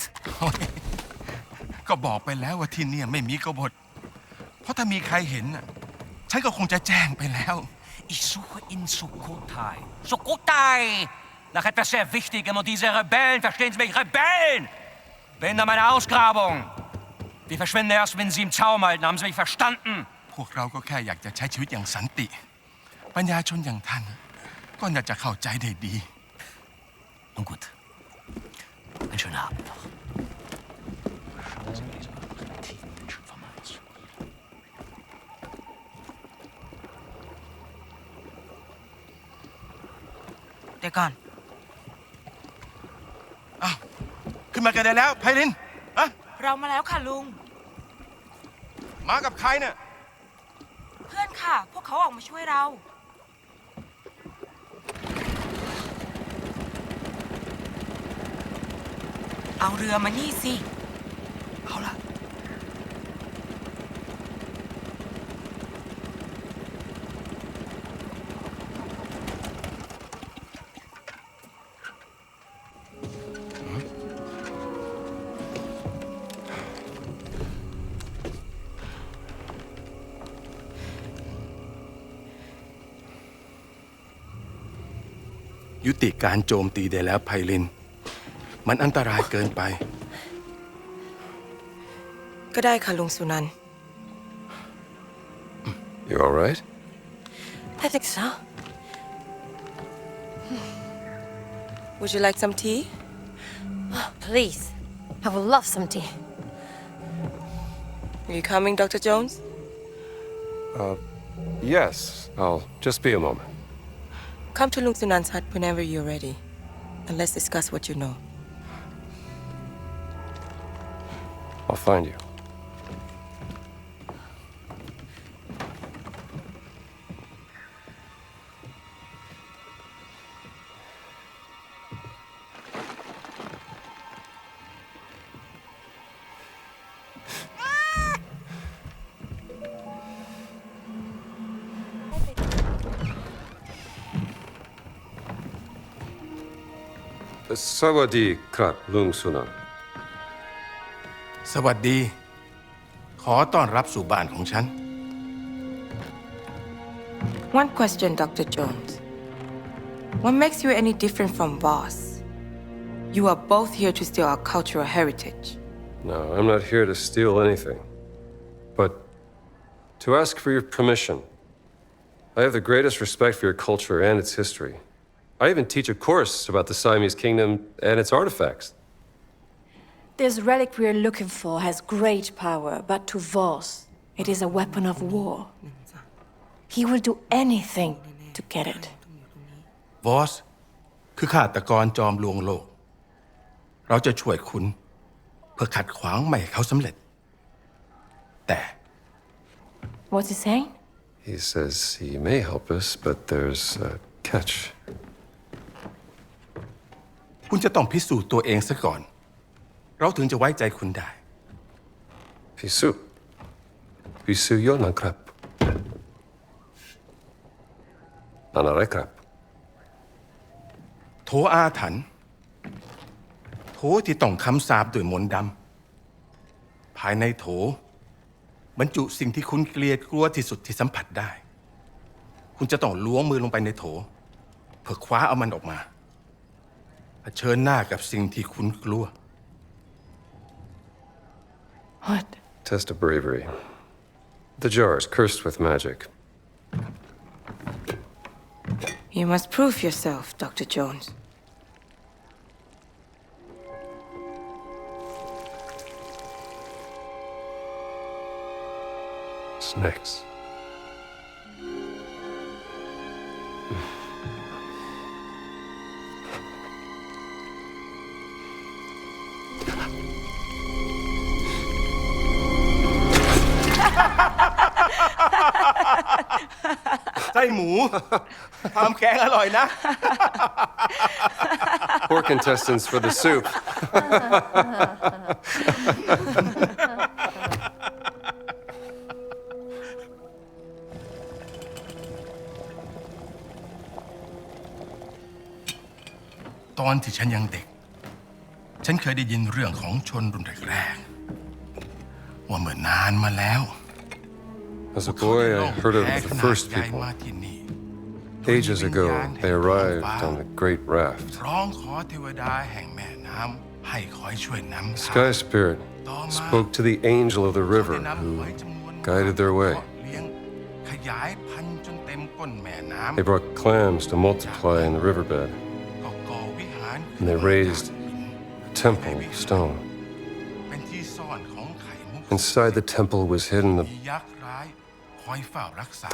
ก็บอกไปแล้วว่าที่นี่ไม่มีกบฏเพราะถ้ามีใครเห็นฉันก็คงจะแจ้งไปแล้ว Ich suche in Sukhothai. Sukhothai! Nach etwas sehr Wichtigem und diese Rebellen, verstehen Sie mich, Rebellen! Behindern meine Ausgrabung. Die verschwinden erst, wenn Sie im Zaum halten. Haben Sie mich verstanden? พวกเราก็แค่อยากจะใช้ชีวิตอย่างสันติปัญญาชนอย่างท่านก็น่าจะเข้าใจได้ดี Nun gut. ยวก่อน ขึ้นมากันได้แล้วไพลินอะ เรามาแล้วค่ะลุง มากับใครเนี่ย เพื่อนค่ะ พวกเขาออกมาช่วยเรา เอาเรือมานี่สิ เอาละยุติการโจมตีได้แล้วไพลิน มันอันตรายเกินไป ก็ได้ค่ะลุงสุนันท์ You all right? I think so. Would you like some tea? Please. I would love some tea. Are you coming, Dr. Jones? Yes. I'll just be a moment. Come to Lung Sunan's hut whenever you're ready. And let's discuss what you know. I'll find you. Sawadi krap Lung Sunan. สวัสดี ขอต้อนรับสู่บ้านของฉัน One question, Dr. Jones. What makes you any different from Voss? You are both here to steal our cultural heritage. No, I'm not here to steal anything. But to ask for your permission. I have the greatest respect for your culture and its history. I even teach a course about the Siamese kingdom and its artifacts. This relic we're looking for has great power, but to Voss, it is a weapon of war. He will do anything to get it. วอสคือฆาตกรจอมลวงโลก เราจะช่วยคุณเพื่อขัดขวางไม่ให้เขาสำเร็จ แต่ What's he saying? He says he may help us, but there's a catch. คุณจะต้องพิสูจน์ตัวเองซะก่อน เราถึงจะไว้ใจคุณได้ Pisu yo nan krap. Nanare krap. โถอาถรรพ์โถที่ต้องคำสาปด้วยมนต์ดำภายในโถบรรจุสิ่งที่คุณเกลียดกลัวที่สุดที่สัมผัสได้ คุณจะต้องล้วงมือลงไปในโถเพื่อคว้าเอามันออกมาเผชิญหน้ากับสิ่งที่คุณกลัว What? Test of bravery. The jar is cursed with magic. You must prove yourself, Dr. Jones. Snakes. Say หมูทำแกงอร่อยนะ Pork intestines for the soup. ตอนที่ฉันยังเด็ก ฉันเคยได้ยินเรื่องของชนรุ่นแรกๆว่าเมื่อนานมาแล้ว As a boy, I heard of the first people. Ages ago, they arrived on a great raft. The Sky Spirit spoke to the angel of the river who guided their way. They brought clams to multiply in the riverbed, and they raised a temple of stone. Inside the temple was hidden the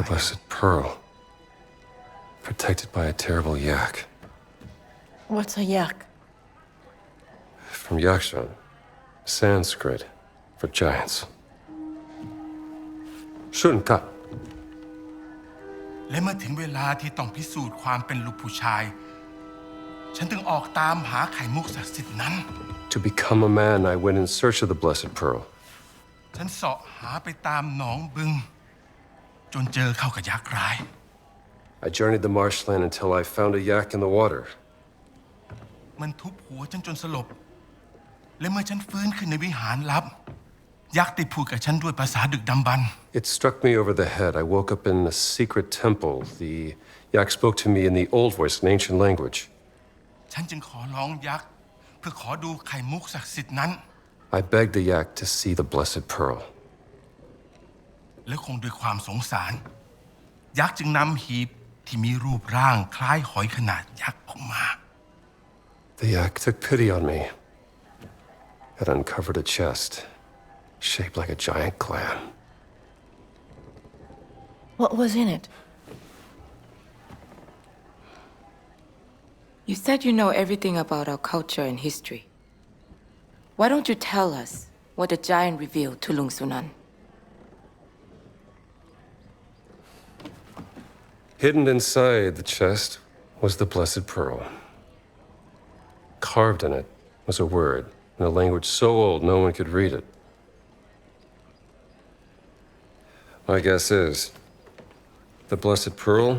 blessed pearl, protected by a terrible yak. What's a yak? From Yakshan, Sanskrit for giants. Shunka. และเมื่อถึงเวลาที่ต้องพิสูจน์ความเป็นลูกผู้ชาย ฉันถึงออกตามหาไข่มุกศักดิ์สิทธิ์นั้น To become a man, I went in search of the Blessed Pearl. ฉันเสาะหาไปตามหนองบึงจนเจอเข้ากับยักษ์ร้าย I journeyed the marshland until I found a yak in the water. มันทุบหัวฉันจนสลบ และเมื่อฉันฟื้นขึ้นในวิหารลับ ยักษ์ได้พูดกับฉันด้วยภาษาดึกดำบรรพ์ It struck me over the head. I woke up in a secret temple. The yak spoke to me in the old voice, an ancient language. ฉันจึงขอร้องยักษ์เพื่อขอดูไข่มุกศักดิ์สิทธิ์นั้น I begged the yak to see the Blessed Pearl. และคงด้วยความสงสาร ยักษ์จึงนำหีบที่มีรูปร่างคล้ายหอยขนาดยักษ์ออกมา The yak took pity on me. It uncovered a chest, shaped like a giant clam. What was in it? You said you know everything about our culture and history. Why don't you tell us what the giant revealed to Lung Sunan? Hidden inside the chest was the Blessed Pearl. Carved in it was a word in a language so old no one could read it. My guess is the Blessed Pearl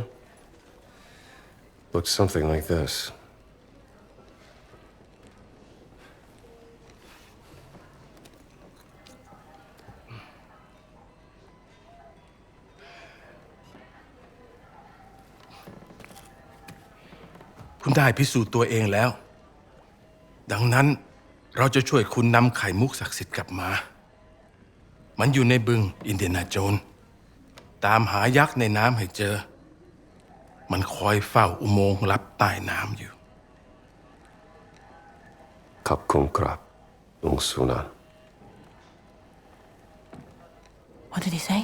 looked something like this.คุณได้พิสูจน์ตัวเองแล้ว ดังนั้นเราจะช่วยคุณนำไข่มุกศักดิ์สิทธิ์กลับมา มันอยู่ในบึงอินเดียนาโจนส์ตามหายักษ์ในน้ำให้เจอ มันคอยเฝ้าอุโมงค์ลับใต้น้ำอยู่ Kap Kum Krap, Lung Sunan. What did he say?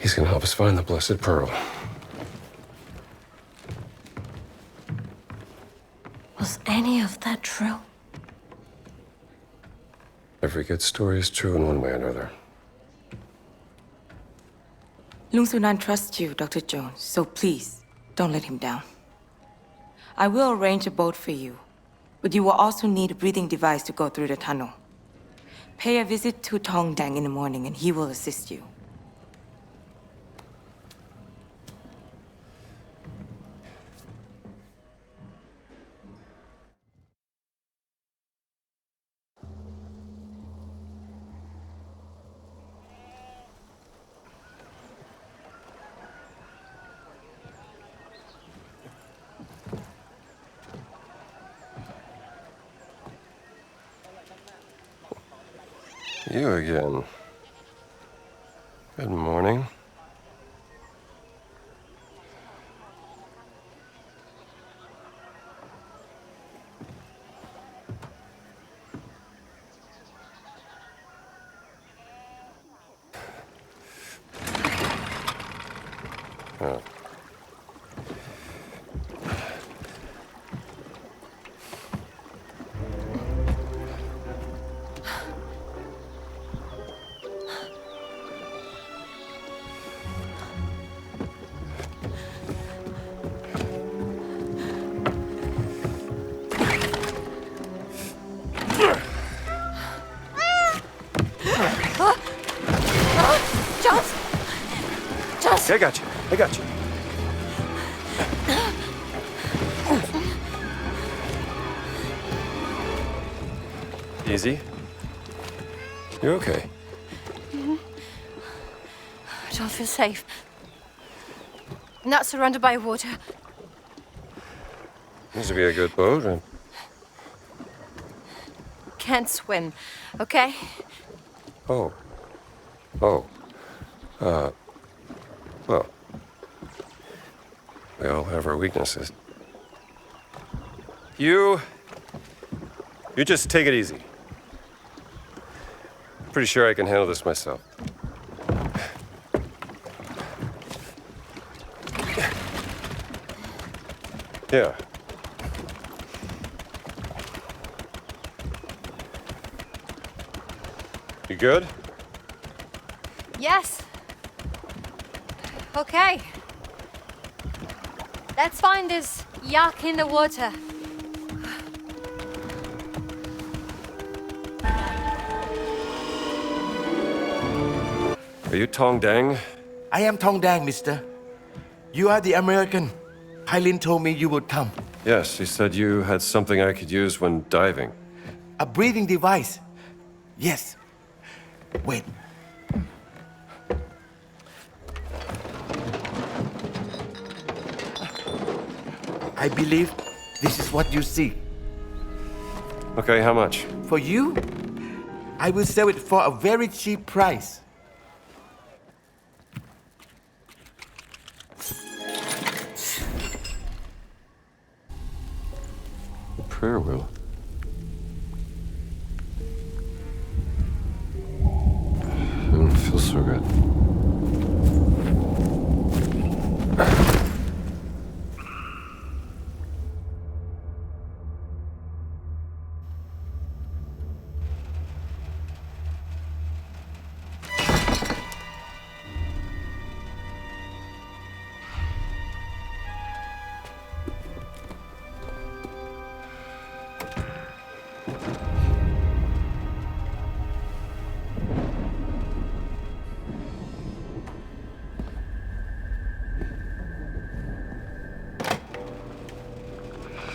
He's gonna help us find the Blessed Pearl. Was any of that true? Every good story is true in one way or another. Lung Sunan trusts you, Dr. Jones, so please, don't let him down. I will arrange a boat for you, but you will also need a breathing device to go through the tunnel. Pay a visit to Tong Dang in the morning and he will assist you. You again. Good morning. Oh. Jones! Jones! I got you. I got you. Easy. You're okay. I don't feel safe. Not surrounded by water. Needs to be a good boat, and Can't swim, okay? oh. Well, we all have our weaknesses. You just take it easy. Pretty sure I can handle this myself. Yeah. You good? Yes. Okay. Let's find this yak in the water. Are you Tong Dang? I am Tong Dang, mister. You are the American. Hylin told me you would come. Yes, he said you had something I could use when diving. A breathing device. Yes. Wait. I believe this is what you seek. Okay, how much? For you, I will sell it for a very cheap price. The prayer wheel. I don't feel so good.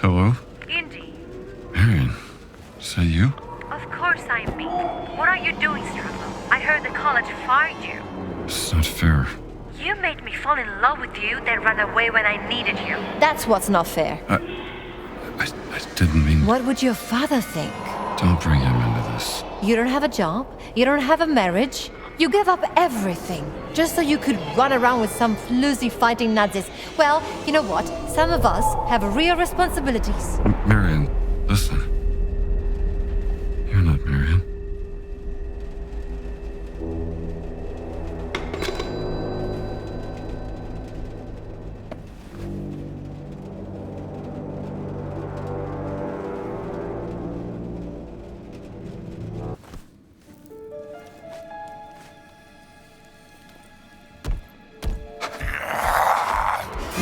Hello? Indy, Marion, is that you? of course I'm me. What are you doing, Struggle? I heard the college fired you. It's not fair. You made me fall in love with you, then run away when I needed you. That's what's not fair. I didn't mean... What would your father think? Don't bring him into this. You don't have a job, you don't have a marriage. You gave up everything just so you could run around with some floozy fighting Nazis. Well, you know what? Some of us have real responsibilities. Marion, listen. You're not Marion.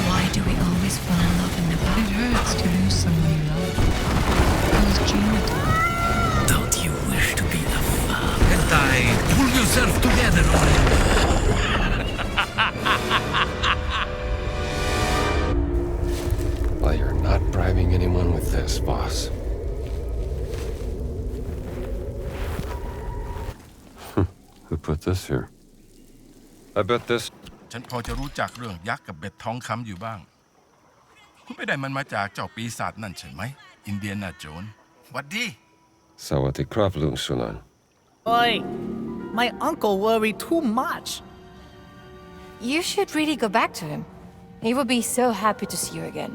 Why do we always fall in love and never? It hurts to lose someone you love. How's Gina doing? Don't you wish to be a father? Hentai, pull yourself together, Well, you're not bribing anyone with this, boss. Who put this here? I bet this... ฉันพอจะรู้จักเรื่องยักษ์กับเบ็ดทองคำอยู่บ้าง คุณไม่ได้มันมาจากเจ้าปีศาจนั่นใช่ไหม อินเดียนาโจนส์หวัดดี Sawati Kraflung Sunan. Oi, my uncle worried too much. You should really go back to him. He would be so happy to see you again.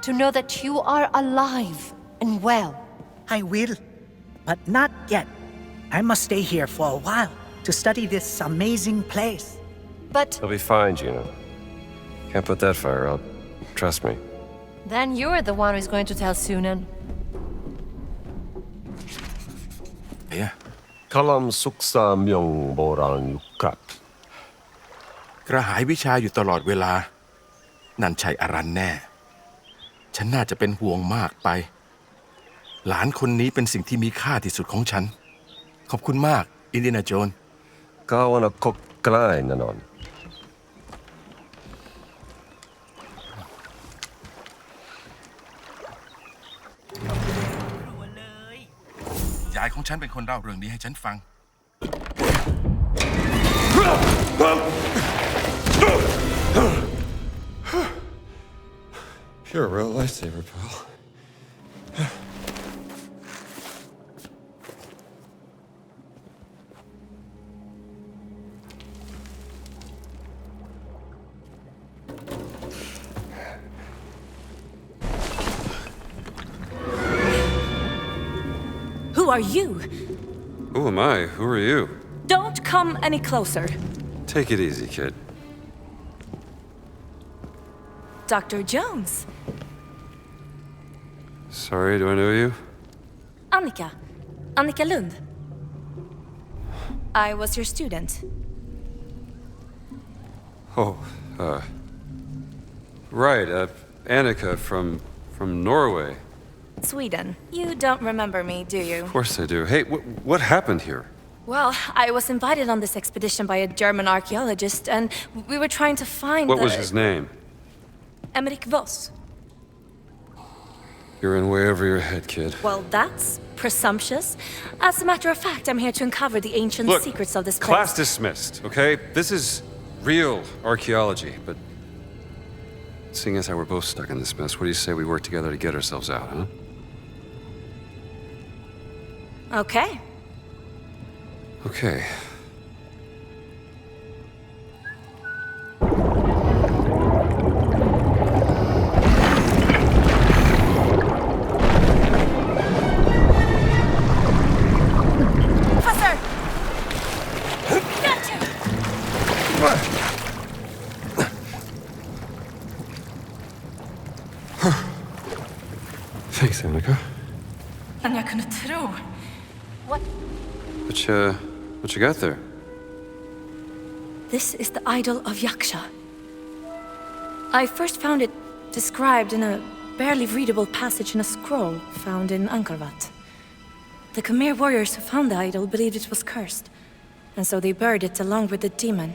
To know that you are alive and well. I will, but not yet. I must stay here for a while to study this amazing place. But He'll be fine, Gina. Can't put that fire out. Trust me. then you're the one who's going to tell Sunan. Yeah. Kalam suksa myong borang yukrat. กระหายวิชาอยู่ตลอดเวลา นั่นใช่อารันแน่ ฉันน่าจะเป็นห่วงมากไป หลานคนนี้เป็นสิ่งที่มีค่าที่สุดของฉัน ขอบคุณมาก อินเดียนาโจนส์ Kawana koklay nanon. ยายของฉันเป็นคนเล่าเรื่องนี้ให้ฉันฟัง You're a real lifesaver, pal. Who are you? Who am I? Who are you? Don't come any closer. Take it easy, kid. Dr. Jones. Sorry, do I know you? Annika. Annika Lund. I was your student. Oh, right, Annika from Norway. Sweden. You don't remember me, do you? Of course I do. Hey, what happened here? Well, I was invited on this expedition by a German archaeologist, and we were trying to find What was his name? Emmerich Voss. You're in way over your head, kid. Well, that's presumptuous. As a matter of fact, I'm here to uncover the ancient secrets of this place. Class dismissed, okay? This is real archaeology, but seeing as how we're both stuck in this mess, what do you say we work together to get ourselves out, huh? Okay. Okay. Professor! Gotcha! Thanks, Annika. And jag kunde tro. What? What you got there? This is the idol of Yaksha. I first found it described in a barely readable passage in a scroll found in Angkor Wat. The Khmer warriors who found the idol believed it was cursed, and so they buried it along with the demon.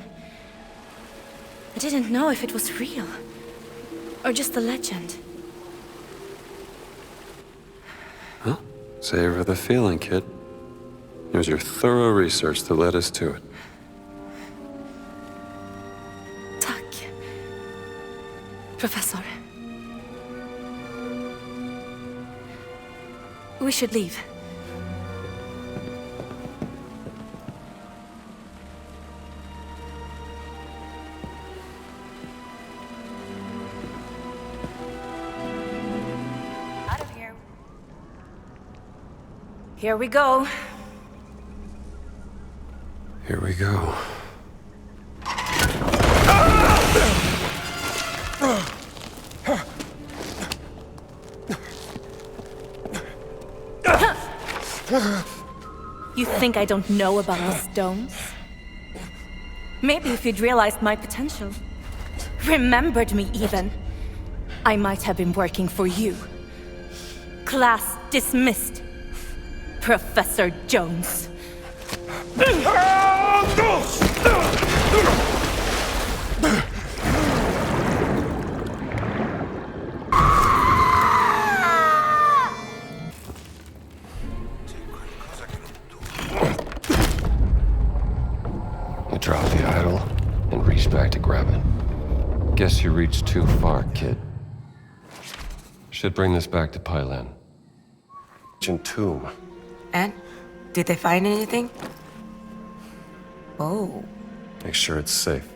I didn't know if it was real, or just a legend. Huh? Savor the feeling, kid. It was your thorough research that led us to it. Tack, Professor. We should leave. Out of here. Here we go. Here we go. You think I don't know about the stones? Maybe if you'd realized my potential, remembered me even, I might have been working for you. Class dismissed. Professor Jones. You dropped the idol and reached back to grab it. Guess you reached too far, kid. Should bring this back to Pailan. Ancient tomb. And? Did they find anything? Oh. Make sure it's safe.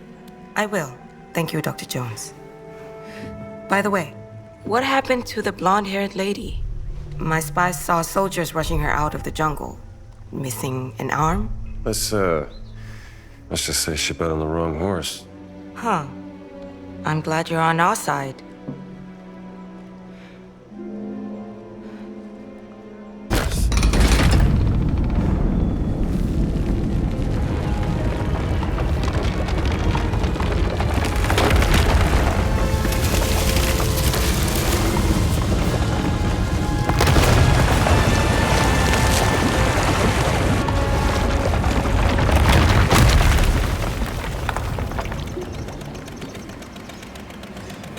I will. Thank you, Dr. Jones. By the way, what happened to the blonde-haired lady? My spies saw soldiers rushing her out of the jungle. Missing an arm? Let's just say she bet on the wrong horse. Huh. I'm glad you're on our side.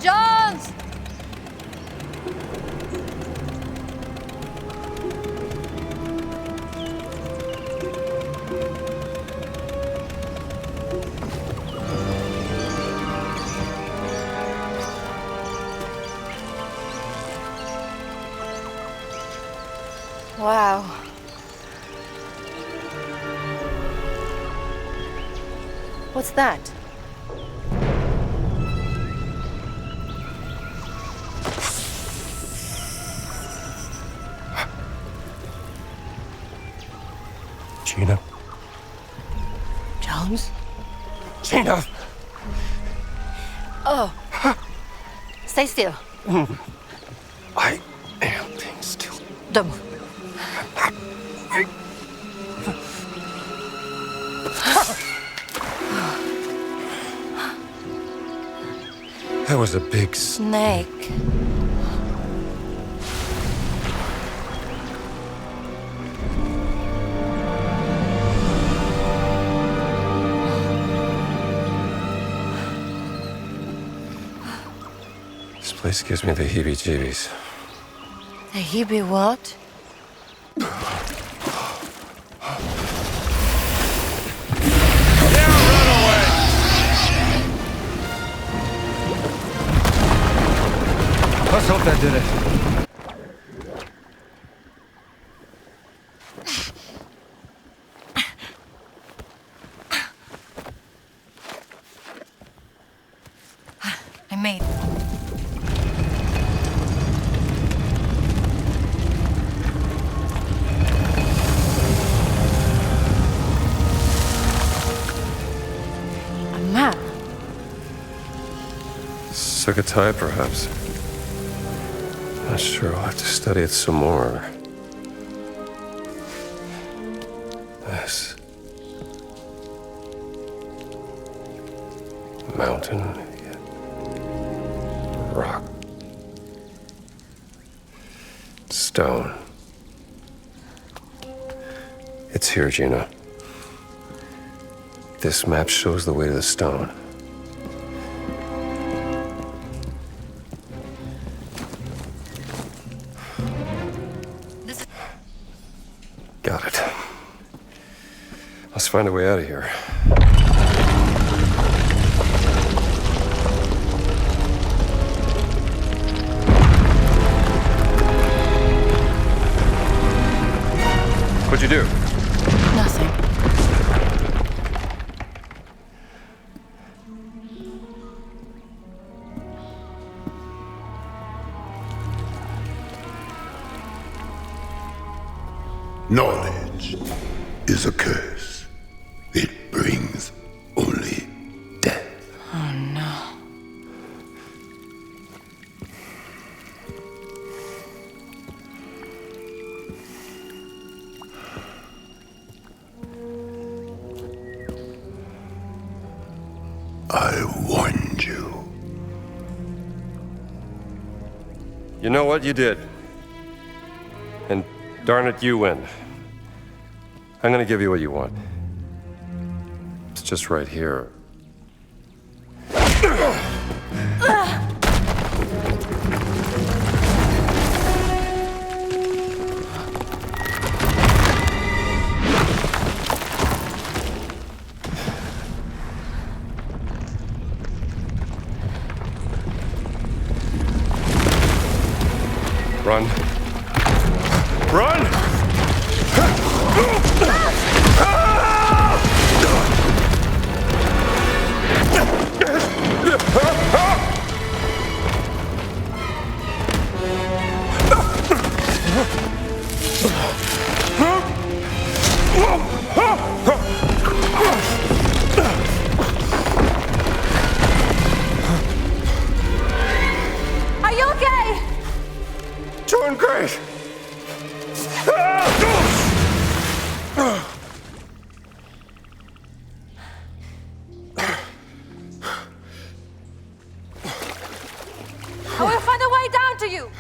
Jones! Wow. What's that? Gina. Jones? Gina! Oh. Stay still. I am being still. Don't move. That was a big snake. This place gives me the heebie-jeebies. The Hebrew what? Let's hope that did it. I made it. A map. Sukhothai, perhaps. Not sure. I'll have to study it some more. This mountain, rock, stone. It's here, Gina. This map shows the way to the stone. Got it. Let's find a way out of here. What'd you do? Nothing. Knowledge is a curse. It brings only death. Oh no. I warned you. You know what? You did. And darn it, you win. I'm gonna give you what you want. It's just right here. Run. Run! Are you okay? Doing great. I will find a way down to you.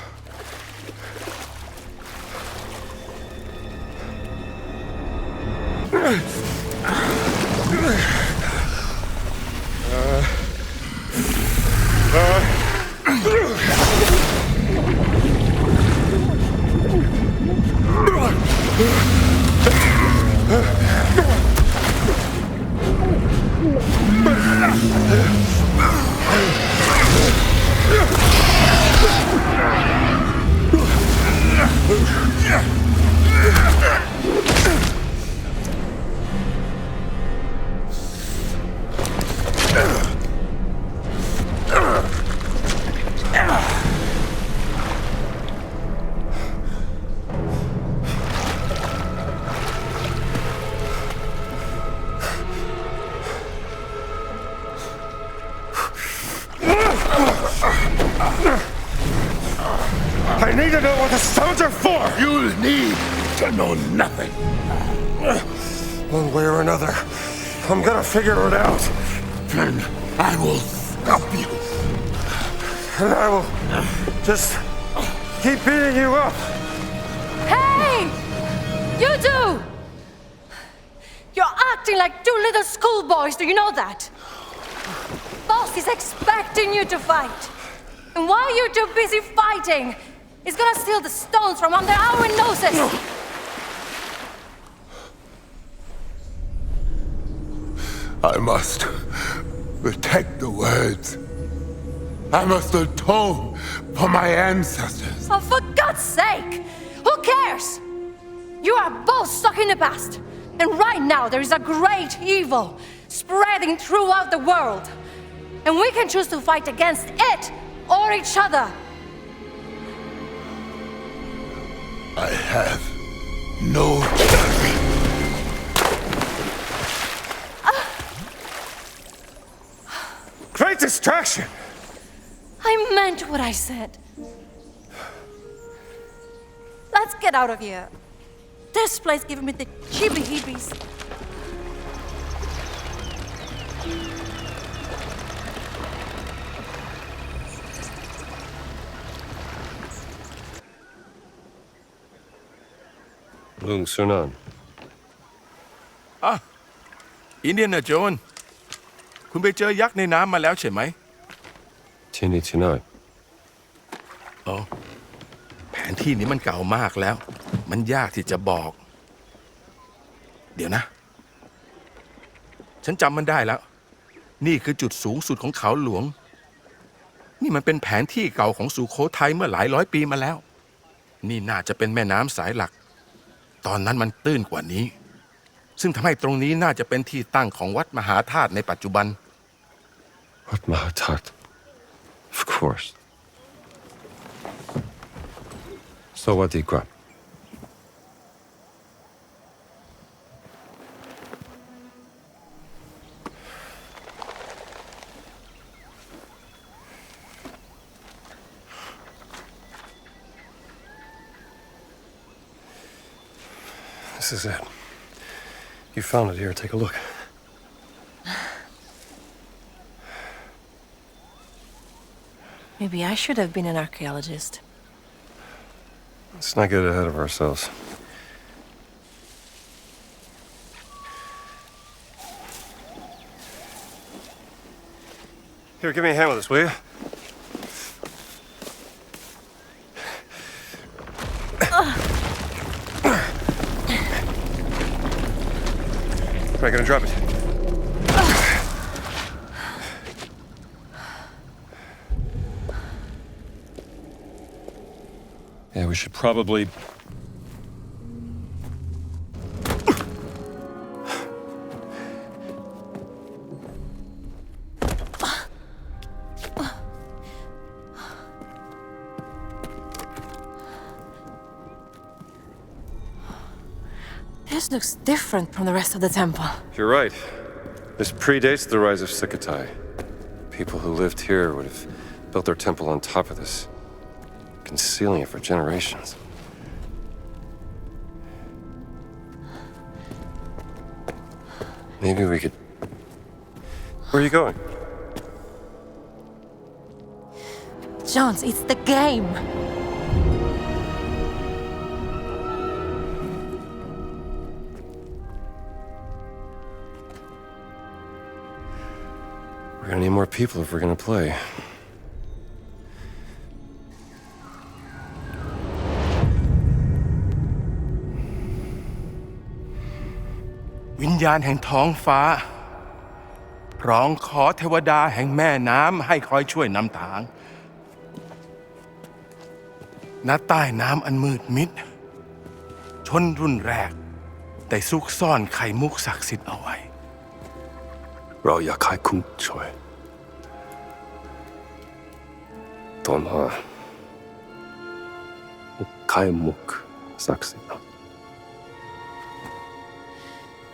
I need to know what the stones are for! You'll need to know nothing. One way or another, I'm gonna figure it out. Then I will stop you. and I will just keep beating you up. Hey! You two! You're acting like two little schoolboys, do you know that? Boss is expecting you to fight. And while you're too busy fighting, he's gonna steal the stones from under our noses! I must protect the words. I must atone for my ancestors. Oh, for God's sake! Who cares? You are both stuck in the past. And right now there is a great evil spreading throughout the world. And we can choose to fight against it or each other. I have no choice. Great distraction! I meant what I said. Let's get out of here. This place giving me the heebie-jeebies. Lung Sunan. อินเดียนาโจนคุณไปเจอยักษ์ในน้ำมาแล้วใช่ไหม Tini Tinai. อ๋อแผนที่นี้มันเก่ามากแล้วมันยากที่จะบอกเดี๋ยวนะฉันจำมันได้แล้วนี่คือจุดสูงสุดของเขาหลวงนี่มันเป็นแผนที่เก่าของสุโขทัยเมื่อหลายร้อยปีมาแล้วนี่น่าจะเป็นแม่น้ำสายหลักตอนนั้นมันตื้นกว่านี้ซึ่งทำให้ตรงนี้น่าจะเป็นที่ตั้งของวัดมหาธาตุในปัจจุบัน What Mahatat? Of course. So what Ziggurat? This is it. You found it here. Take a look. Maybe I should have been an archaeologist. Let's not get ahead of ourselves. Here, give me a hand with this, will you? All right, gonna drop it. Yeah, we should probably... This looks different from the rest of the temple. You're right. This predates the rise of Sukhothai. People who lived here would have built their temple on top of this, concealing it for generations. Maybe we could... Where are you going? Jones, it's the game. We're gonna need more people if we're gonna play. วิญญาณแห่งท้องฟ้าร้องขอเทวดาแห่งแม่น้ำให้คอยช่วยนำทางณใต้น้ำอันมืดมิดชนรุ่นแรกได้ซุกซ่อนไข่มุกศักดิ์สิทธิ์เอาไว้เราอยากให้คุณช่วยตอนหาไข่มุกศักดิ์สิทธิ์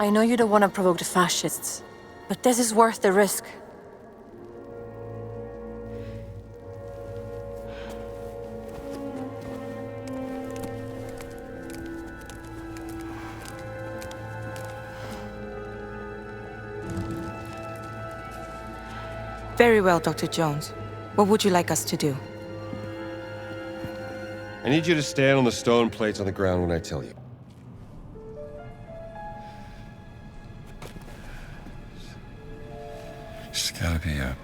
I know you don't want to provoke the fascists, but this is worth the risk. Very well, Dr. Jones. What would you like us to do? I need you to stand on the stone plates on the ground when I tell you. There's gotta be a...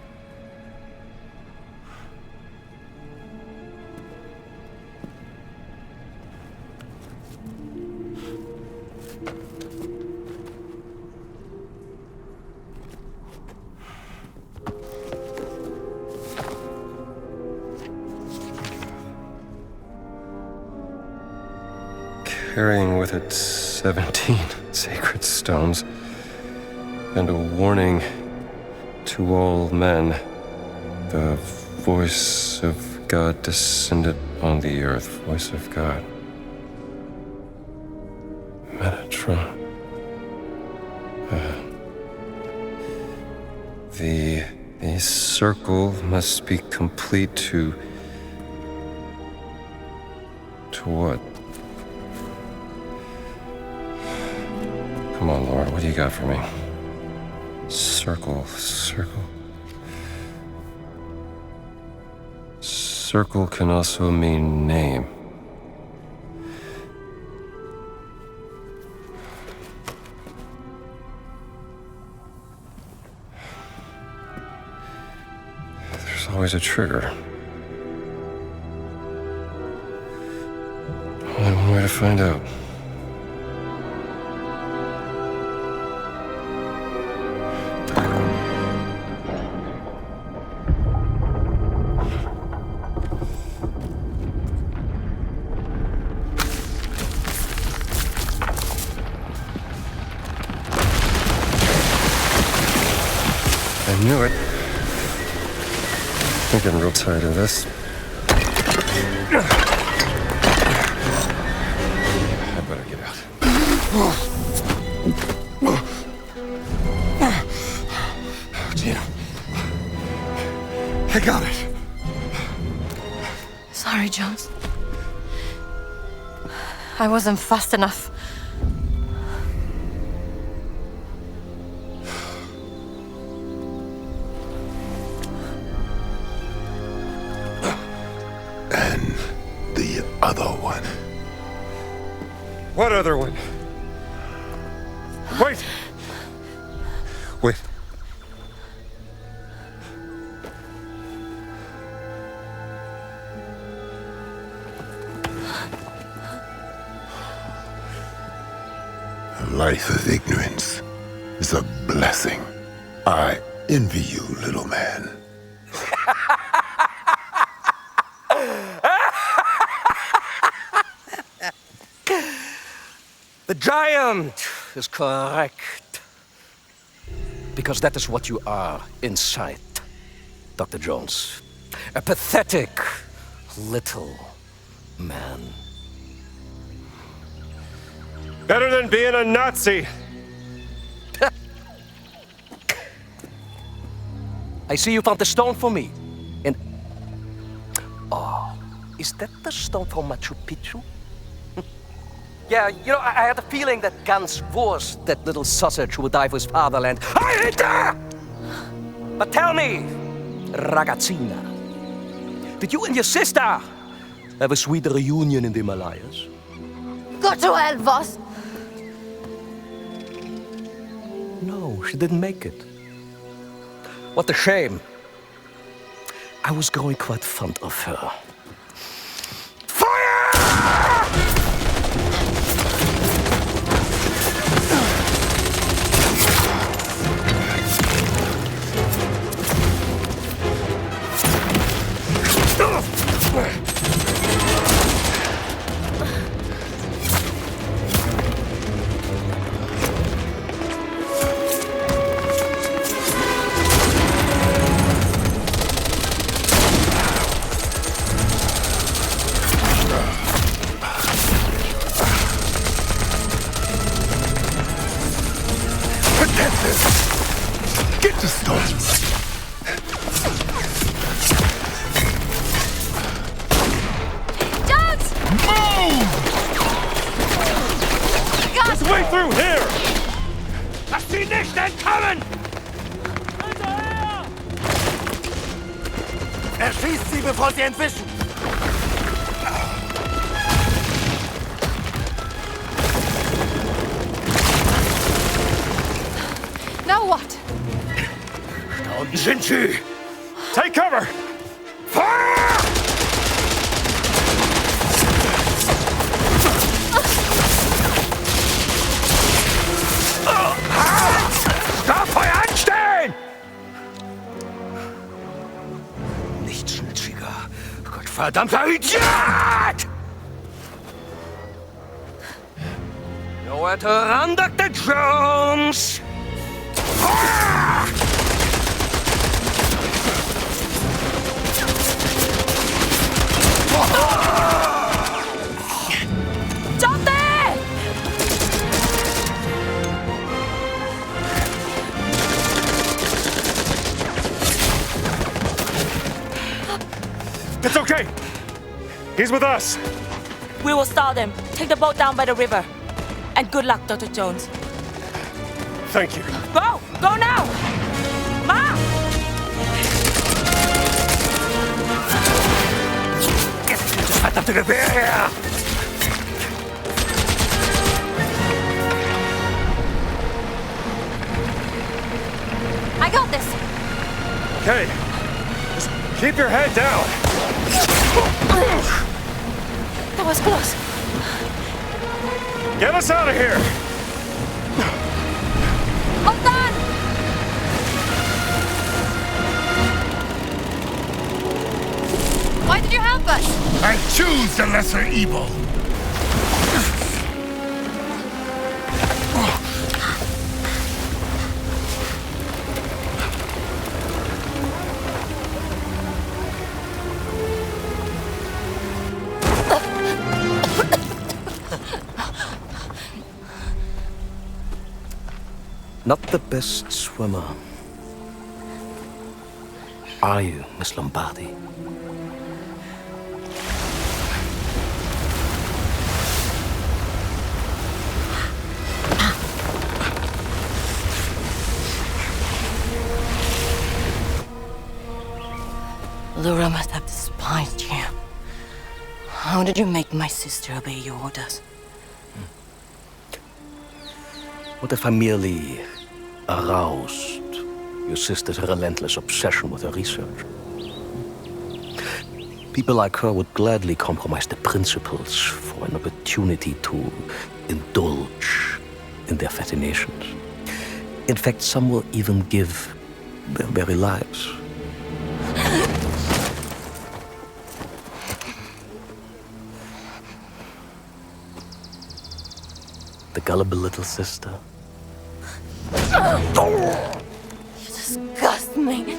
carrying with it 17 sacred stones and a warning to all men. The voice of God descended on the earth. Voice of God. Metatron. The circle must be complete to what? Come on, Lord, what do you got for me? Circle. Circle can also mean name. There's always a trigger. Only one way to find out. I knew it. I'm getting real tired of this. I better get out. Gina. I got it. Sorry, Jones. I wasn't fast enough. Other one. What other one? Wait! Wait. A life of ignorance is a blessing. I envy you, little man. The giant is correct. Because that is what you are inside, Dr. Jones. A pathetic little man. Better than being a Nazi. I see you found the stone for me. And... oh, is that the stone for Machu Picchu? Yeah, you know, I had a feeling that Ganz Wurst, that little sausage who would die for his fatherland. I hate that! But tell me, ragazzina, did you and your sister have a sweet reunion in the Himalayas? Go to hell, boss! No, she didn't make it. What a shame. I was growing quite fond of her. Get the stones. Jones! Move! Gas! Way through here! Lass sie nicht entkommen! Erschießt sie, bevor sie entwischen! Now what? Da unten sind sie! Take cover! Fire! Startfeuer anstellen! Nicht schnitziger. Gottverdammter Idiot! Nowhere to run, Dr. Jones! Stop there! It's okay. He's with us. We will stall them. Take the boat down by the river. And good luck, Dr. Jones. Thank you. Go! Go now! Ma! Verdammte Gewehr her! I got this. Okay. Just keep your head down. That was close. Get us out of here! All done! Why did you help us? I choose the lesser evil. Not the best swimmer. Are you, Miss Lombardi? Laura must have despised you. How did you make my sister obey your orders? What if I merely aroused your sister's relentless obsession with her research? People like her would gladly compromise the principles for an opportunity to indulge in their fascinations. In fact, some will even give their very lives. The gullible little sister. You disgust me.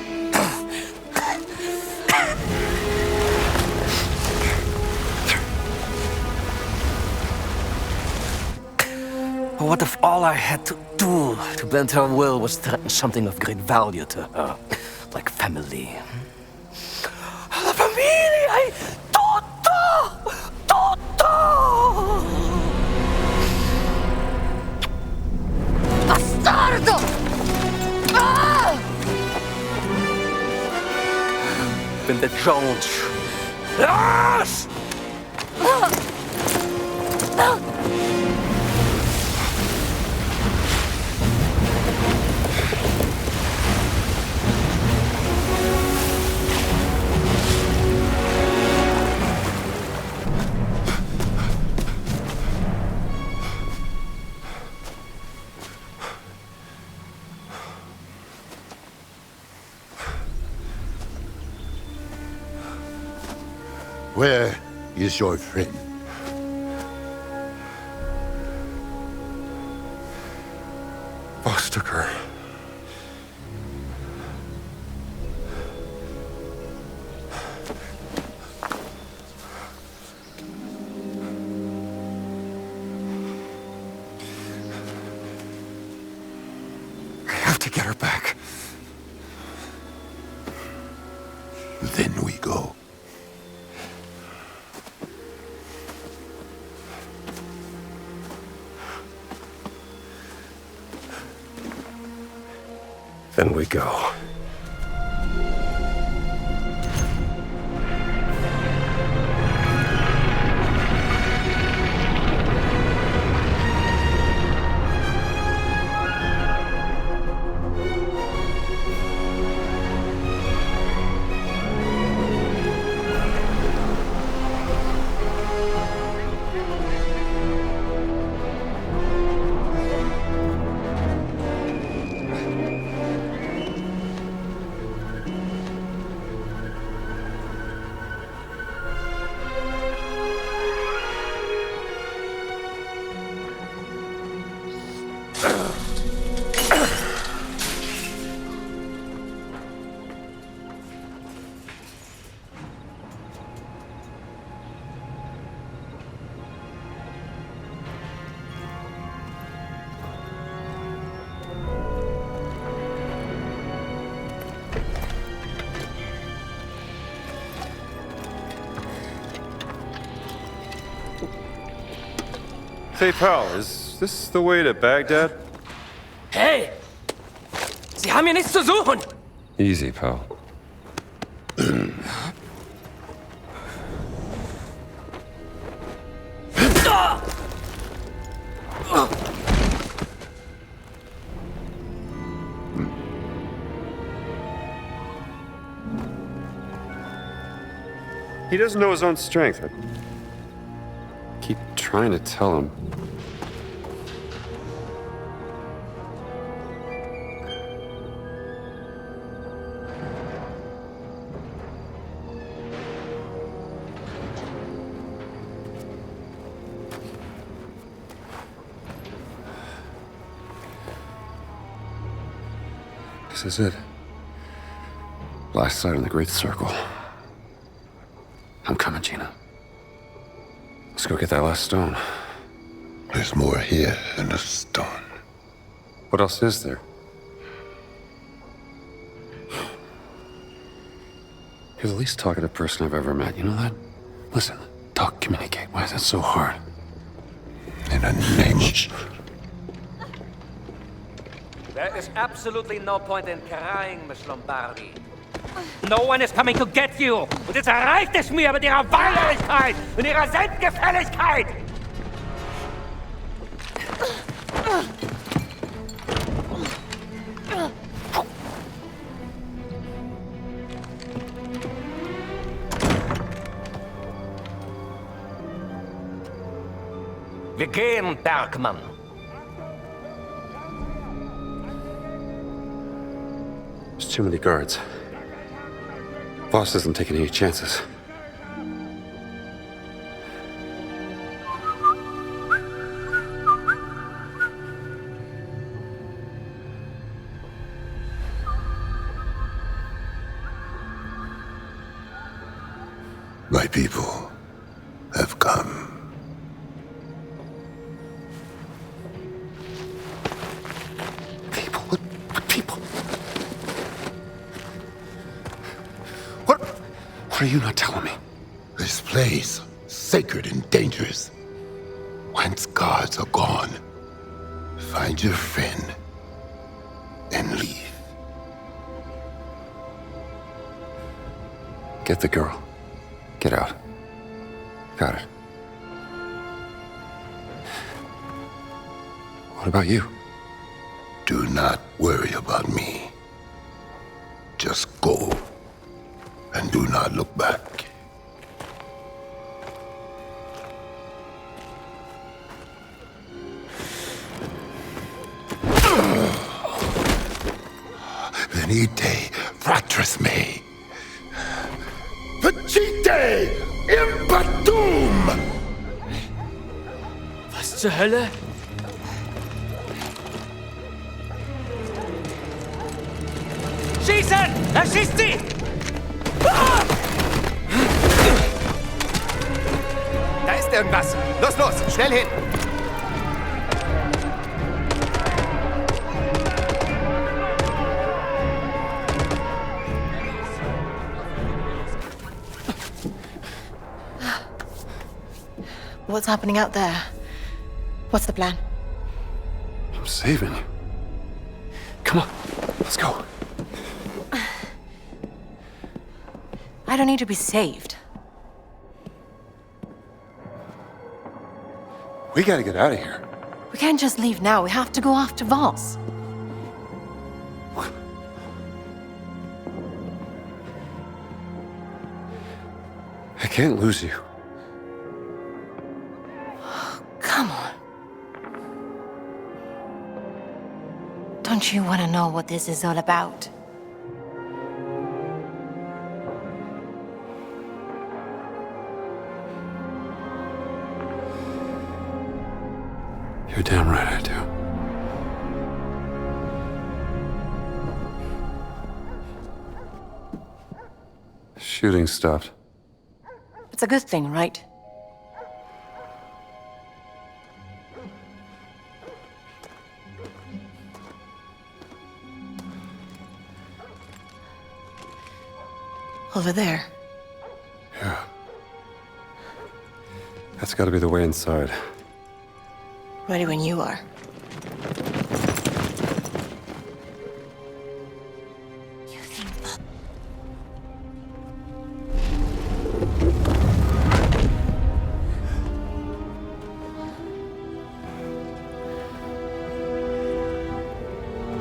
What if all I had to do to bend her will was threaten something of great value to her, like family? La famiglia! Tutto! Tutto! Bastardo! Ah! Been the Jones. Yes! Where is your friend? Boss took her. I have to get her back. Then we go. Then we go. Hey, pal, is this the way to Baghdad? Hey! Sie haben hier nichts zu suchen! Easy, pal. He doesn't know his own strength. I keep trying to tell him. This is it. Last sight on the Great Circle. I'm coming, Gina. Let's go get that last stone. There's more here than a stone. What else is there? You're the least talkative person I've ever met, you know that? Listen, talk, communicate. Why is that so hard? In the name of... There is absolutely no point in crying, Miss Lombardi. No one is coming to get you! Und jetzt erreicht es mir mit ihrer Weinerlichkeit und ihrer Selbstgefälligkeit! Wir gehen, Bergmann. There's too many guards. Boss isn't taking any chances. My people have come. What are you not telling me? This place, sacred and dangerous. Once guards are gone, find your friend and leave. Get the girl. Get out. Got it. What about you? Do not worry about me. Just go. And do not look back. Venite, fratris me. Pacite impatum! Was zur Hölle? Schießen! Er schießt sie! Da ist irgendwas. Los, los, schnell hin. What's happening out there? What's the plan? I'm saving you. Come on, let's go. I don't need to be saved. We gotta get out of here. We can't just leave now. We have to go after Voss. I can't lose you. Come on. Don't you want to know what this is all about? You're damn right I do. Shooting stopped. It's a good thing, right? Over there. Yeah. That's gotta be the way inside. Ready when you are.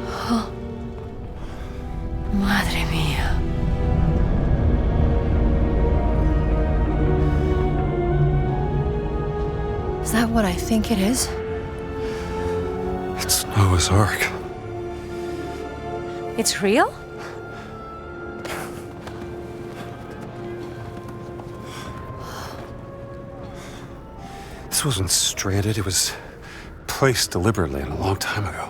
Oh. Madre mía. Is that what I think it is? It's Noah's Ark. It's real? This wasn't stranded, it was placed deliberately and a long time ago.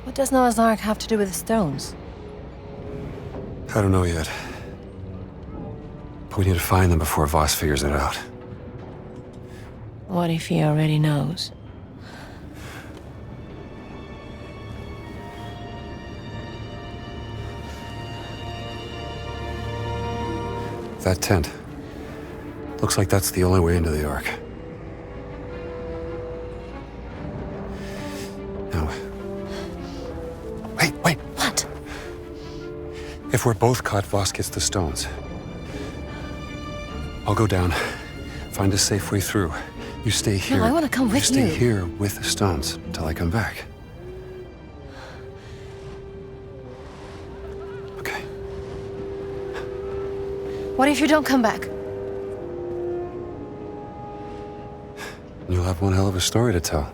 What does Noah's Ark have to do with the stones? I don't know yet. But we need to find them before Voss figures it out. What if he already knows? That tent. Looks like that's the only way into the Ark. Now... Wait! What? If we're both caught, Voss gets the stones. I'll go down, find a safe way through. You stay here. No, I want to come with you. You stay here with the stones until I come back. Okay. What if you don't come back? You'll have one hell of a story to tell.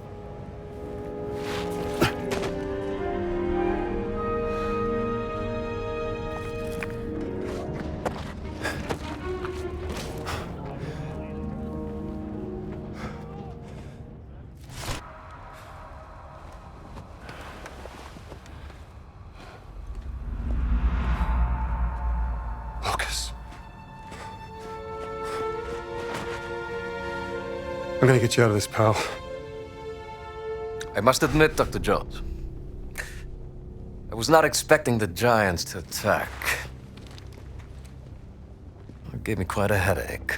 I'm gonna get you out of this, pal. I must admit, Dr. Jones, I was not expecting the giants to attack. It gave me quite a headache.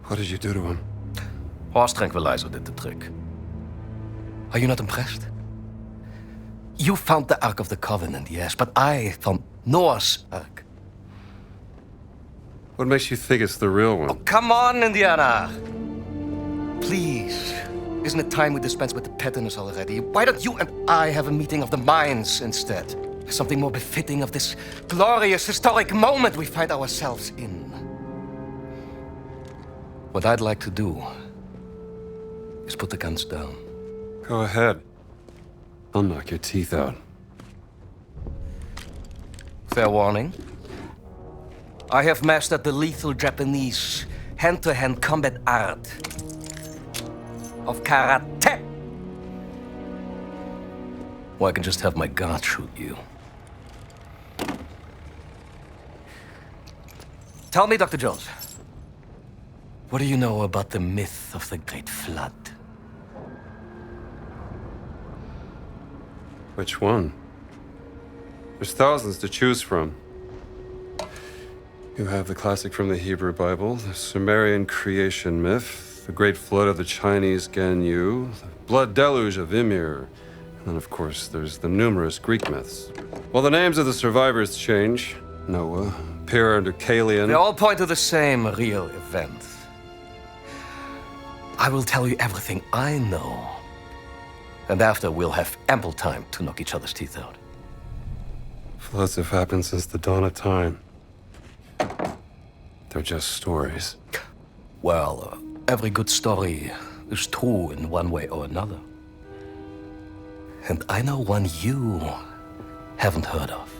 What did you do to him? Horse tranquilizer did the trick. Are you not impressed? You found the Ark of the Covenant, yes, but I found Noah's Ark. What makes you think it's the real one? Oh, come on, Indiana! Please. Isn't it time we dispense with the pettiness already? Why don't you and I have a meeting of the minds instead? Something more befitting of this glorious, historic moment we find ourselves in. What I'd like to do is put the guns down. Go ahead. I'll knock your teeth out. Fair warning. I have mastered the lethal Japanese hand-to-hand combat art of karate. Or I can just have my guard shoot you. Tell me, Dr. Jones, what do you know about the myth of the Great Flood? Which one? There's thousands to choose from. You have the classic from the Hebrew Bible, the Sumerian creation myth, the Great Flood of the Chinese Ganyu, the Blood Deluge of Ymir, and then, of course, there's the numerous Greek myths. While the names of the survivors change, Noah, Pyrrha and Deucalion... They all point to the same real event. I will tell you everything I know. And after, we'll have ample time to knock each other's teeth out. Floods have happened since the dawn of time. They're just stories. Well, every good story is true in one way or another. And I know one you haven't heard of.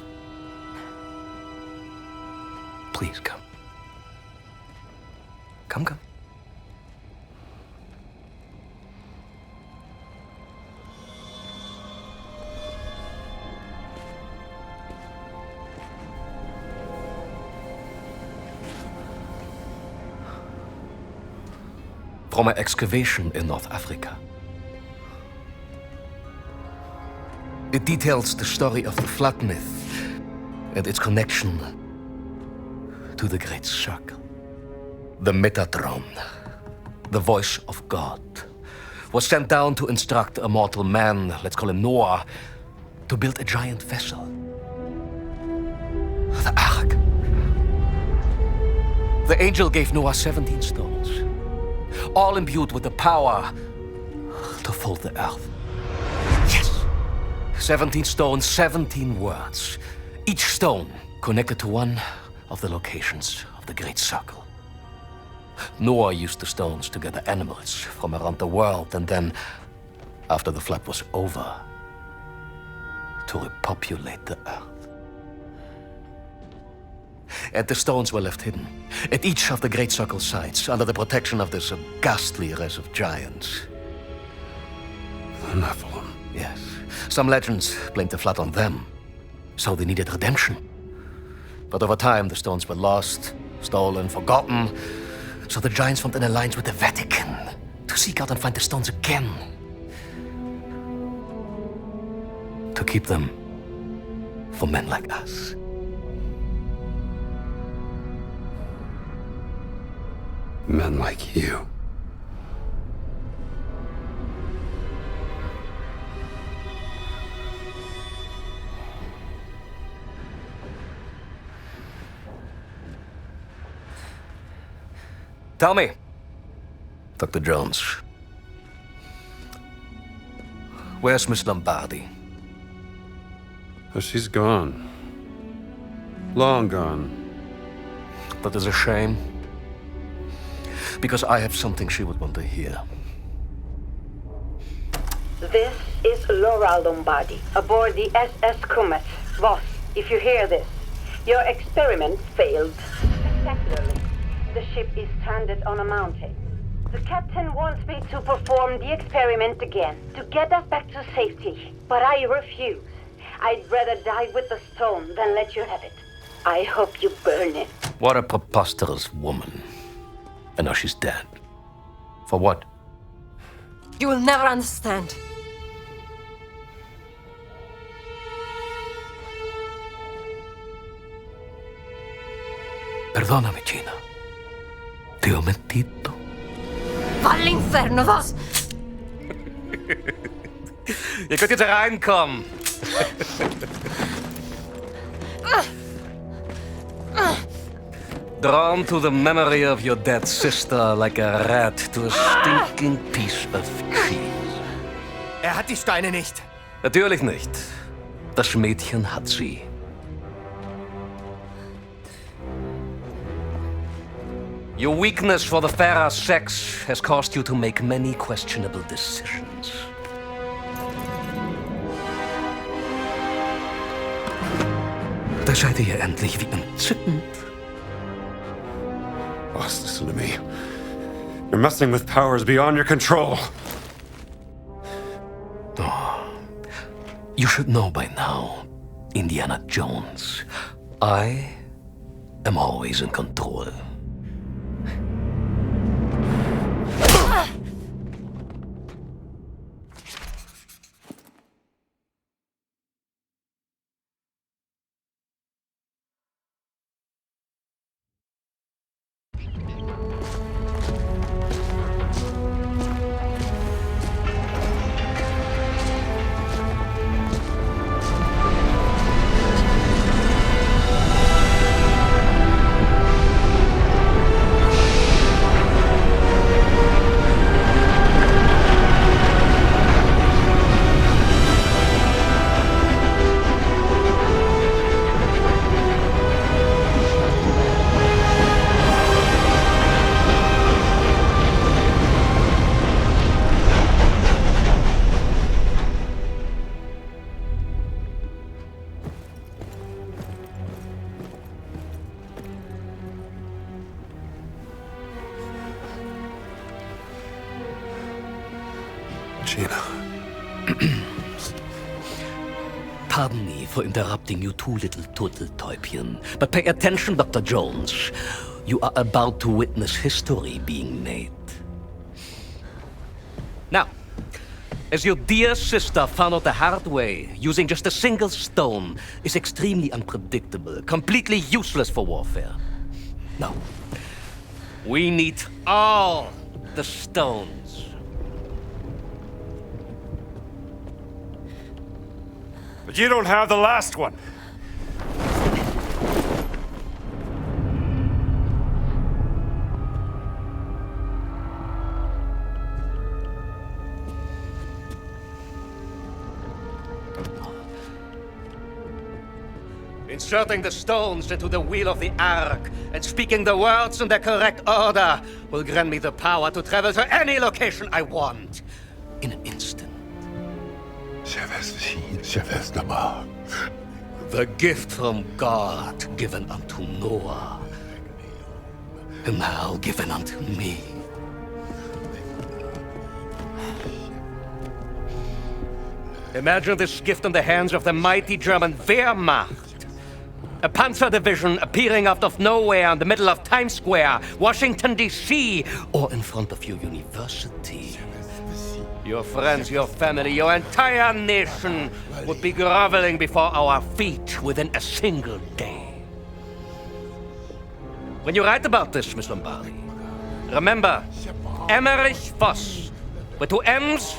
Please come. Come. From my excavation in North Africa. It details the story of the flood myth and its connection to the Great Circle. The Metatron, the voice of God, was sent down to instruct a mortal man, let's call him Noah, to build a giant vessel. The Ark. The angel gave Noah 17 stones, all imbued with the power to fold the earth. Yes! 17 stones, 17 words. Each stone connected to one of the locations of the Great Circle. Noah used the stones to gather animals from around the world, and then, after the flood was over, to repopulate the earth. And the stones were left hidden at each of the Great Circle sites under the protection of this ghastly race of giants. The Nephilim. Yes. Some legends blamed the flood on them, so they needed redemption. But over time, the stones were lost, stolen, forgotten. So the giants formed an alliance with the Vatican to seek out and find the stones again. To keep them for men like us. Men like you. Tell me, Dr. Jones, where's Miss Lombardi? Oh, she's gone. Long gone. That is a shame, because I have something she would want to hear. This is Laura Lombardi, aboard the SS Comet. Boss, if you hear this, your experiment failed spectacularly. The ship is stranded on a mountain. The captain wants me to perform the experiment again, to get us back to safety. But I refuse. I'd rather die with the stone than let you have it. I hope you burn it. What a preposterous woman. And now she's dead. For what? You will never understand. Perdóname, Gina. Ti ho mentito. Va all'inferno, vas! Ihr könnt jetzt reinkommen. Drawn to the memory of your dead sister like a rat to a stinking piece of cheese. Hat die Steine nicht. Natürlich nicht. Das Mädchen hat sie. Your weakness for the fairer sex has caused you to make many questionable decisions. Da seid ihr endlich wie entzückend. Boss, listen to me. You're messing with powers beyond your control. Oh, you should know by now, Indiana Jones. I am always in control. Gina. Pardon me for interrupting you two little turtle-täubchen, but pay attention, Dr. Jones. You are about to witness history being made. Now, as your dear sister found out the hard way, using just a single stone is extremely unpredictable, completely useless for warfare. No. We need all the stones. But you don't have the last one. Inserting the stones into the wheel of the Ark and speaking the words in their correct order will grant me the power to travel to any location I want in an instant. The gift from God given unto Noah, and now given unto me. Imagine this gift in the hands of the mighty German Wehrmacht. A panzer division appearing out of nowhere in the middle of Times Square, Washington, D.C., or in front of your university. Your friends, your family, your entire nation would be groveling before our feet within a single day. When you write about this, Miss Lombardi, remember, Emmerich Voss, with 2 M's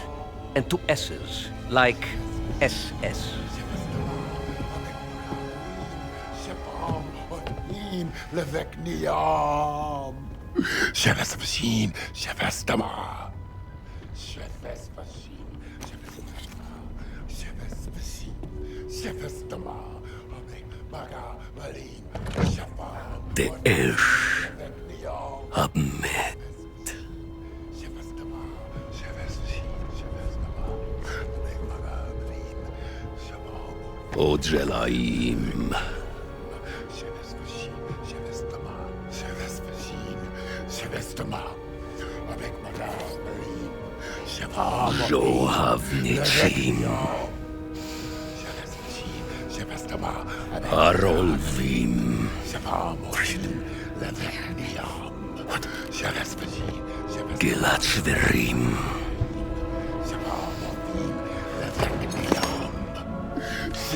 and 2 S's, like SS. Levekniam. Shevesvashin, Shevestama. Shevestama. Der Isch hab mit. O Jelaim. Zohavnichim. Harolvim. Gilatzverim.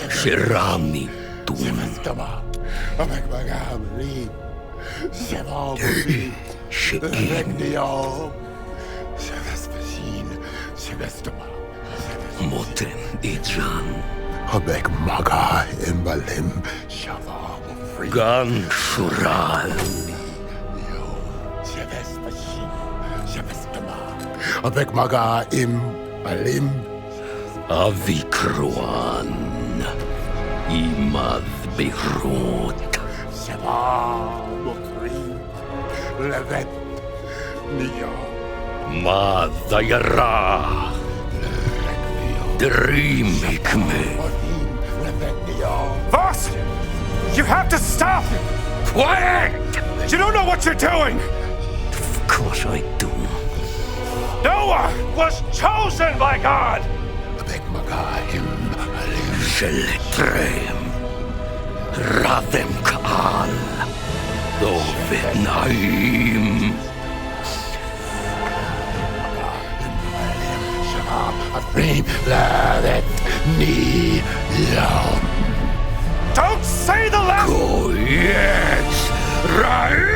Shirami Dum. Motem Ijan. Habek Maga Imbalim Shavam Gan Shural. Habek Maga Imbalim Avikruan. Imad Beirut. Shavam Levet Nia. Madayara. Dream Hikme. Voss! You have to stop! Quiet! You don't know what you're doing! Of course I do. Noah was chosen by God! Sheletrem. Radem Kaal. Dovet Naim. Don't say the last... Go, yes! Right!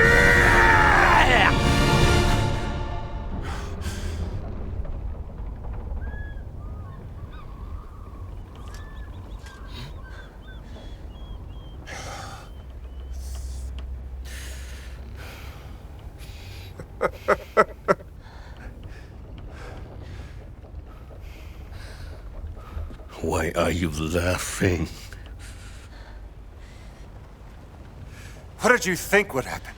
Why are you laughing? What did you think would happen?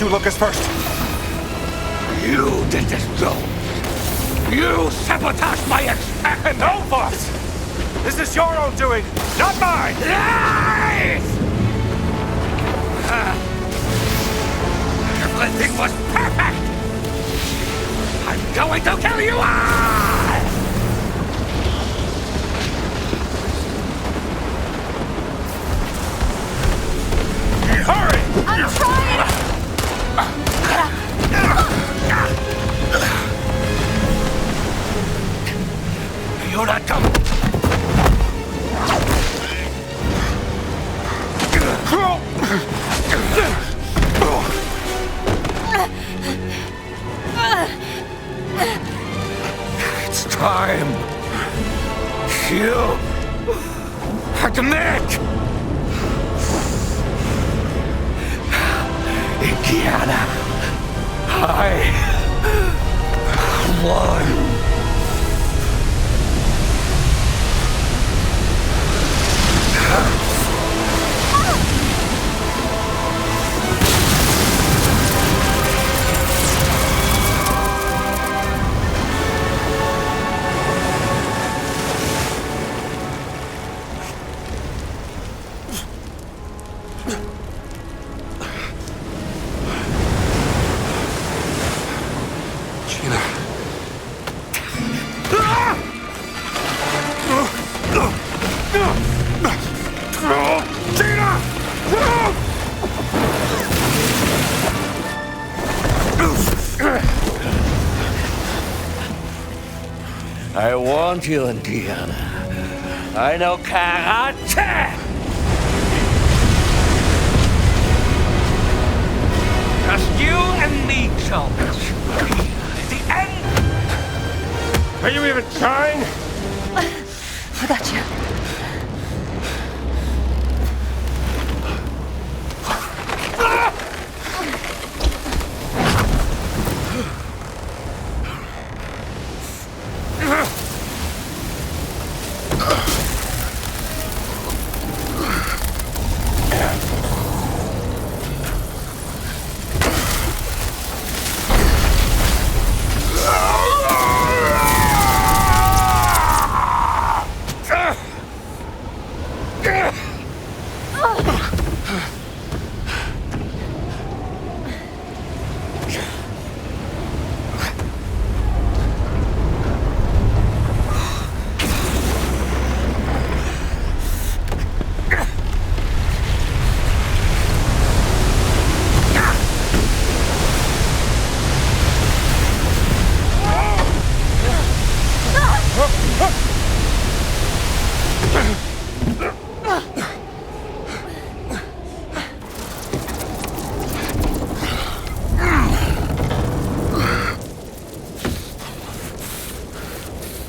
do, Lucas, first. You did this, Jones. You sabotaged my experiment. No, boss. This is your own doing, not mine. Lies! Everything was perfect. I'm going to kill you all! Hurry! I'm trying! You're not coming! It's time. You admit! Indiana, I won. I warned you, Indiana. I know karate! Just you and me, Jones. The end! Are you even trying? I got you.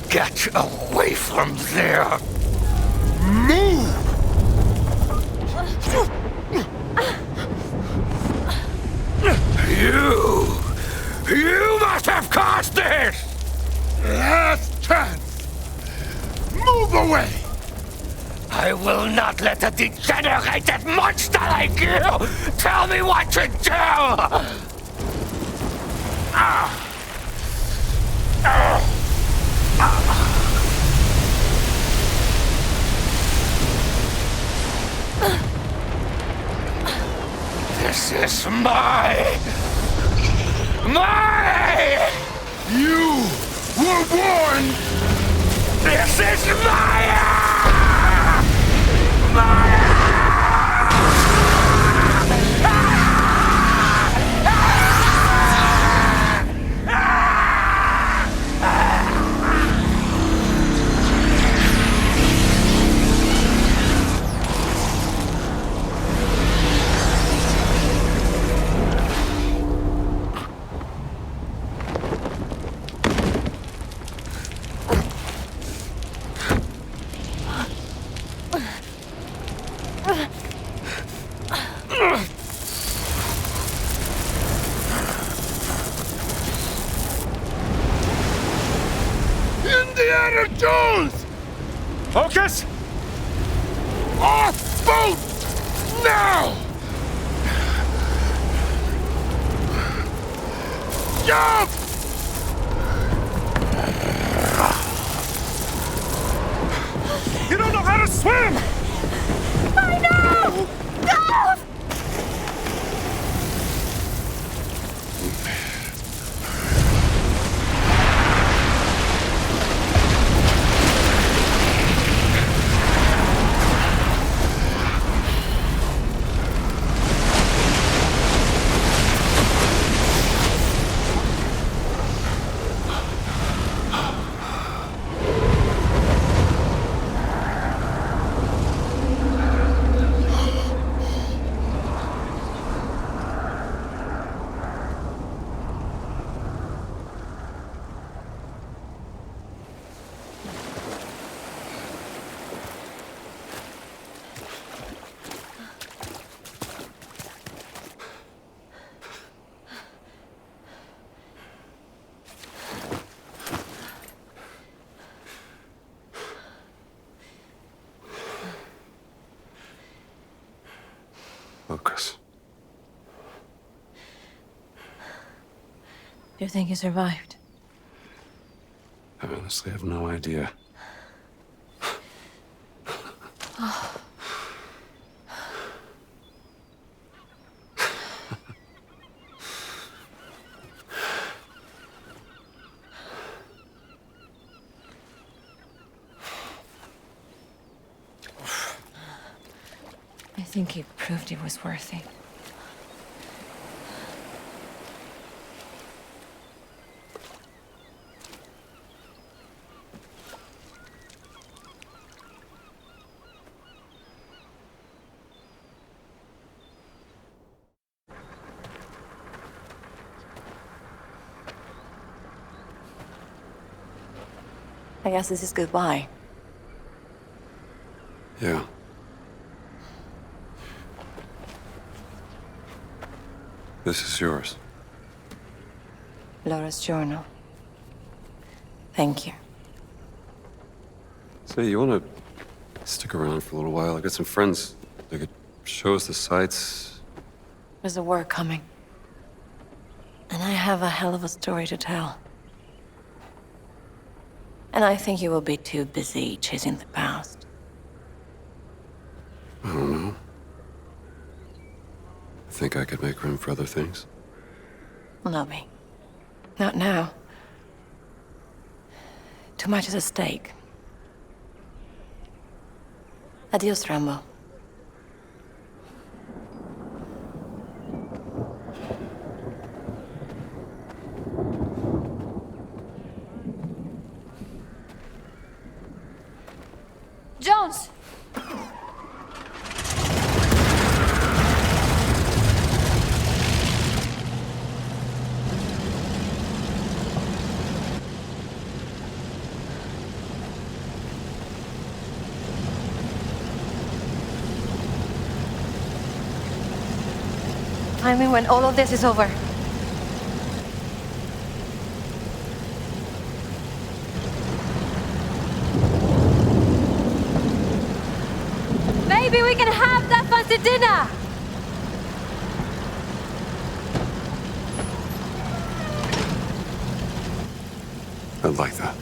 Get away from there! Move! You must have caused this! Last chance! Move away! I will not let a degenerated monster like you tell me what to do! This is my... You were warned! This is my... Indiana Jones! Focus! Off boat! Now! Jump! You don't know how to swim! I know! Go! Focus. Do you think he survived? I honestly have no idea. Oh. I think he proved he was worthy. I guess this is goodbye. Yeah. This is yours. Laura's journal. Thank you. Say, you want to stick around for a little while? I got some friends. They could show us the sights. There's a war coming. And I have a hell of a story to tell. And I think you will be too busy chasing the past. I don't know. I think I could make room for other things. No, me. Not now. Too much is at stake. Adios, Rambo. Jones! I mean, when all of this is over. Maybe we can have that fancy dinner! I'd like that.